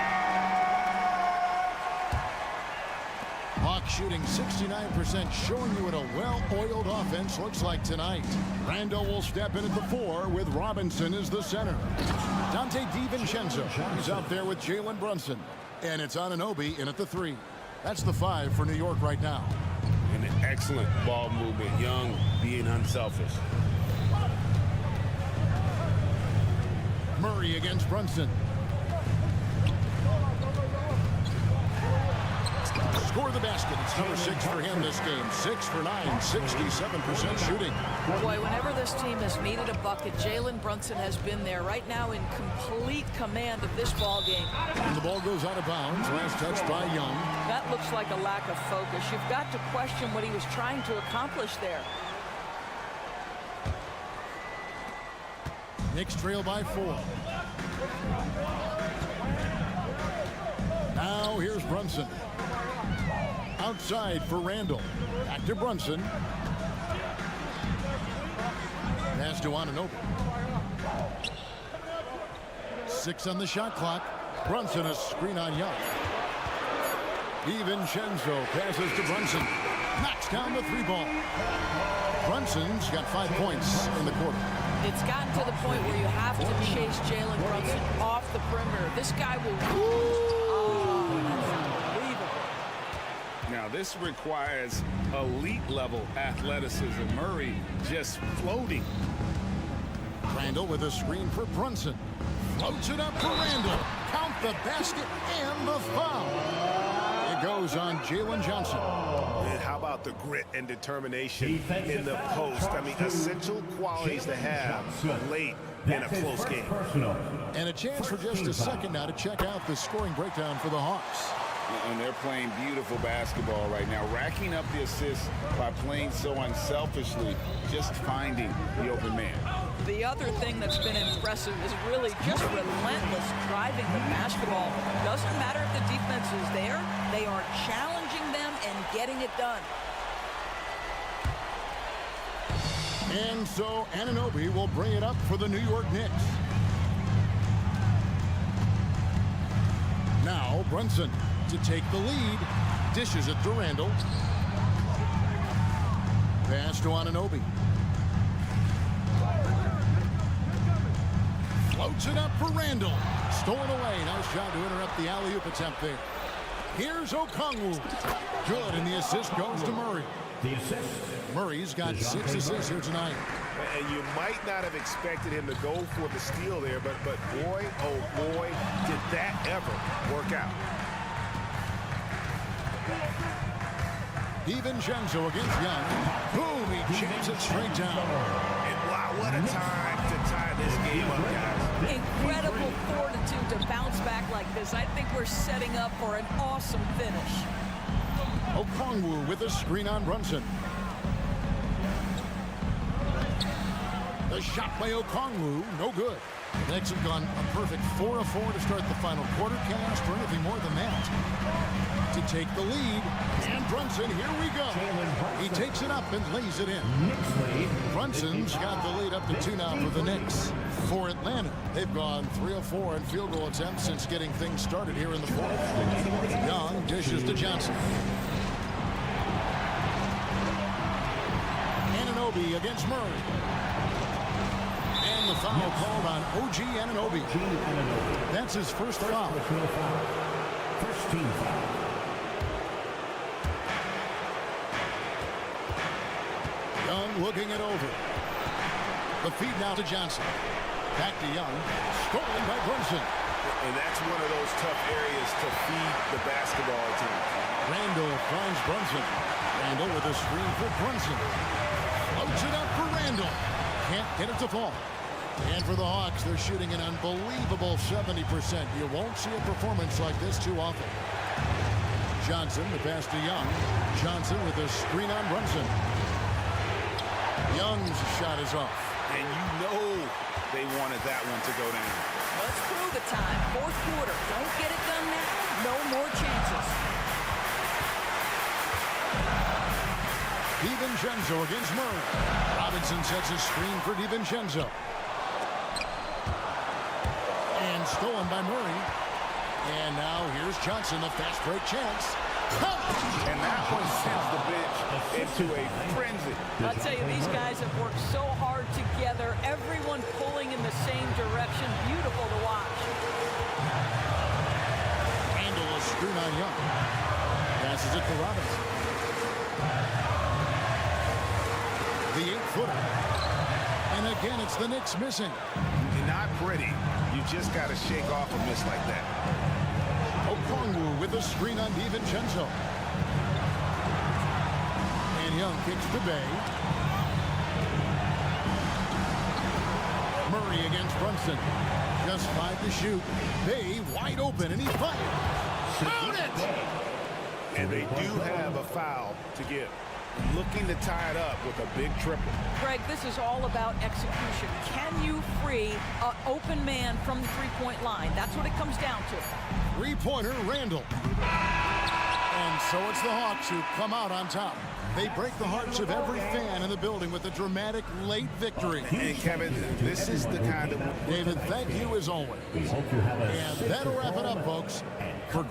Speaker 6: Hawks shooting 69%, showing you what a well-oiled offense looks like tonight. Randall will step in at the 4 with Robinson as the center. Dante DiVincenzo, he's out there with Jalen Brunson. And it's Anunoby in at the 3. That's the 5 for New York right now.
Speaker 8: And an excellent ball movement. Young being unselfish.
Speaker 6: Murray against Brunson. Score the basket. It's number 6 for him this game. 6 for 9, 67% shooting.
Speaker 4: Boy, whenever this team has needed a bucket, Jalen Brunson has been there right now in complete command of this ball game.
Speaker 6: And the ball goes out of bounds. Last touch by Young.
Speaker 4: That looks like a lack of focus. You've got to question what he was trying to accomplish there.
Speaker 6: Knicks trail by 4. Now here's Brunson. Outside for Randall. Back to Brunson. Pass to Anunoby. 6 on the shot clock. Brunson a screen on Young. DiVincenzo passes to Brunson. Knocks down the 3 ball. Brunson's got 5 points in the quarter.
Speaker 4: It's gotten to the point where you have to chase Jalen Brunson off the perimeter. This guy will...
Speaker 8: Now this requires elite level athleticism. Murray just floating.
Speaker 6: Randall with a screen for Brunson. Floats it up for Randall. Count the basket and the foul. It goes on Jalen Johnson.
Speaker 2: And how about the grit and determination in the post? I mean, essential qualities to have late in a close game.
Speaker 6: And a chance for just a second now to check out the scoring breakdown for the Hawks.
Speaker 8: And they're playing beautiful basketball right now, racking up the assists by playing so unselfishly, just finding the open man.
Speaker 4: The other thing that's been impressive is really just relentless driving the basketball. Doesn't matter if the defense is there, they are challenging them and getting it done.
Speaker 6: And so Anunoby will bring it up for the New York Knicks. Now Brunson to take the lead. Dishes it to Randall. Pass to Anunoby. Floats it up for Randall. Stolen away. Nice job to interrupt the alley-oop attempt there. Here's Okongwu. Good, and the assist goes to Murray.
Speaker 1: The assist.
Speaker 6: Murray's got 6 assists here tonight.
Speaker 2: And you might not have expected him to go for the steal there, but boy, oh boy, did that ever work out.
Speaker 6: DiVincenzo against Young. Boom, he jams it straight down.
Speaker 2: And wow, what a time to tie this game up, guys.
Speaker 4: Incredible fortitude to bounce back like this. I think we're setting up for an awesome finish.
Speaker 6: Okongwu with a screen on Brunson. The shot by Okongwu, no good. The Knicks have gone a perfect 4 of 4 to start the final quarter. Can't ask for anything more than that. To take the lead, and Brunson, here we go. He takes it up and lays it in. Brunson's got the lead up to 2 now for the Knicks. For Atlanta, they've gone 3 of 4 in field goal attempts since getting things started here in the 4th. Young dishes to Johnson. Anunoby against Murray. And the foul called on OG Anunoby. That's his first foul.
Speaker 1: First team foul.
Speaker 6: Young looking it over. The feed now to Johnson. Back to Young. Stolen by Brunson.
Speaker 2: And that's one of those tough areas to feed the basketball team.
Speaker 6: Randall finds Brunson. Randall with a screen for Brunson. Floats it up for Randall. Can't get it to fall. And for the Hawks, they're shooting an unbelievable 70%. You won't see a performance like this too often. Johnson, the pass to Young. Johnson with a screen on Brunson. Young's shot is off.
Speaker 8: And you know they wanted that one to go down.
Speaker 4: Let's prove the time. 4th quarter. Don't get it done now. No more chances.
Speaker 6: DiVincenzo against Murray. Robinson sets a screen for DiVincenzo. And stolen by Murray. And now here's Johnson, a fast break chance.
Speaker 8: And that one sends the bench into a frenzy.
Speaker 4: I'll tell you, these guys have worked so hard together, everyone pulling in the same direction. Beautiful to watch.
Speaker 6: Randall is screwed on Young. Passes it to Robinson. The 8-footer. And again, it's the Knicks missing.
Speaker 8: You're not pretty. You just got to shake off a miss like that.
Speaker 6: Okongwu with a screen on DiVincenzo. And Young kicks to Bay. Murray against Brunson. Just 5 to shoot. Bay wide open, and he fires. Shoot it!
Speaker 8: And they do have a foul to give. Looking to tie it up with a big triple.
Speaker 4: Greg, this is all about execution. Can you free an open man from the three-point line? That's what it comes down to.
Speaker 6: Three-pointer, Randall. And so it's the Hawks who come out on top. They break the hearts of every fan in the building with a dramatic late victory.
Speaker 8: And Kevin, this is the kind of...
Speaker 6: David, thank you as always. And that'll wrap it up, folks. For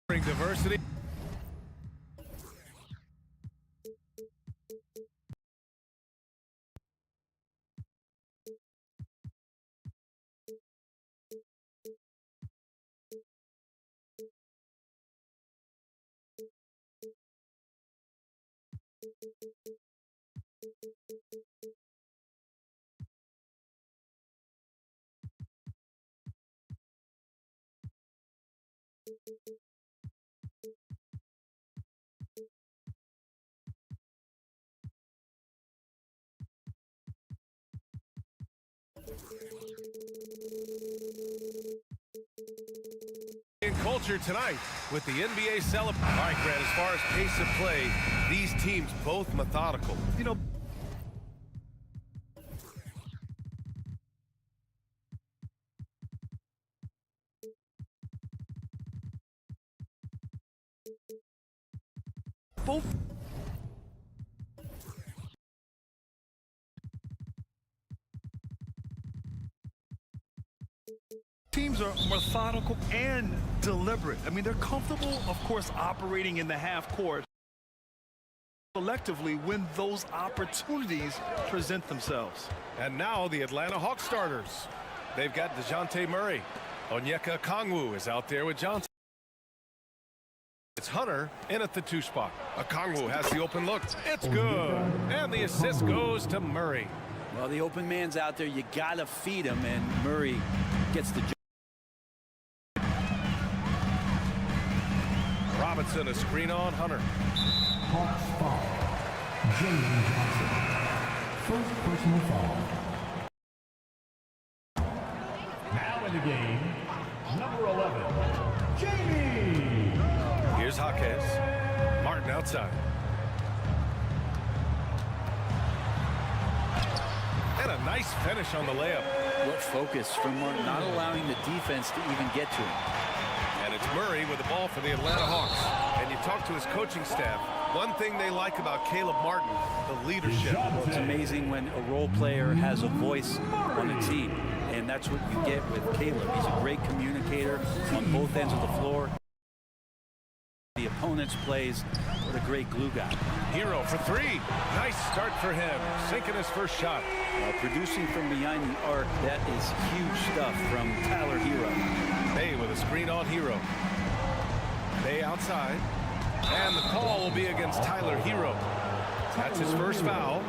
Speaker 2: Bring diversity. In culture tonight with the NBA celebration. All right, Grant, as far as pace of play, these teams both methodical. You know, both
Speaker 3: teams are methodical and deliberate. I mean, they're comfortable, of course, operating in the half court collectively when those opportunities present themselves.
Speaker 2: And now the Atlanta Hawks starters. They've got DeJounte Murray. Onyeka Okongwu is out there with Johnson. It's Hunter in at the 2 spot. Okongwu has the open look. It's good. And the assist goes to Murray.
Speaker 7: Well, the open man's out there. You got to feed him, and Murray gets the job.
Speaker 2: Robinson, a screen on Hunter.
Speaker 1: Hawks foul. James Johnson. First personal foul. Now in the game, number 11, Jamie.
Speaker 2: Here's Jaquez. Martin outside. And a nice finish on the layup.
Speaker 7: What focus from Martin, not allowing the defense to even get to him.
Speaker 2: And it's Murray with the ball for the Atlanta Hawks. And you talk to his coaching staff, one thing they like about Caleb Martin, the leadership.
Speaker 7: Well, it's amazing when a role player has a voice on a team. And that's what you get with Caleb. He's a great communicator on both ends of the floor. The opponent's plays, what a great glue guy.
Speaker 2: Hero for 3. Nice start for him. Sinking his first shot.
Speaker 7: Producing from behind the arc, that is huge stuff from Tyler Hero.
Speaker 2: Bay with a screen on Hero. Bay outside. And the call will be against Tyler Hero. That's his first foul.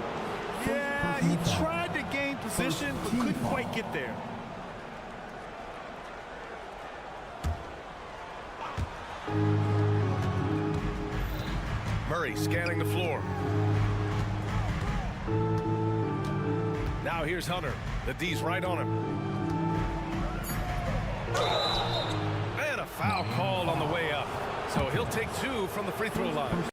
Speaker 3: Yeah, he tried to gain position, but couldn't quite get there.
Speaker 2: Murray scanning the floor. Now here's Hunter. The D's right on him. And a foul called on the way up. So he'll take 2 from the free throw line.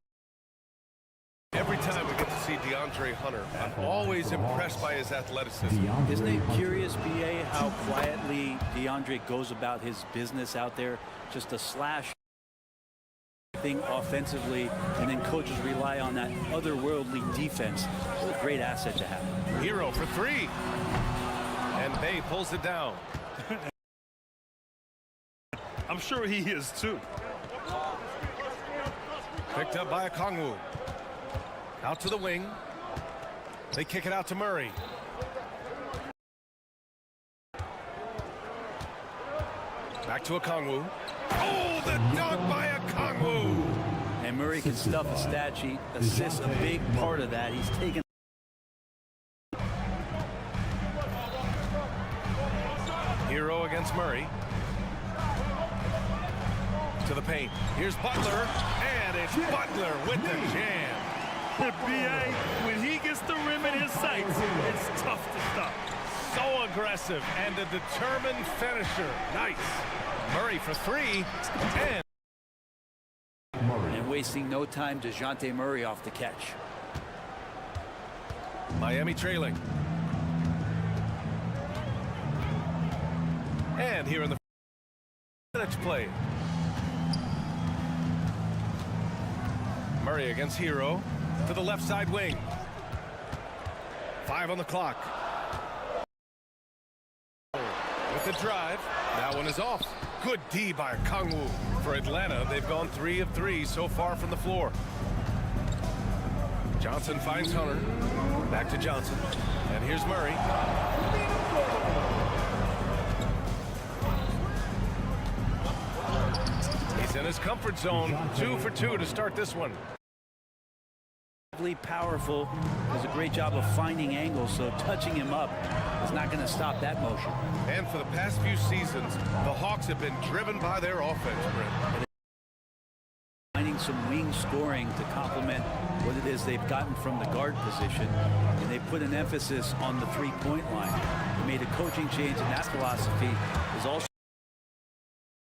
Speaker 2: Every time we get to see DeAndre Hunter, I'm always impressed by his athleticism.
Speaker 7: Isn't it curious, B.A., how quietly DeAndre goes about his business out there? Just a slash thing offensively, and then coaches rely on that otherworldly defense. What a great asset to have.
Speaker 2: Hero for 3. And And Bay pulls it down.
Speaker 3: I'm sure he is too.
Speaker 2: Picked up by Okongwu. Out to the wing. They kick it out to Murray. Back to Okongwu. Oh, the dunk by Okongwu.
Speaker 7: And Murray can stuff a stat sheet. Assists a big part of that. He's taken.
Speaker 2: Hero against Murray. To the paint. Here's Butler. And it's Butler with the jam.
Speaker 3: B.I.G, when he gets the rim in his sights, it's tough to stop.
Speaker 2: So aggressive and a determined finisher. Nice. Murray for three.
Speaker 7: And wasting no time, DeJounte Murray off the catch.
Speaker 2: Miami trailing. And here in the minutes played. Murray against Hero to the left side wing. 5 on the clock. With the drive. That one is off. Good D by Okongwu. For Atlanta, they've gone 3 of 3 so far from the floor. Johnson finds Hunter. Back to Johnson. And here's Murray. He's in his comfort zone. 2 for 2 to start this one.
Speaker 7: Powerful, does a great job of finding angles, so touching him up is not going to stop that motion.
Speaker 2: And for the past few seasons, the Hawks have been driven by their offense, Brent.
Speaker 7: Finding some wing scoring to complement what it is they've gotten from the guard position, and they put an emphasis on the three-point line. They made a coaching change, and that philosophy is also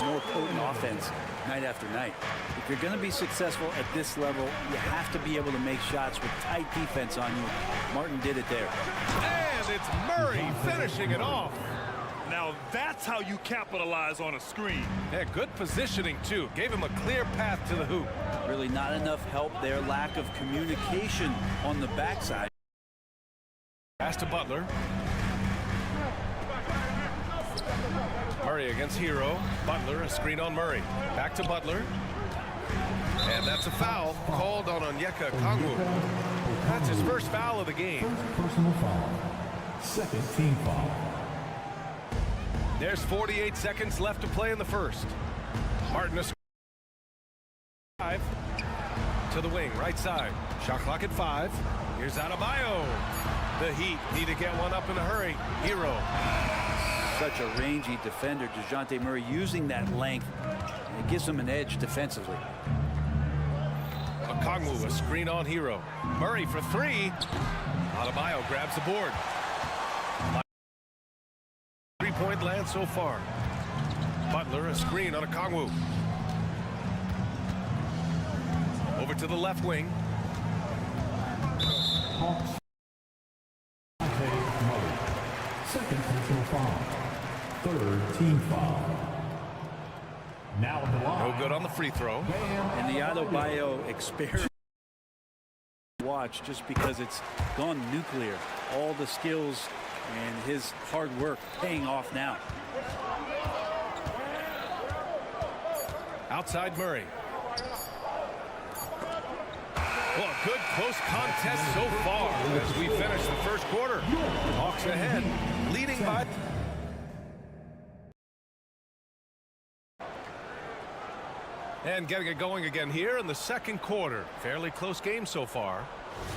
Speaker 7: more potent offense night after night. If you're going to be successful at this level, you have to be able to make shots with tight defense on you. Martin did it there.
Speaker 2: And it's Murray finishing it off.
Speaker 3: Now that's how you capitalize on a screen.
Speaker 2: Yeah, good positioning too. Gave him a clear path to the hoop.
Speaker 7: Really not enough help there. Lack of communication on the backside.
Speaker 2: Pass to Butler. Murray against Hero. Butler, a screen on Murray. Back to Butler. And that's a foul called on Onyeka Okongwu. That's his first foul of the game.
Speaker 1: Personal foul. Second team foul.
Speaker 2: There's 48 seconds left to play in the first. Martin to the wing, right side. Shot clock at 5. Here's Adebayo. The Heat need to get one up in a hurry. Hero.
Speaker 7: Such a rangy defender. DeJounte Murray using that length. And it gives him an edge defensively.
Speaker 2: Okongwu, a screen on Hero. Murray for 3. Adebayo grabs the board. 3-point land so far. Butler, a screen on Okongwu. Over to the left wing.
Speaker 1: Hawks. Second personal foul. Third team foul. Now at the line.
Speaker 2: No good on the free throw.
Speaker 7: And the Adebayo experiment watch just because it's gone nuclear. All the skills and his hard work paying off now.
Speaker 2: Outside Murray. Well, good close contest so far as we finish the first quarter. Hawks ahead, leading by. And getting it going again here in the second quarter. Fairly close game so far.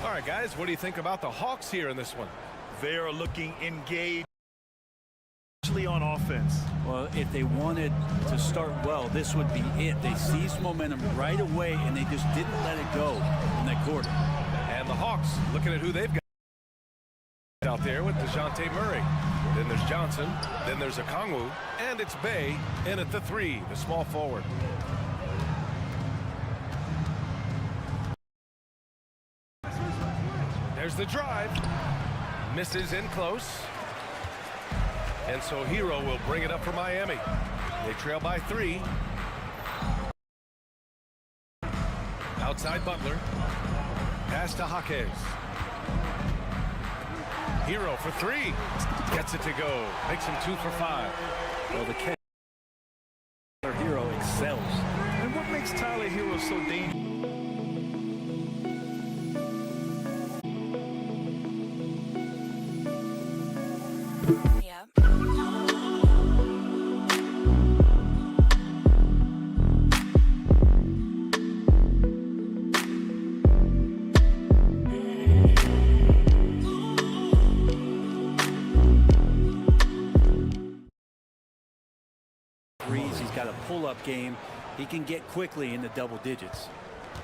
Speaker 2: All right, guys, what do you think about the Hawks here in this one?
Speaker 3: They are looking engaged, especially on offense.
Speaker 7: Well, if they wanted to start well, this would be it. They seized momentum right away, and they just didn't let it go in that quarter.
Speaker 2: And the Hawks looking at who they've got out there with DeJounte Murray. Then there's Johnson. Then there's Okongwu. And it's Bay in at the 3, the small forward. There's the drive. Misses in close. And so Hero will bring it up for Miami. They trail by 3. Outside Butler. Pass to Jaquez. Hero for three. Gets it to go. Makes him 2 for 5.
Speaker 7: Well, the catch Hero excels.
Speaker 3: And what makes Tyler Hero so dangerous?
Speaker 7: He's got a pull-up game. He can get quickly in the double digits.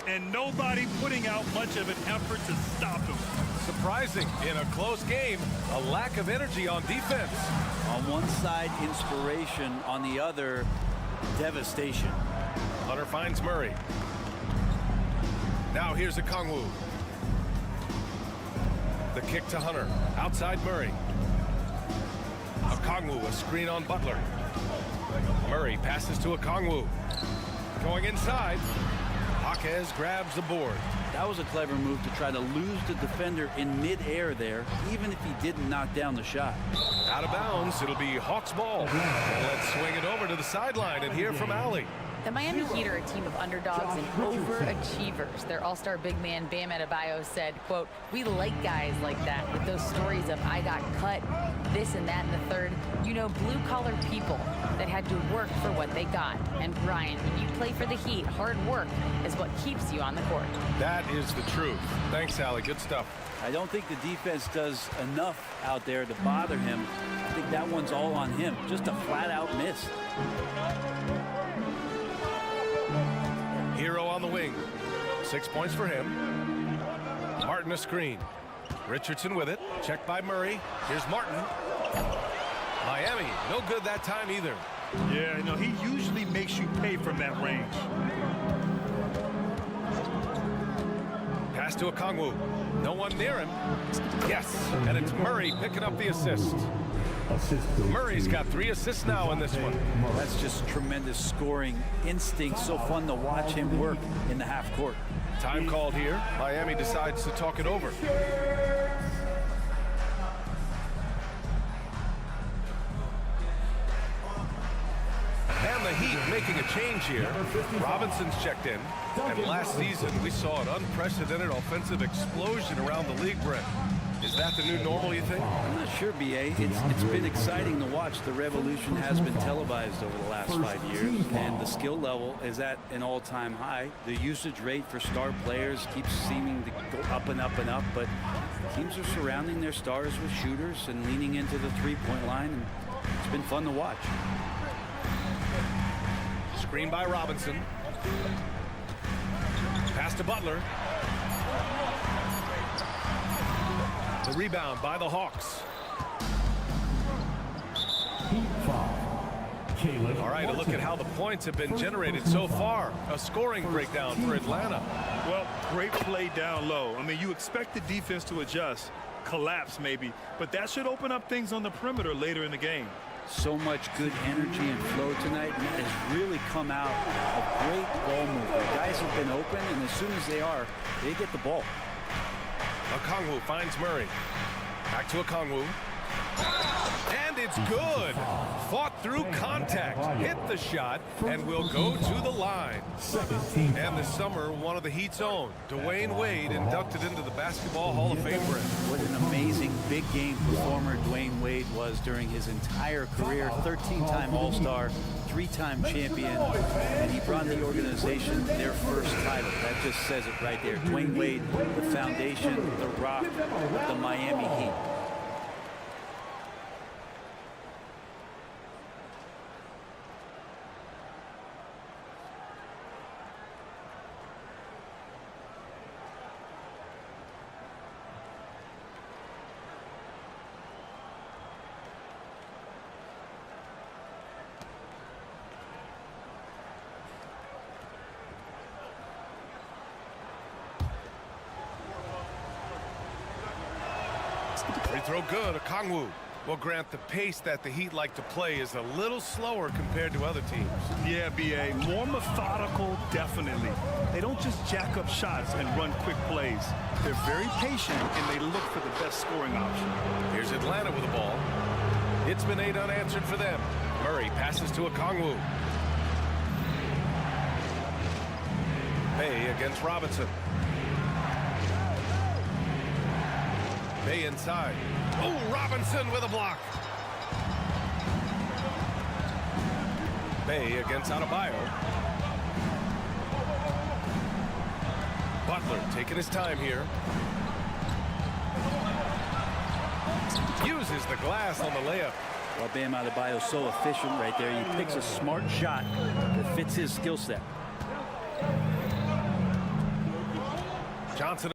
Speaker 3: And nobody putting out much of an effort to stop him.
Speaker 2: Surprising in a close game, a lack of energy on defense.
Speaker 7: On one side, inspiration. On the other, devastation.
Speaker 2: Hunter finds Murray. Now here's Okongwu. The kick to Hunter. Outside Murray. Okongwu, a screen on Butler. Murray passes to Okongwu. Going inside. Jaquez grabs the board.
Speaker 7: That was a clever move to try to lose the defender in midair there, even if he didn't knock down the shot.
Speaker 2: Out of bounds. It'll be Hawks ball. And let's swing it over to the sideline and hear from Allie.
Speaker 5: The Miami Heat are a team of underdogs and overachievers. Their all-star big man, Bam Adebayo, said, quote, "We like guys like that with those stories of I got cut, this and that and the third. You know, blue-collar people that had to work for what they got. And Brian, when you play for the Heat, hard work is what keeps you on the court."
Speaker 2: That is the truth. Thanks, Allie. Good stuff.
Speaker 7: I don't think the defense does enough out there to bother him. I think that one's all on him. Just a flat-out miss.
Speaker 2: Hero on the wing. 6 points for him. Martin a screen. Richardson with it. Checked by Murray. Here's Martin. Miami, no good that time either.
Speaker 3: Yeah, no, he usually makes you pay from that range.
Speaker 2: Pass to Okongwu. No one near him. Yes, and it's Murray picking up the assist. Murray's got 3 assists now in this one.
Speaker 7: That's just tremendous scoring instinct. So fun to watch him work in the half court.
Speaker 2: Time called here. Miami decides to talk it over. And the Heat making a change here. Robinson's checked in. And last season, we saw an unprecedented offensive explosion around the league, Brent. Is that the new normal, you think?
Speaker 7: I'm not sure, B.A. It's been exciting to watch. The revolution has been televised over the last 5 years, and the skill level is at an all-time high. The usage rate for star players keeps seeming to go up and up and up, but teams are surrounding their stars with shooters and leaning into the three-point line, and it's been fun to watch.
Speaker 2: Screen by Robinson. Pass to Butler. The rebound by the Hawks. All right, a look at how the points have been generated so far. A scoring breakdown for Atlanta.
Speaker 3: Well, great play down low. I mean, you expect the defense to adjust, collapse maybe, but that should open up things on the perimeter later in the game.
Speaker 7: So much good energy and flow tonight, and that has really come out of great ball movement. Guys have been open, and as soon as they are, they get the ball.
Speaker 2: Okongwu finds Murray. Back to Okongwu. And it's good. Fought through contact, hit the shot, and will go to the line. And this summer, one of the Heat's own, Dwayne Wade, inducted into the Basketball Hall of Fame.
Speaker 7: What an amazing big game performer Dwayne Wade was during his entire career. 13-time All-Star, 3-time champion, and he brought the organization their first title. That just says it right there. Dwayne Wade, the foundation, the rock of the Miami Heat.
Speaker 2: Free throw good, Okongwu. Well, Grant, the pace that the Heat like to play is a little slower compared to other teams.
Speaker 3: Yeah, B.A. More methodical, definitely. They don't just jack up shots and run quick plays. They're very patient, and they look for the best scoring option.
Speaker 2: Here's Atlanta with the ball. It's been 8 unanswered for them. Murray passes to Okongwu. Bay against Robinson. Bay inside. Oh, Robinson with a block. Bay against Adebayo. Butler taking his time here. Uses the glass on the layup.
Speaker 7: Well, Bam Adebayo is so efficient right there. He picks a smart shot that fits his skill set.
Speaker 2: Johnson.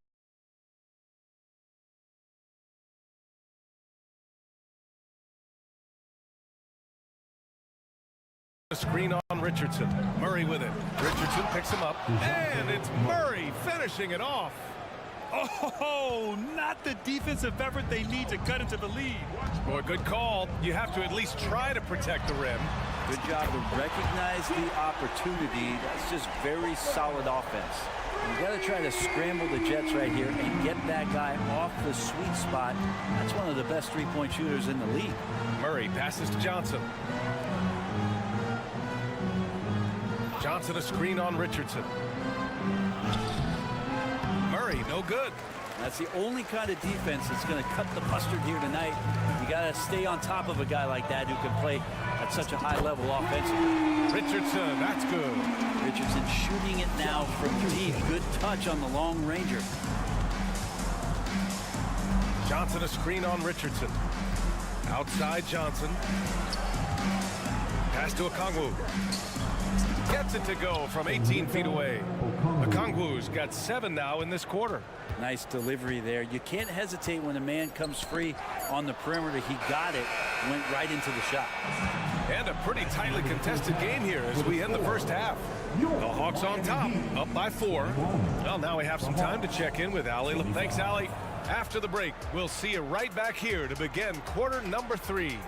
Speaker 2: A screen on Richardson. Murray with it. Richardson picks him up. And it's Murray finishing it off.
Speaker 3: Oh, not the defensive effort they need to cut into the lead.
Speaker 2: Boy, good call. You have to at least try to protect the rim.
Speaker 7: Good job to recognize the opportunity. That's just very solid offense. You got to try to scramble the Jets right here and get that guy off the sweet spot. That's one of the best three-point shooters in the league.
Speaker 2: Murray passes to Johnson. Johnson a screen on Richardson. Murray, no good.
Speaker 7: That's the only kind of defense that's going to cut the mustard here tonight. You got to stay on top of a guy like that who can play at such a high level offensively.
Speaker 2: Richardson, that's good.
Speaker 7: Richardson shooting it now from deep. Good touch on the long ranger.
Speaker 2: Johnson a screen on Richardson. Outside Johnson. Pass to Okongwu. Gets it to go from 18 feet away. Okongwu's got 7 now in this quarter.
Speaker 7: Nice delivery there. You can't hesitate when a man comes free on the perimeter. He got it, went right into the shot.
Speaker 2: And a pretty tightly contested game here as we end the first half. The Hawks on top, up by 4. Well, now we have some time to check in with Allie. Thanks, Allie. After the break, we'll see you right back here to begin quarter number 3.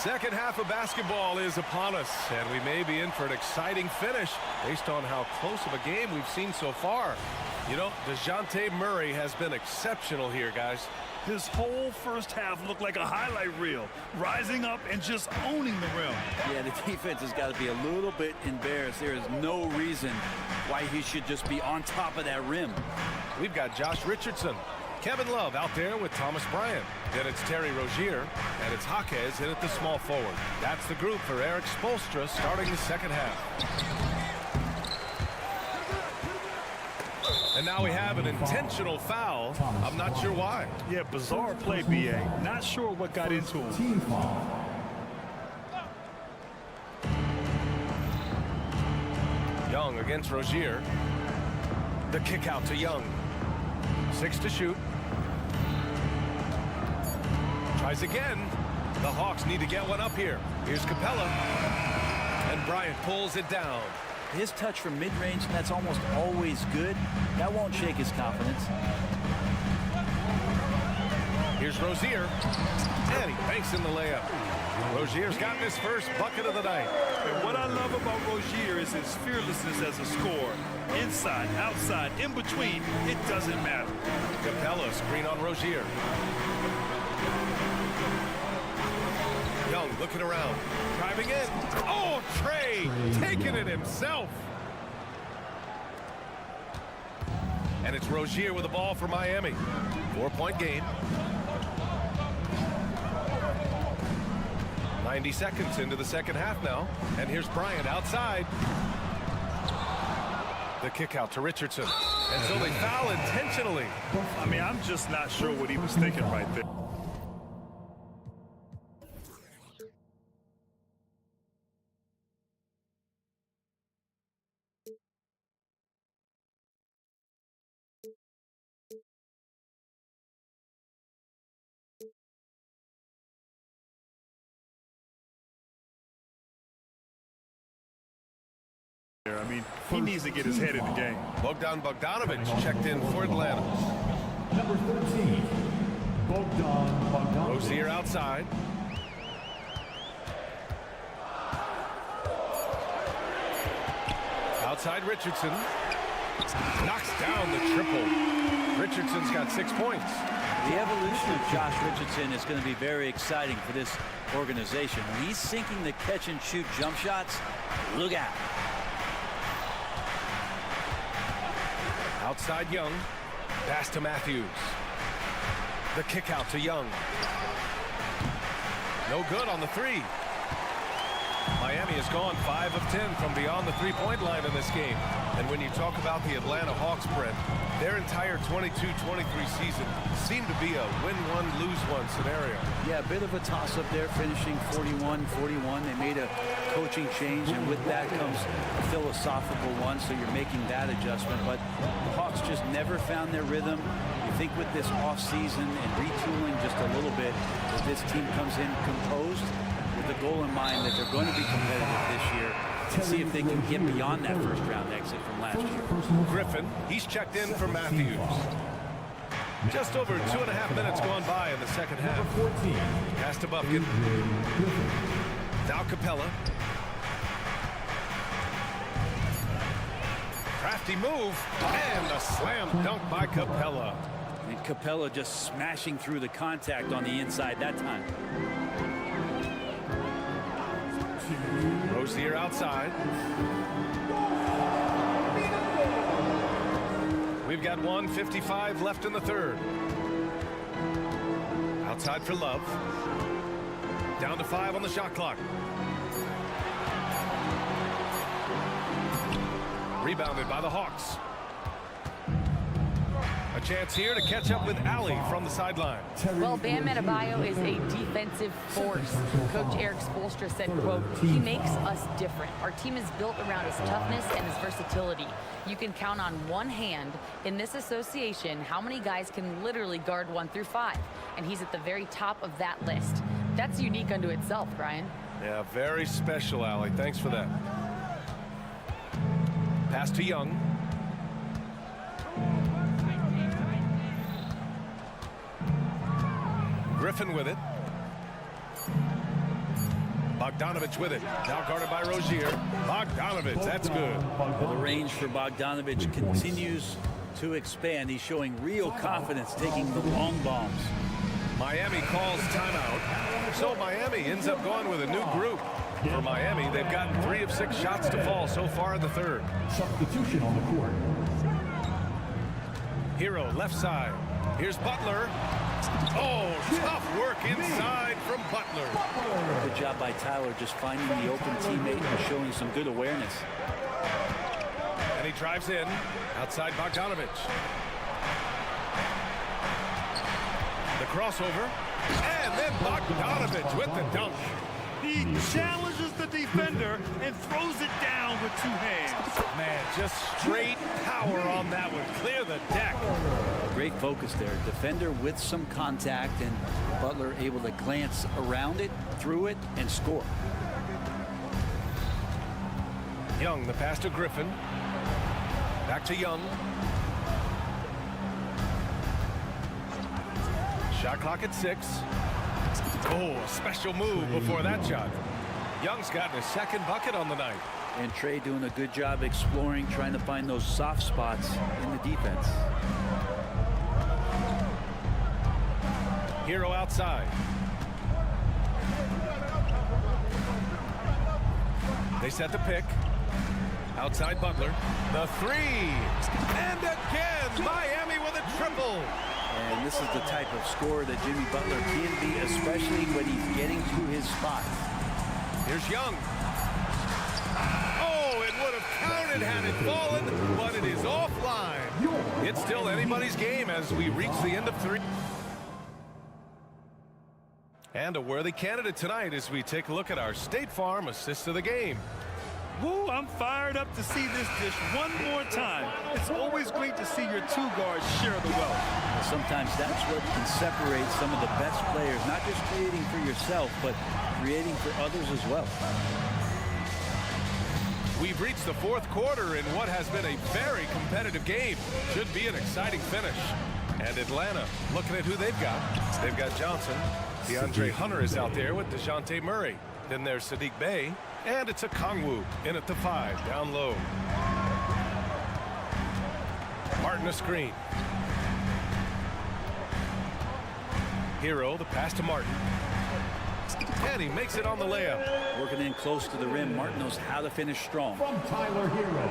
Speaker 2: Second half of basketball is upon us, and we may be in for an exciting finish based on how close of a game we've seen so far. You know, DeJounte Murray has been exceptional here, guys.
Speaker 3: His whole first half looked like a highlight reel, rising up and just owning the rim.
Speaker 7: Yeah, the defense has got to be a little bit embarrassed. There is no reason why he should just be on top of that rim.
Speaker 2: We've got Josh Richardson. Kevin Love out there with Thomas Bryant. Then it's Terry Rozier, and it's Jaquez in at the small forward. That's the group for Eric Spoelstra starting the second half. And now we have an intentional foul. I'm not sure why.
Speaker 3: Yeah, bizarre play, B.A. Not sure what got into him.
Speaker 2: Young against Rozier. The kick out to Young. 6 to shoot. Tries again. The Hawks need to get one up here. Here's Capella. And Bryant pulls it down.
Speaker 7: His touch from mid-range, that's almost always good. That won't shake his confidence.
Speaker 2: Here's Rozier. And he banks in the layup. Rozier's gotten his first bucket of the night.
Speaker 3: And what I love about Rozier is his fearlessness as a scorer. Inside, outside, in between, it doesn't matter.
Speaker 2: Capella screen on Rozier. Young looking around, driving in. Oh, Trey taking it himself. And it's Rozier with the ball for Miami. 4-point game. 90 seconds into the second half now. And here's Bryant outside. The kick out to Richardson. And so they foul intentionally.
Speaker 3: I mean, I'm just not sure what he was thinking right there. I mean, he needs to get his head in the game.
Speaker 2: Bogdanovich checked in for Atlanta.
Speaker 1: Number 13, Bogdanovich.
Speaker 2: Rozier outside. Outside Richardson. Knocks down the triple. Richardson's got 6 points.
Speaker 7: The evolution of Josh Richardson is going to be very exciting for this organization. When he's sinking the catch-and-shoot jump shots, look out.
Speaker 2: Outside Young. Pass to Matthews. The kick out to Young. No good on the three. Miami has gone 5 of 10 from beyond the three-point line in this game. And when you talk about the Atlanta Hawks, Brett, their entire 22-23 season seemed to be a win-one, lose-one scenario.
Speaker 7: Yeah, a bit of a toss-up there, finishing 41-41. They made a coaching change, and with that comes a philosophical one, so you're making that adjustment. But the Hawks just never found their rhythm. You think with this offseason and retooling just a little bit, that this team comes in composed with the goal in mind that they're going to be competitive this year and see if they can get beyond that first-round exit from last year.
Speaker 2: Griffin, he's checked in for Matthews. Just over 2.5 minutes gone by in the second half. Pass to Buffkin. Now Capella. Crafty move, and a slam dunk by Capella.
Speaker 7: And Capella just smashing through the contact on the inside that time.
Speaker 2: Rozier outside. We've got 1:55 left in the third. Outside for Love. Down to 5 on the shot clock. Rebounded by the Hawks. A chance here to catch up with Allie from the sideline.
Speaker 5: Well, Bam Adebayo is a defensive force. Coach Eric Spoelstra said, quote, he makes us different. Our team is built around his toughness and his versatility. You can count on one hand in this association how many guys can literally guard 1 through 5. And he's at the very top of that list. That's unique unto itself, Brian.
Speaker 2: Yeah, very special, Allie. Thanks for that. Pass to Young. Griffin with it. Bogdanovich with it. Now guarded by Rozier. Bogdanovich, that's good.
Speaker 7: Well, the range for Bogdanovich continues to expand. He's showing real confidence taking the long bombs.
Speaker 2: Miami calls timeout. So Miami ends up going with a new group. For Miami, they've gotten 3 of 6 shots to fall so far in the third.
Speaker 1: Substitution on the court.
Speaker 2: Hero left side. Here's Butler. Oh, tough work inside from Butler.
Speaker 7: Good job by Tyler just finding the open teammate and showing some good awareness.
Speaker 2: And he drives in. Outside Bogdanovich. The crossover. And then Bogdanovich with the dunk.
Speaker 3: He challenges the defender and throws it down with 2 hands.
Speaker 2: Man, just straight power on that one. Clear the deck.
Speaker 7: Great focus there. Defender with some contact, and Butler able to glance around it, through it, and score.
Speaker 2: Young, the pass to Griffin. Back to Young. Shot clock at 6. Oh, a special move before that shot. Young's gotten his second bucket on the night.
Speaker 7: And Trey doing a good job exploring, trying to find those soft spots in the defense.
Speaker 2: Hero outside. They set the pick. Outside Butler. The 3. And again, Miami with a triple.
Speaker 7: And this is the type of scorer that Jimmy Butler can be, especially when he's getting to his spot.
Speaker 2: Here's Young. Oh, it would have counted had it fallen, but it is offline. It's still anybody's game as we reach the end of 3. And a worthy candidate tonight as we take a look at our State Farm assist of the game.
Speaker 3: Woo, I'm fired up to see this dish one more time. It's always great to see your 2 guards share the wealth.
Speaker 7: Sometimes that's what can separate some of the best players, not just creating for yourself, but creating for others as well.
Speaker 2: We've reached the fourth quarter in what has been a very competitive game. Should be an exciting finish. And Atlanta, looking at who they've got. They've got Johnson. DeAndre Hunter is out there with DeJounte Murray. Then there's Saddiq Bey. And it's a Kongwu in at the 5, down low. Martin a screen. Hero, the pass to Martin. And he makes it on the layup.
Speaker 7: Working in close to the rim. Martin knows how to finish strong.
Speaker 1: From Tyler Hero.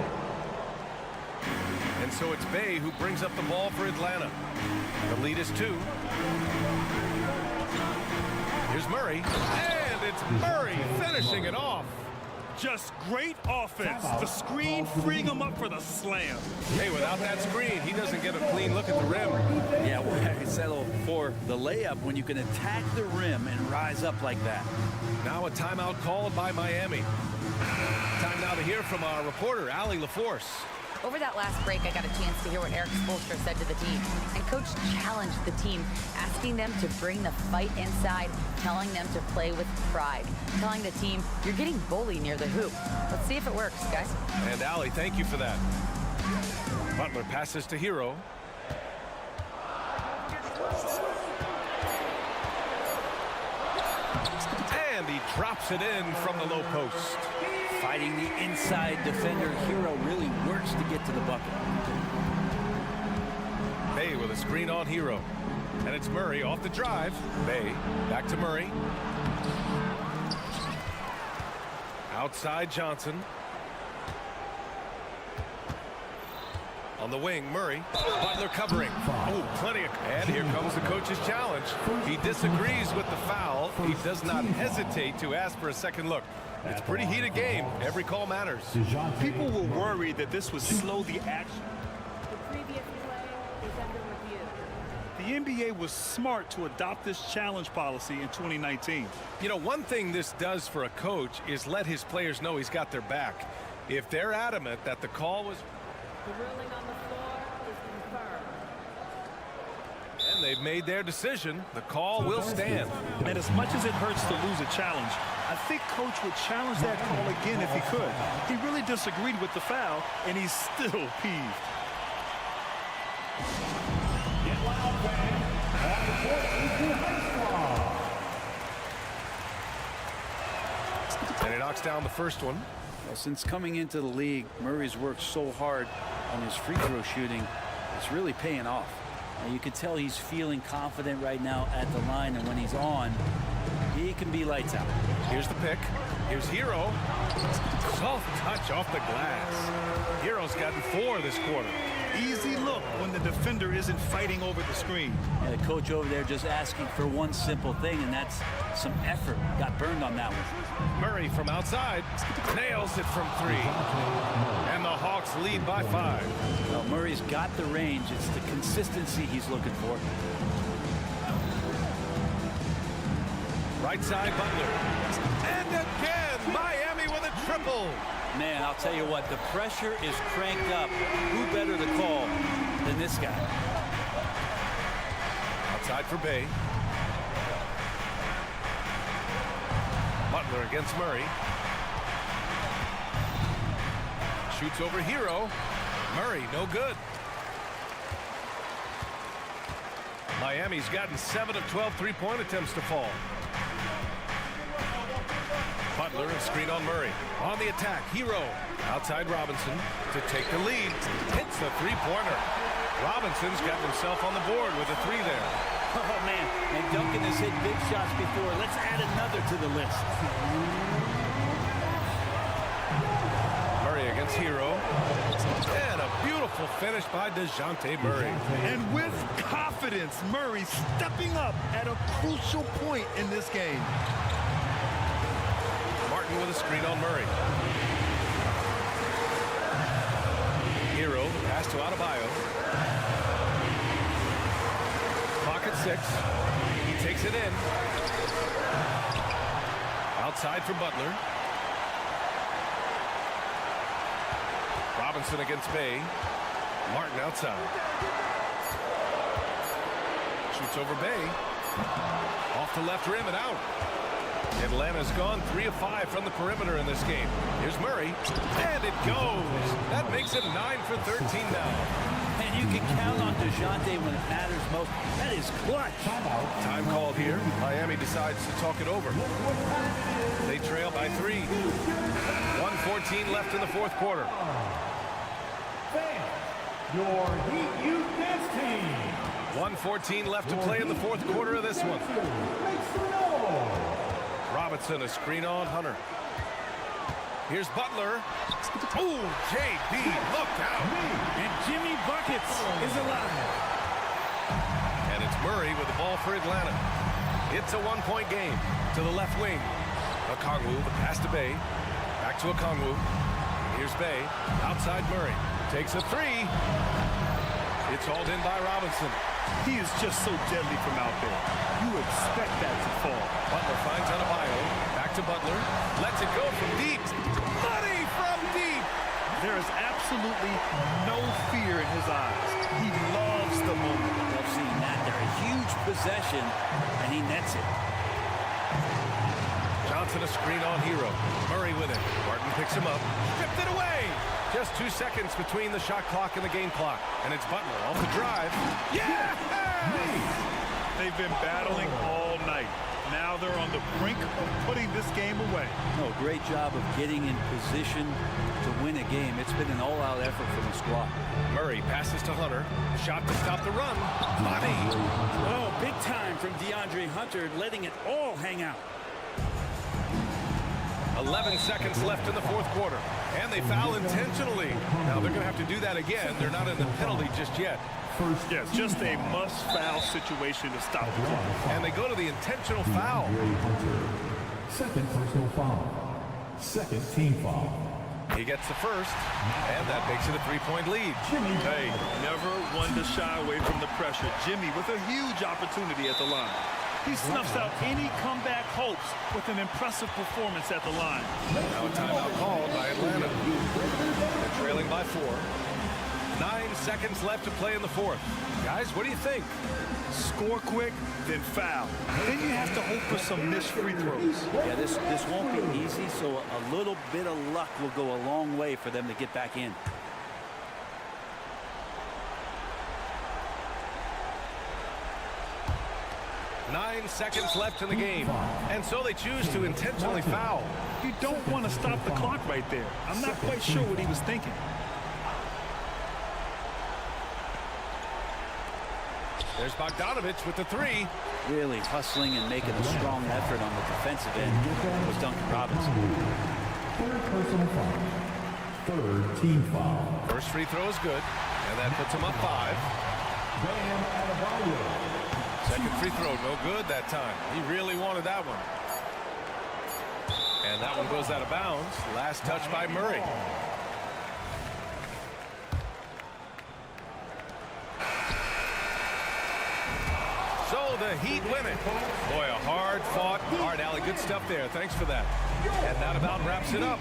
Speaker 2: And so it's Bey who brings up the ball for Atlanta. The lead is 2. Here's Murray. And it's Murray finishing it off.
Speaker 3: Just great offense. The screen freeing him up for the slam.
Speaker 2: Hey, without that screen, he doesn't get a clean look at the rim.
Speaker 7: Yeah, well, I can settle for the layup when you can attack the rim and rise up like that.
Speaker 2: Now a timeout called by Miami. Time now to hear from our reporter, Allie LaForce.
Speaker 5: Over that last break, I got a chance to hear what Eric Spoelstra said to the team. And Coach challenged the team, asking them to bring the fight inside, telling them to play with pride, telling the team, you're getting bullied near the hoop. Let's see if it works, guys.
Speaker 2: And Allie, thank you for that. Butler passes to Hero. And he drops it in from the low post.
Speaker 7: Fighting the inside defender, Hero really works to get to the bucket.
Speaker 2: Bey with a screen on Hero. And it's Murray off the drive. Bey back to Murray. Outside Johnson. On the wing, Murray. Butler covering. Oh, plenty of... And here comes the coach's challenge. He disagrees with the foul. He does not hesitate to ask for a second look. It's a pretty heated game. Every call matters.
Speaker 3: People were worried that this would slow the action.
Speaker 5: The previous play is under review.
Speaker 3: The NBA was smart to adopt this challenge policy in 2019.
Speaker 2: You know, one thing this does for a coach is let his players know he's got their back. If they're adamant that the call was...
Speaker 5: The ruling on the floor is confirmed.
Speaker 2: And they've made their decision. The call will stand.
Speaker 3: And as much as it hurts to lose a challenge, I think Coach would challenge that call again if he could. He really disagreed with the foul, and he's still peeved.
Speaker 2: And he knocks down the first one.
Speaker 7: Well, since coming into the league, Murray's worked so hard on his free throw shooting. It's really paying off. Now, you can tell he's feeling confident right now at the line, and when he's on, he can be lights out.
Speaker 2: Here's the pick. Here's Hero. Soft touch off the glass. Hero's gotten 4 this quarter.
Speaker 3: Easy look when the defender isn't fighting over the screen.
Speaker 7: Yeah, the coach over there just asking for one simple thing, and that's some effort. Got burned on that one.
Speaker 2: Murray from outside. Nails it from 3. And the Hawks lead by 5.
Speaker 7: Well, Murray's got the range. It's the consistency he's looking for.
Speaker 2: Right side, Butler. And again, Miami with a triple.
Speaker 7: Man, I'll tell you what, the pressure is cranked up. Who better to call than this guy?
Speaker 2: Outside for Bey. Butler against Murray. Shoots over Hero. Murray, no good. Miami's gotten 7 of 12 three-point attempts to fall. Butler and screen on Murray. On the attack, Hero. Outside Robinson to take the lead. Hits the three-pointer. Robinson's got himself on the board with a 3 there.
Speaker 7: Oh, man. And Duncan has hit big shots before. Let's add another to the list.
Speaker 2: Murray against Hero. And a beautiful finish by DeJounte Murray.
Speaker 3: And with confidence, Murray stepping up at a crucial point in this game.
Speaker 2: Martin with a screen on Murray. Hero, pass to Adebayo. Clock at 6. He takes it in. Outside for Butler. Robinson against Bey. Martin outside. Shoots over Bey. Off the left rim and out. Atlanta's gone 3 of 5 from the perimeter in this game. Here's Murray, and it goes. That makes him 9 for 13 now.
Speaker 7: And you can count on DeJounte when it matters most. That is clutch.
Speaker 2: Time called here. Miami decides to talk it over. They trail by 3. 1:14 left in the fourth quarter.
Speaker 1: Your Heat Youth Dance Team.
Speaker 2: 1:14 left to play in the fourth quarter of this one. Robinson, a screen on Hunter. Here's Butler. Oh, JB, look out.
Speaker 3: And Jimmy Buckets is alive.
Speaker 2: And it's Murray with the ball for Atlanta. It's a 1-point game. To the left wing. Okongwu, the pass to Bay. Back to Okongwu. Here's Bay. Outside Murray. Takes a 3. It's hauled in by Robinson.
Speaker 3: He is just so deadly from out there. You expect that to fall.
Speaker 2: Butler finds Adebayo. Back to Butler. Lets it go from deep. Money from deep.
Speaker 3: There is absolutely no fear in his eyes. He loves the moment.
Speaker 7: Love seeing that. They're a huge possession, and he nets it.
Speaker 2: Johnson a screen on Hero. Murray with it. Martin picks him up. Stripped it away. Just 2 seconds between the shot clock and the game clock. And it's Butler off the drive. Yeah!
Speaker 3: They've been battling all night. Now they're on the brink of putting this game away.
Speaker 7: No, great job of getting in position to win a game. It's been an all-out effort from the squad.
Speaker 2: Murray passes to Hunter. Shot to stop the run. Money.
Speaker 11: Oh, big time from DeAndre Hunter, letting it all hang out.
Speaker 2: 11 seconds left in the fourth quarter. And they foul intentionally. Now they're going to have to do that again. They're not in the penalty just yet.
Speaker 3: Yes, just a must-foul situation to stop the clock.
Speaker 2: And they go to the intentional foul.
Speaker 1: Second personal foul. Second team foul.
Speaker 2: He gets the first, and that makes it a 3-point lead.
Speaker 3: Hey, never one to shy away from the pressure. Jimmy with a huge opportunity at the line. He snuffs out any comeback hopes with an impressive performance at the line.
Speaker 2: Now a timeout called by Atlanta. They're trailing by 4. 9 seconds left to play in the fourth. Guys, what do you think?
Speaker 3: Score quick, then foul. Then you have to hope for some missed free throws.
Speaker 7: Yeah, this won't be easy, so a little bit of luck will go a long way for them to get back in.
Speaker 2: Nine seconds left in the game. And so they choose to intentionally foul.
Speaker 3: You don't want to stop the clock right there. I'm not quite sure what he was thinking.
Speaker 2: There's Bogdanovich with the 3.
Speaker 7: Really hustling and making a strong effort on the defensive end was Duncan Robinson.
Speaker 1: Third personal foul. Third team foul.
Speaker 2: First free throw is good, and that puts him up 5.
Speaker 1: Bam Adebayo.
Speaker 2: Second free throw, no good that time. He really wanted that one. And that one goes out of bounds. Last touch by Murray. So the Heat win it. Boy, a hard-fought, hard alley. Good stuff there. Thanks for that. And that about wraps it up.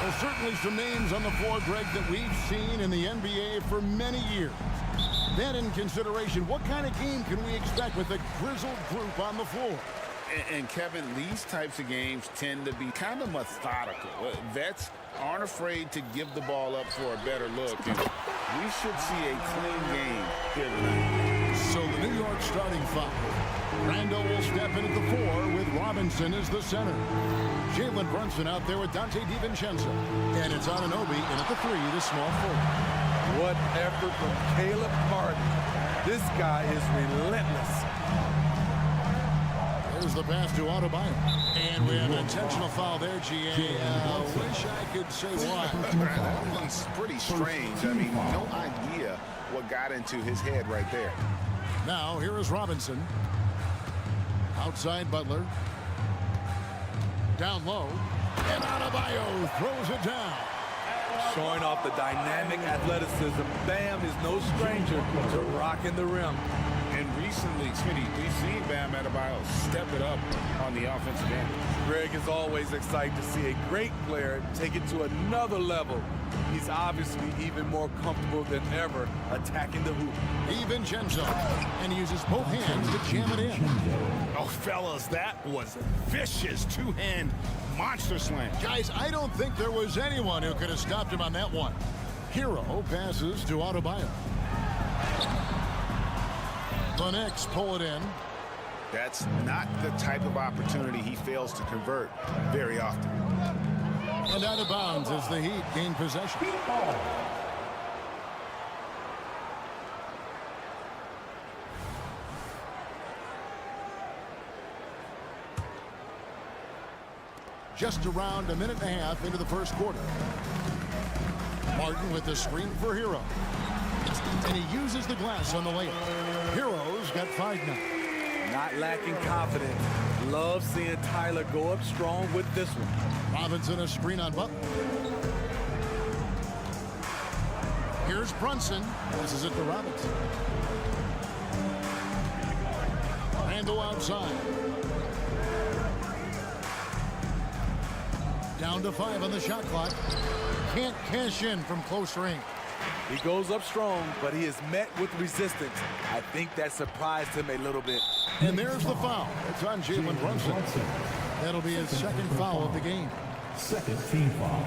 Speaker 6: Well, certainly some names on the floor, Greg, that we've seen in the NBA for many years. That in consideration, what kind of game can we expect with a grizzled group on the floor?
Speaker 8: And Kevin, these types of games tend to be kind of methodical. Vets aren't afraid to give the ball up for a better look. And we should see a clean game here tonight.
Speaker 6: So the New York starting five. Randall will step in at the 4 with Robinson as the center. Jalen Brunson out there with Dante DiVincenzo. And it's Anunoby in at the 3, the small forward.
Speaker 10: What effort from Caleb Martin. This guy is relentless.
Speaker 6: There's the pass to Adebayo. And we have an intentional foul there, GA. Wish I could say why.
Speaker 8: That one's pretty strange. I mean, no idea what got into his head right there.
Speaker 6: Now, here is Robinson. Outside Butler. Down low. And Adebayo throws it down.
Speaker 10: Showing off the dynamic athleticism. Bam is no stranger to rocking the rim.
Speaker 8: And recently, Smitty, we've seen Bam Adebayo step it up on the offensive end.
Speaker 10: Greg is always excited to see a great player take it to another level. He's obviously even more comfortable than ever attacking the hoop.
Speaker 6: DiVincenzo, and he uses both hands to jam it in.
Speaker 8: Oh, fellas, that was a vicious two-hand monster slam.
Speaker 6: Guys, I don't think there was anyone who could have stopped him on that one. Hero passes to Adebayo. The Knicks pull it in.
Speaker 8: That's not the type of opportunity he fails to convert very often.
Speaker 6: And out of bounds as the Heat gain possession. Just around a minute and a half into the first quarter. Martin with the screen for Hero. And he uses the glass on the layup. Hero's got 5 now.
Speaker 10: Not lacking confidence. Love seeing Tyler go up strong with this one.
Speaker 6: Robinson a screen on Butler. Here's Brunson. Passes it to Robinson. Randall outside. Down to 5 on the shot clock. Can't cash in from close range.
Speaker 10: He goes up strong, but he is met with resistance. I think that surprised him a little bit.
Speaker 6: And there's the foul. It's on Jalen Brunson. That'll be his second foul of the game.
Speaker 1: Second team foul.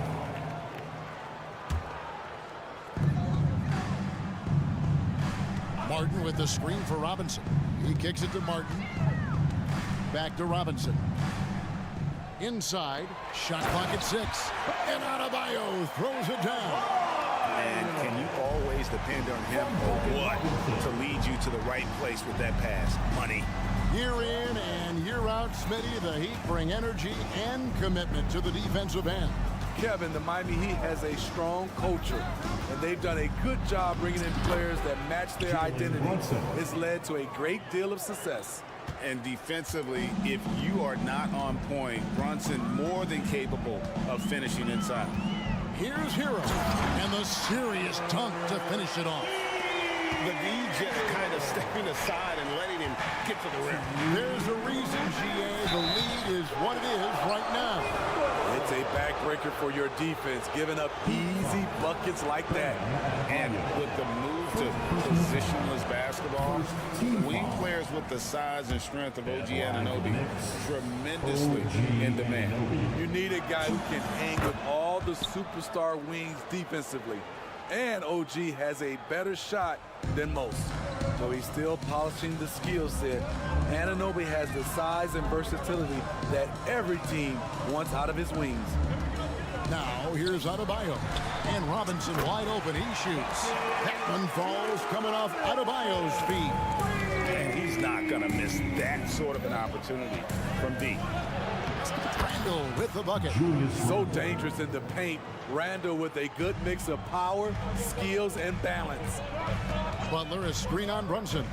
Speaker 6: Martin with the screen for Robinson. He kicks it to Martin. Back to Robinson. Inside. Shot clock at 6. And Adebayo throws it down.
Speaker 8: And can you always depend on him or what to lead you to the right place with that pass? Money.
Speaker 6: Year in and year out, Smitty, the Heat bring energy and commitment to the defensive end.
Speaker 10: Kevin, the Miami Heat has a strong culture, and they've done a good job bringing in players that match their identity. It's led to a great deal of success.
Speaker 8: And defensively, if you are not on point, Brunson more than capable of finishing inside.
Speaker 6: Here's Hero, and the serious dunk to finish it off.
Speaker 8: The D just kind of stepping aside and letting him get to the rim.
Speaker 6: There's a reason, GA, the lead is what it is right now.
Speaker 10: It's a backbreaker for your defense, giving up easy buckets like that.
Speaker 8: And with the move to positionless basketball, wing players with the size and strength of OG Anunoby tremendously in demand.
Speaker 10: You need a guy who can hang with all the superstar wings defensively. And OG has a better shot than most. So he's still polishing the skill set. Anunoby has the size and versatility that every team wants out of his wings.
Speaker 6: Now, here's Adebayo. And Robinson wide open. He shoots. That one falls coming off Adebayo's feet.
Speaker 8: And he's He's not going to miss that sort of an opportunity from D.
Speaker 6: Randall with the bucket.
Speaker 10: So dangerous in the paint. Randall with a good mix of power, skills, and balance.
Speaker 6: Butler is screen on Brunson.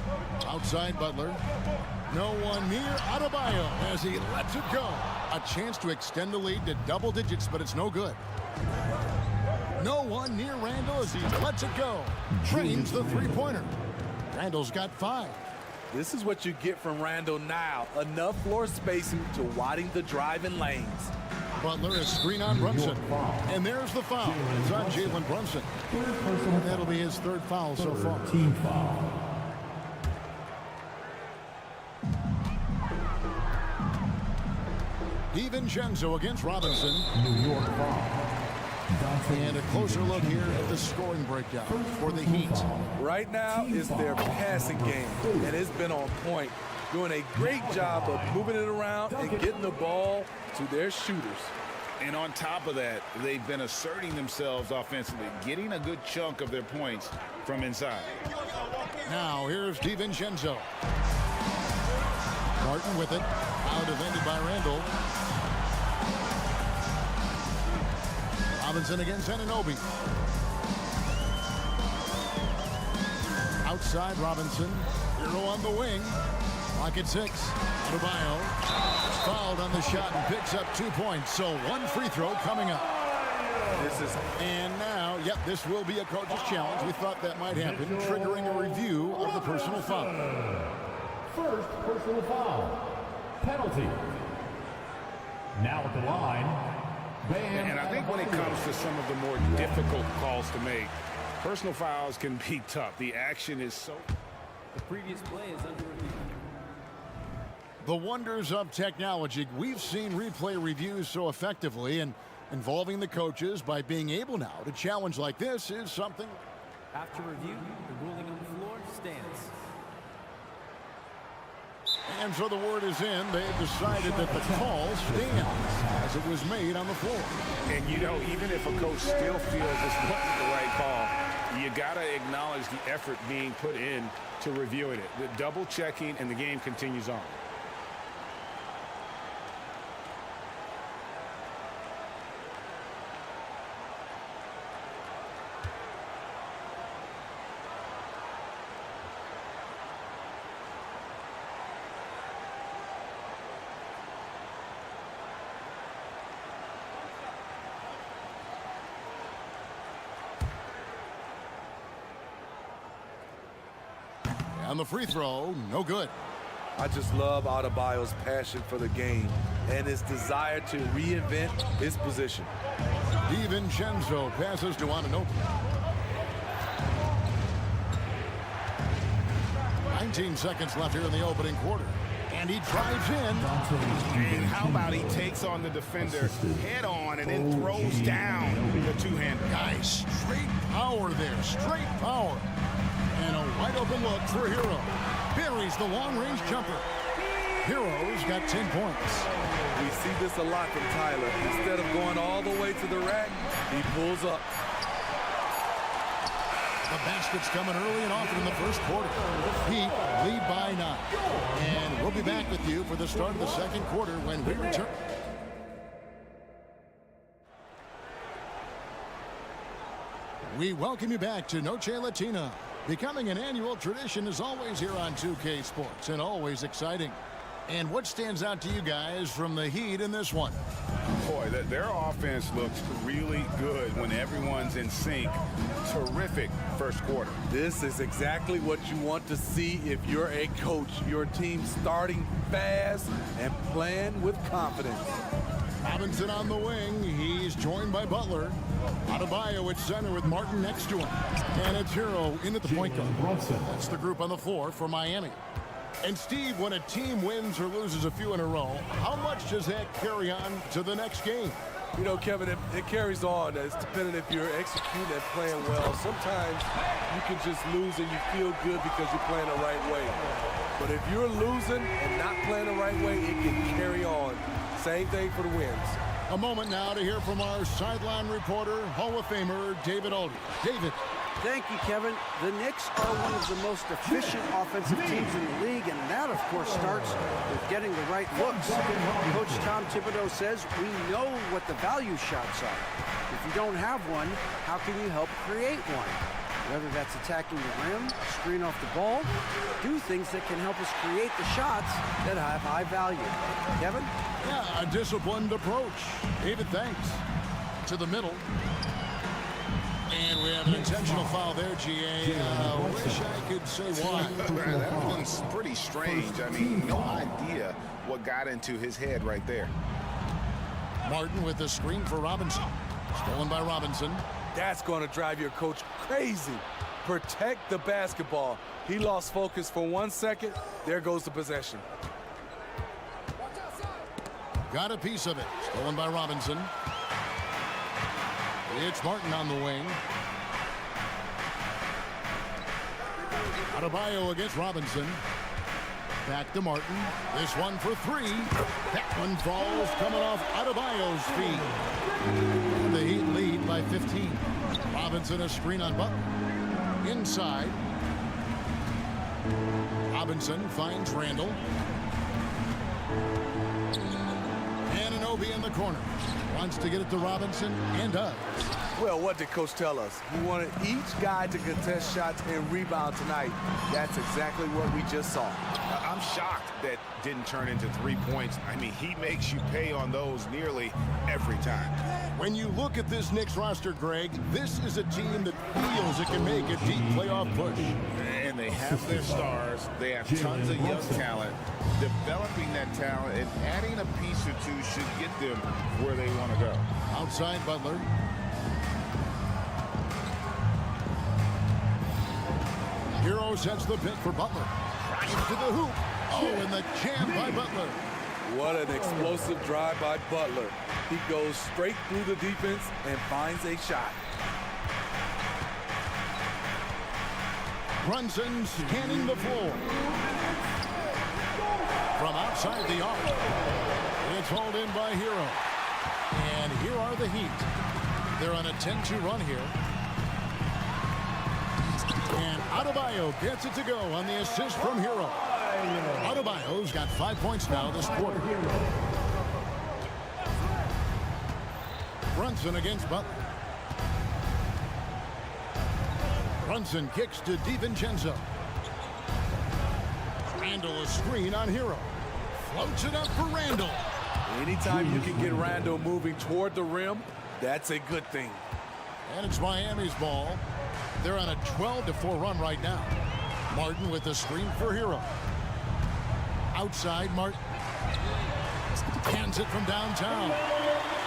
Speaker 6: Outside Butler. No one near Adebayo as he lets it go. A chance to extend the lead to double digits, but it's no good. No one near Randall as he lets it go. Drains the three-pointer. Randall's got 5.
Speaker 10: This is what you get from Randall now. Enough floor spacing to widen the driving lanes.
Speaker 6: Butler is screen on Brunson. And there's the foul. It's on Jalen Brunson. And that'll be his 3rd foul so far.
Speaker 1: Team foul.
Speaker 6: DiVincenzo against Robinson.
Speaker 1: New York foul.
Speaker 6: And a closer look here at the scoring breakdown for the Heat.
Speaker 10: Right now is their passing game, and it's been on point. Doing a great job of moving it around and getting the ball to their shooters.
Speaker 8: And on top of that, they've been asserting themselves offensively, getting a good chunk of their points from inside.
Speaker 6: Now here's DiVincenzo. Martin with it. Out defended by Randall. Robinson against Anunoby. Outside Robinson. Hero on the wing. Clock at 6. Adebayo fouled on the shot and picks up 2 points. So 1 free throw coming up. And now, yep, this will be a coach's challenge. We thought that might happen, triggering a review of the personal foul.
Speaker 1: First personal foul. Penalty. Now at the line.
Speaker 8: And I think when it comes to some of the more difficult calls to make, personal fouls can be tough. The action is so...
Speaker 9: The previous play is under review.
Speaker 6: The wonders of technology. We've seen replay reviews so effectively, and involving the coaches by being able now to challenge like this is something.
Speaker 9: After review, the ruling on the floor stands.
Speaker 6: And so the word is in. They've decided that the call stands as it was made on the floor.
Speaker 8: And, you know, even if a coach still feels this wasn't the right call, you got to acknowledge the effort being put in to reviewing it. The double checking, and the game continues on.
Speaker 6: On the free throw, no good.
Speaker 10: I just love Adebayo's passion for the game and his desire to reinvent his position.
Speaker 6: DiVincenzo passes to Anunoby. 19 seconds left here in the opening quarter. And he drives in.
Speaker 8: And how about he takes on the defender head on and then throws down the two-hander.
Speaker 6: Guys, straight power there. Straight power. And a wide open look for Hero. Buries the long-range jumper. Hero's got 10 points.
Speaker 10: We see this a lot from Tyler. Instead of going all the way to the rack, he pulls up.
Speaker 6: The basket's coming early and often in the first quarter. Heat lead by 9. And we'll be back with you for the start of the second quarter when we return. We welcome you back to Noche Latina. Becoming an annual tradition is always here on 2K Sports, and always exciting. And what stands out to you guys from the Heat in this one?
Speaker 8: Boy, their offense looks really good when everyone's in sync. Terrific first quarter.
Speaker 10: This is exactly what you want to see if you're a coach. Your team starting fast and playing with confidence.
Speaker 6: Robinson on the wing. He's joined by Butler. Adebayo at center with Martin next to him. And it's Hero in at the point guard. That's the group on the floor for Miami. And Steve, when a team wins or loses a few in a row, how much does that carry on to the next game?
Speaker 10: You know, Kevin, it carries on. It's dependent if you're executing and playing well. Sometimes you can just lose and you feel good because you're playing the right way. But if you're losing and not playing the right way, it can carry on. Same thing for the wins.
Speaker 6: A moment now to hear from our sideline reporter, Hall of Famer David Aldridge. David.
Speaker 9: Thank you, Kevin. The Knicks are one of the most efficient offensive teams in the league, and that, of course, starts with getting the right looks. Coach Tom Thibodeau says we know what the value shots are. If you don't have one, how can you help create one? Whether that's attacking the rim, screen off the ball, do things that can help us create the shots that have high value. Kevin?
Speaker 6: Yeah, a disciplined approach. David, thanks. To the middle. And we have an intentional foul there, GA. Wish I could say why.
Speaker 8: That one's pretty strange. I mean, no idea what got into his head right there.
Speaker 6: Martin with the screen for Robinson. Stolen by Robinson.
Speaker 10: That's going to drive your coach crazy. Protect the basketball. He lost focus for 1 second. There goes the possession.
Speaker 6: Got a piece of it. Stolen by Robinson. It's Martin on the wing. Adebayo against Robinson. Back to Martin. This one for three. That one falls coming off Adebayo's feet. And the Heat lead by 15. Robinson a screen on Butler. Inside. Robinson finds Randall. Anunoby in the corner. Wants to get it to Robinson and does.
Speaker 10: Well, what did Coach tell us? He wanted each guy to contest shots and rebound tonight. That's exactly what we just saw.
Speaker 8: I'm shocked that didn't turn into 3 points. I mean, he makes you pay on those nearly every time.
Speaker 6: When you look at this Knicks roster, Greg, this is a team that feels it can make a deep playoff push.
Speaker 8: And they have their stars. They have tons of young talent. Developing that talent and adding a piece or two should get them where they want to go.
Speaker 6: Outside Butler. Hero sets the pick for Butler. Right to the hoop. Oh, and the jam by Butler.
Speaker 10: What an explosive drive by Butler. He goes straight through the defense and finds a shot.
Speaker 6: Brunson scanning the floor. From outside the arc. It's hauled in by Hero. And here are the Heat. They're on a 10-2 run here. And Adebayo gets it to go on the assist from Hero. Adebayo's got 5 points now this quarter. Brunson against Butler. Brunson kicks to DiVincenzo. Randall a screen on Hero. Floats it up for Randall.
Speaker 10: Anytime you can get Randall moving toward the rim, that's a good thing.
Speaker 6: And it's Miami's ball. They're on a 12-4 run right now. Martin with the screen for Hero. Outside, Martin. Hands it from downtown.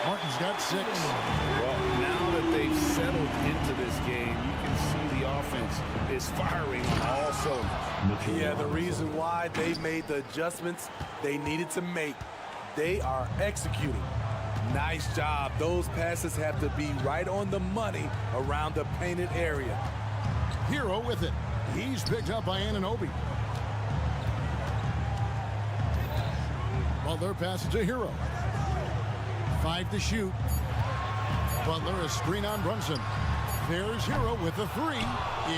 Speaker 6: Martin's got 6.
Speaker 8: Well, now that they've settled into this game, you can see the offense is firing on all cylinders.
Speaker 10: Yeah, the reason why they made the adjustments they needed to make. They are executing. Nice job. Those passes have to be right on the money around the painted area.
Speaker 6: Hero with it. He's picked up by Anunoby. Butler passes to Hero. 5 to shoot. Butler a screen on Brunson. There's Hero with the 3.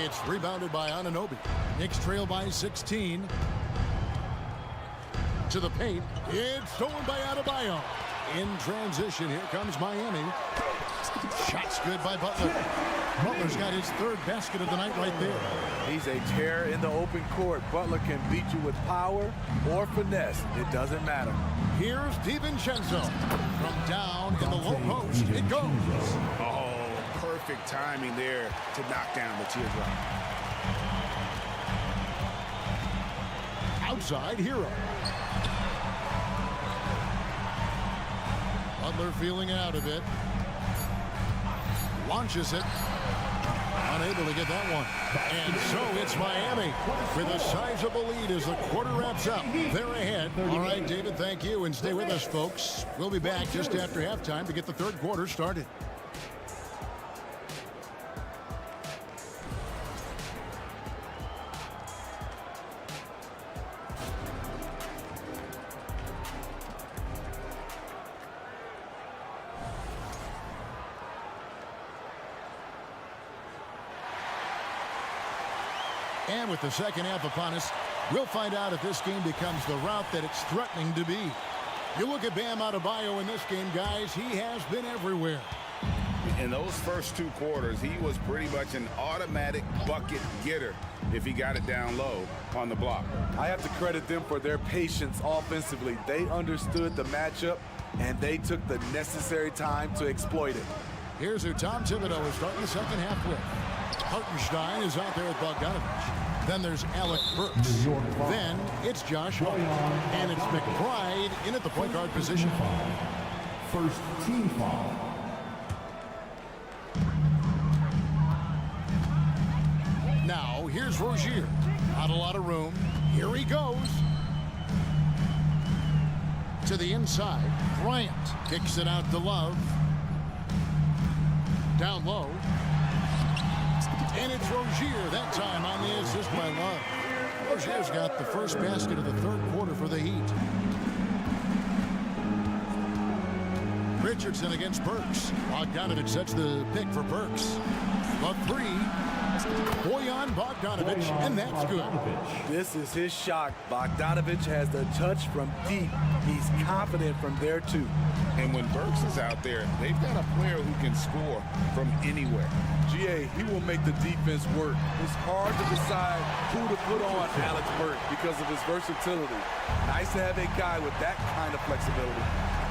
Speaker 6: It's rebounded by Anunoby. Knicks trail by 16. To the paint. It's stolen by Adebayo. In transition, here comes Miami. Shots good by Butler. Butler's got his 3rd basket of the night right there.
Speaker 10: He's a terror in the open court. Butler can beat you with power or finesse. It doesn't matter.
Speaker 6: Here's DiVincenzo. From down in the low post, it goes.
Speaker 8: Oh, perfect timing there to knock down the teardrop.
Speaker 6: Outside, Hero. Butler feeling out of it. Launches it. Unable to get that one. And so it's Miami with a sizable lead as the quarter wraps up. They're ahead. All right, David, thank you. And stay with us, folks. We'll be back just after halftime to get the 3rd quarter started. And with the second half upon us, we'll find out if this game becomes the route that it's threatening to be. You look at Bam Adebayo in this game, guys. He has been everywhere.
Speaker 8: In those first 2 quarters, he was pretty much an automatic bucket getter if he got it down low on the block.
Speaker 10: I have to credit them for their patience offensively. They understood the matchup, and they took the necessary time to exploit it.
Speaker 6: Here's who Tom Thibodeau is starting the second half with. Hartenstein is out there with Bogdanovich. Then there's Alec Burks. Then it's Josh Hart. And it's McBride in at the point guard position.
Speaker 1: First team foul.
Speaker 6: Now, here's Rozier. Not a lot of room. Here he goes. To the inside. Bryant kicks it out to Love. Down low. And it's Rozier that time on the assist by Love. Rozier's got the first basket of the third quarter for the Heat. Richardson against Burks. Bogdanovich sets the pick for Burks. Love 3. Bojan Bogdanovich, and that's good.
Speaker 10: This is his shot. Bogdanovich has the touch from deep. He's confident from there, too.
Speaker 8: And when Burks is out there, they've got a player who can score from anywhere.
Speaker 10: GA, he will make the defense work. It's hard to decide who to put on Alex Burks because of his versatility. Nice to have a guy with that kind of flexibility.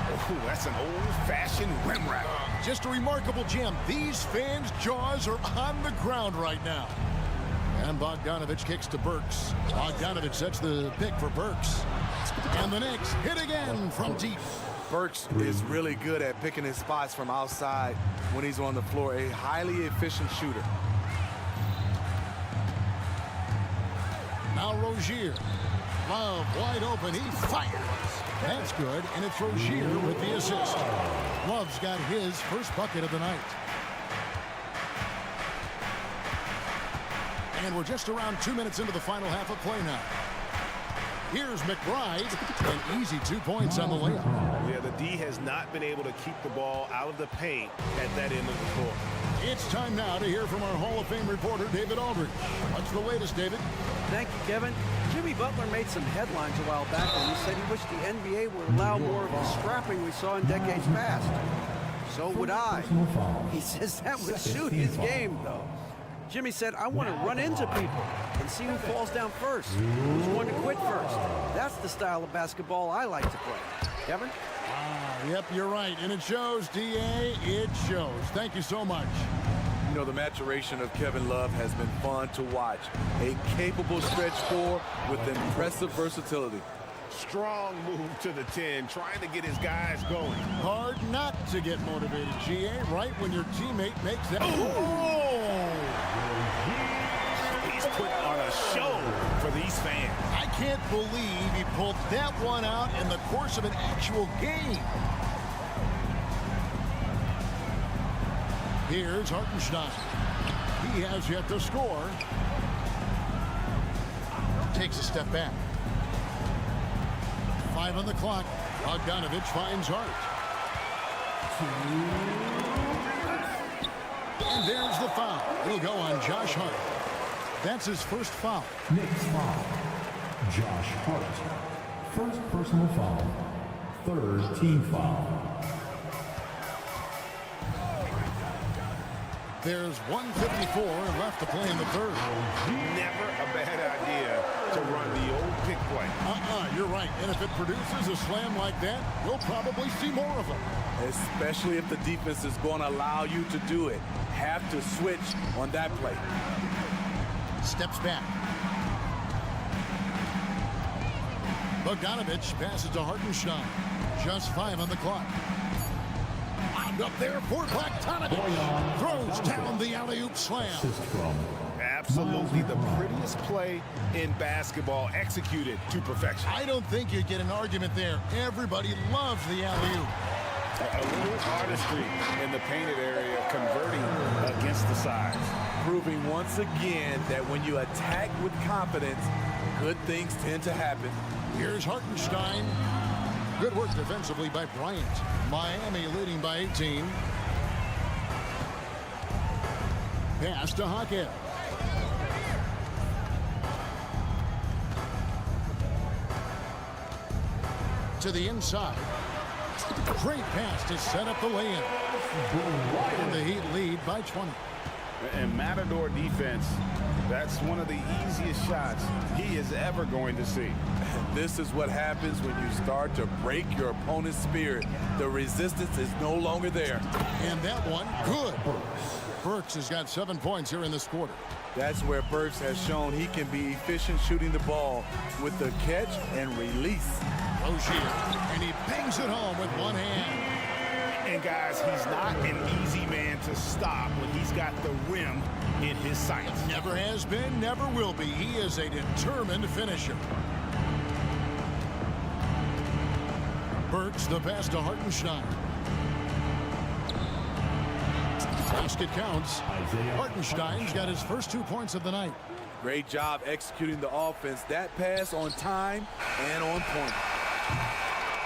Speaker 8: Oh, that's an old-fashioned rim wrap.
Speaker 6: Just a remarkable gem. These fans' jaws are on the ground right now. And Bogdanovich kicks to Burks. Bogdanovich sets the pick for Burks. And the Knicks hit again from deep.
Speaker 10: Burks is really good at picking his spots from outside when he's on the floor. A highly efficient shooter.
Speaker 6: Now Rozier. Love wide open. He fires. That's good, and it's Rozier with the assist. Love's got his first bucket of the night. And we're just around 2 minutes into the final half of play now. Here's McBride, an easy 2 points on the layup.
Speaker 2: Yeah, the D has not been able to keep the ball out of the paint at that end of the court.
Speaker 6: It's time now to hear from our Hall of Fame reporter, David Aldridge. What's the latest, David?
Speaker 9: Thank you, Kevin. Jimmy Butler made some headlines a while back when he said he wished the NBA would allow more of the scrapping we saw in decades past. So would I. He says that would suit his game, though. Jimmy said, I want to run into people and see who falls down first, who's going to quit first. That's the style of basketball I like to play. Kevin?
Speaker 6: Yep, you're right. And it shows, D.A. It shows. Thank you so much.
Speaker 10: You know, the maturation of Kevin Love has been fun to watch. A capable stretch four with impressive versatility.
Speaker 2: Strong move to the 10, trying to get his guys going.
Speaker 6: Hard not to get motivated, G.A., right when your teammate makes that. Oh!
Speaker 2: He's put on a show for these fans.
Speaker 6: I can't believe he pulled that one out in the course of an actual game. Here's Hartenstein. He has yet to score. Takes a step back. 5 on the clock. Bogdanovich finds Hart. And there's the foul. It'll go on Josh Hart. That's his first foul.
Speaker 1: Knicks foul. Josh Hart. First personal foul. Third team foul.
Speaker 6: There's 1:54 left to play in the third.
Speaker 2: Never a bad idea to run the old pick play.
Speaker 6: You're right. And if it produces a slam like that, we'll probably see more of them.
Speaker 10: Especially if the defense is going to allow you to do it. Have to switch on that play.
Speaker 6: Steps back. Bogdanovich passes to Hartenstein. Just 5 on the clock. Up there for Bogdanovich. Throws down the alley-oop slam.
Speaker 2: Absolutely the prettiest play in basketball, executed to perfection.
Speaker 6: I don't think you get an argument there. Everybody loves the alley-oop.
Speaker 8: A little artistry in the painted area, converting against the size.
Speaker 10: Proving once again that when you attack with confidence, good things tend to happen.
Speaker 6: Here's Hartenstein. Good work defensively by Bryant. Miami leading by 18. Pass to Hackett. to the inside. Great pass to set up the lay-in. And the Heat lead by 20.
Speaker 8: And Matador defense, that's one of the easiest shots he is ever going to see.
Speaker 10: And this is what happens when you start to break your opponent's spirit. The resistance is no longer there.
Speaker 6: And that one, good. Burks has got 7 points here in this quarter.
Speaker 10: That's where Burks has shown he can be efficient shooting the ball with the catch and release.
Speaker 6: Rozier, and he bangs it home with one hand.
Speaker 8: And guys, he's not an easy man to stop when he's got the rim in his sights.
Speaker 6: Never has been, never will be. He is a determined finisher. Burks, the pass to Hartenstein. Basket counts. Hartenstein's got his first 2 points of the night.
Speaker 10: Great job executing the offense. That pass on time and on point.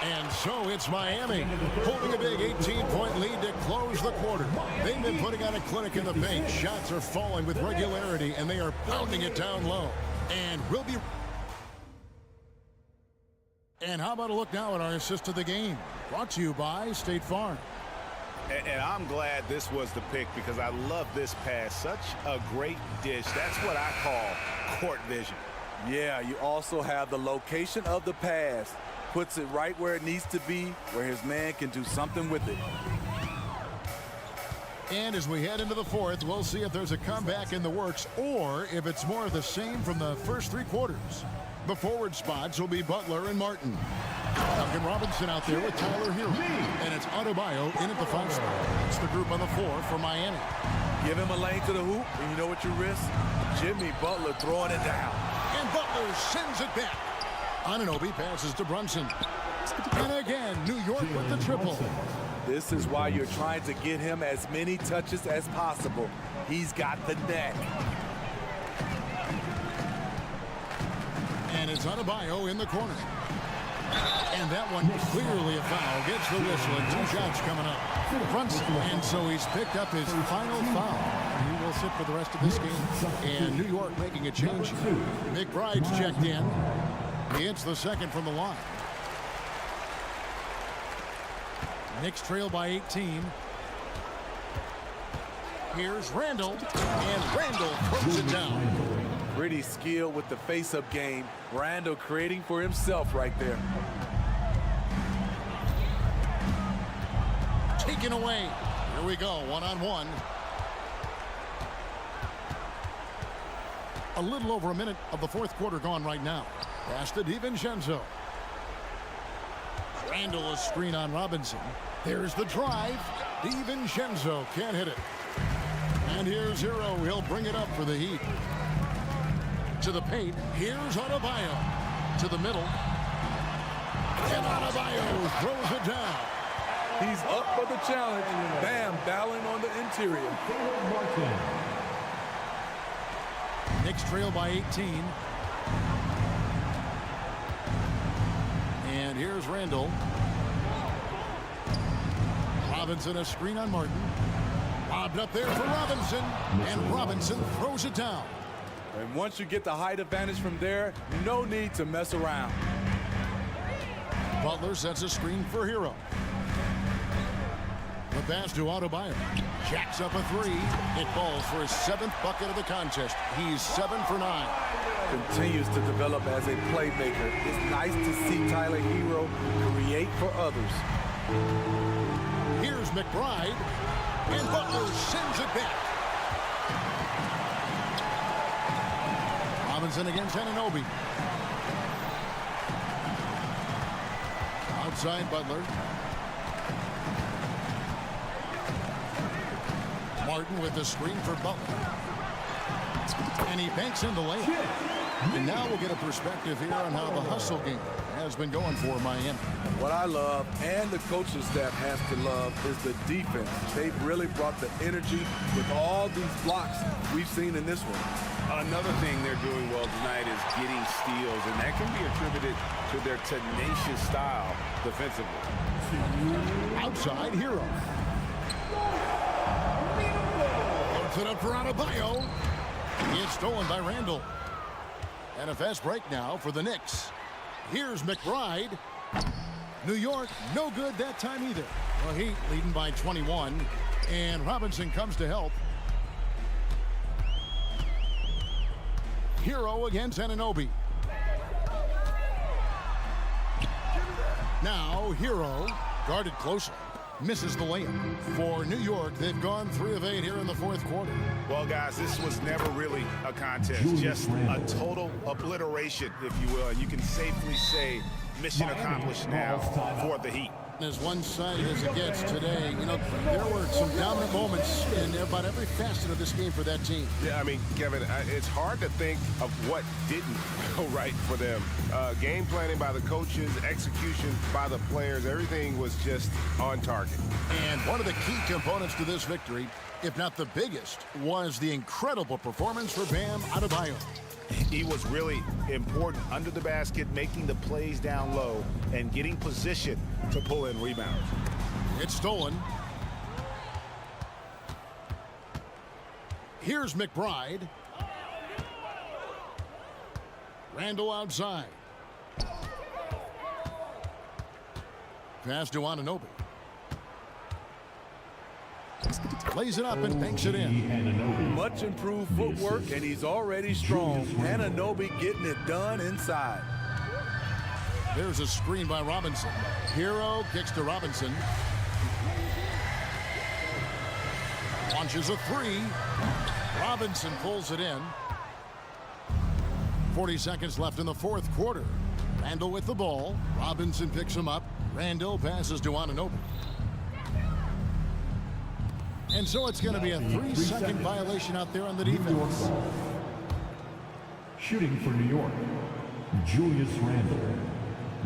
Speaker 6: And so it's Miami holding a big 18-point lead to close the quarter. They've been putting on a clinic in the paint. Shots are falling with regularity, and they are pounding it down low. And we'll be... And how about a look now at our assist of the game? Brought to you by State Farm.
Speaker 8: And I'm glad this was the pick because I love this pass. Such a great dish. That's what I call court vision.
Speaker 10: Yeah, you also have the location of the pass. Puts it right where it needs to be, where his man can do something with it.
Speaker 6: And as we head into the fourth, we'll see if there's a comeback in the works or if it's more of the same from the first 3 quarters. The forward spots will be Butler and Martin. Duncan Robinson out there with Tyler Hero. And it's Adebayo in at the 5 spot. It's the group on the floor for Miami.
Speaker 10: Give him a lane to the hoop, and you know what you risk? Jimmy Butler throwing it down.
Speaker 6: And Butler sends it back. Anunoby passes to Brunson. And again, New York with the triple.
Speaker 10: This is why you're trying to get him as many touches as possible. He's got the neck.
Speaker 6: And it's Adebayo in the corner. And that one clearly a foul. Gets the whistle and 2 shots coming up. Brunson. And so he's picked up his final foul. And he will sit for the rest of this game. And New York making a change. McBride's checked in. He hits the second from the line. Knicks trail by 18. Here's Randall. And Randall throws it down.
Speaker 10: Pretty skilled with the face-up game. Randall creating for himself right there.
Speaker 6: Taken away. Here we go, one-on-one. A little over a minute of the fourth quarter gone right now. Pass to DiVincenzo. Randall a screen on Robinson. There's the drive. DiVincenzo can't hit it. And here's Hero. He'll bring it up for the Heat. To the paint. Here's Adebayo. To the middle. And Adebayo throws it down.
Speaker 10: He's up for the challenge. Bam, battling on the interior.
Speaker 6: Knicks trail by 18. And here's Randall. Robinson a screen on Martin. Lobbed up there for Robinson. And Robinson throws it down.
Speaker 10: And once you get the height advantage from there, no need to mess around.
Speaker 6: Butler sets a screen for Hero. The pass to Adebayo. Jacks up a 3. It falls for his 7th bucket of the contest. He's 7 for 9.
Speaker 10: Continues to develop as a playmaker. It's nice to see Tyler Hero create for others.
Speaker 6: Here's McBride. And Butler sends it back. Robinson against Anunoby. Outside Butler. Martin with the screen for Butler. And he banks in the layup. And now we'll get a perspective here on how the hustle game has been going for Miami.
Speaker 10: What I love, and the coaching staff has to love, is the defense. They've really brought the energy with all these blocks we've seen in this one.
Speaker 8: Another thing they're doing well tonight is getting steals, and that can be attributed to their tenacious style defensively.
Speaker 6: Outside Hero. Puts it up for Adebayo. It's stolen by Randall. And a fast break now for the Knicks. Here's McBride. New York, no good that time either. The Heat leading by 21, and Robinson comes to help. Hero against Anunoby. Now Hero, guarded closely, misses the layup. For New York, they've gone 3 of 8 here in the fourth quarter.
Speaker 8: Well, guys, this was never really a contest. Just a total obliteration, if you will. And you can safely say mission accomplished now for the Heat.
Speaker 6: As one-sided as it gets today, you know, there were some dominant moments in about every facet of this game for that team.
Speaker 2: Yeah, I mean, Kevin, it's hard to think of what didn't go right for them. Game planning by the coaches, execution by the players, everything was just on target.
Speaker 6: And one of the key components to this victory, if not the biggest, was the incredible performance for Bam Adebayo.
Speaker 8: He was really important under the basket, making the plays down low and getting position to pull in rebounds.
Speaker 6: It's stolen. Here's McBride. Randall outside. Pass to Anunoby. Lays it up and banks it in.
Speaker 10: Much improved footwork, and he's already strong. Anunoby getting it done inside.
Speaker 6: There's a screen by Robinson. Hero kicks to Robinson. Launches a 3. Robinson pulls it in. 40 seconds left in the fourth quarter. Randall with the ball. Robinson picks him up. Randall passes to Anunoby. And so it's going to be a 3-second violation out there on the defense.
Speaker 12: Shooting for New York, Julius Randle,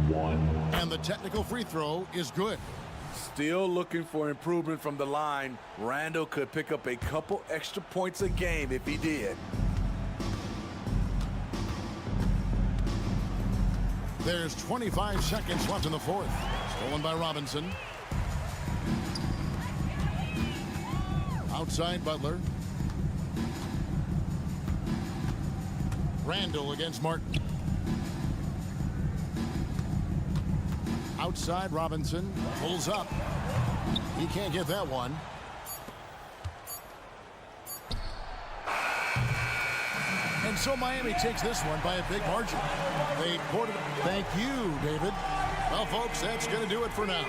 Speaker 12: 1.
Speaker 6: And the technical free throw is good.
Speaker 10: Still looking for improvement from the line. Randall could pick up a couple extra points a game if he did.
Speaker 6: There's 25 seconds left in the fourth. Stolen by Robinson. Outside Butler. Randall against Martin. Outside Robinson. Pulls up. He can't get that one. And so Miami takes this one by a big margin. They quartered. Thank you, David. Well, folks, that's going to do it for now.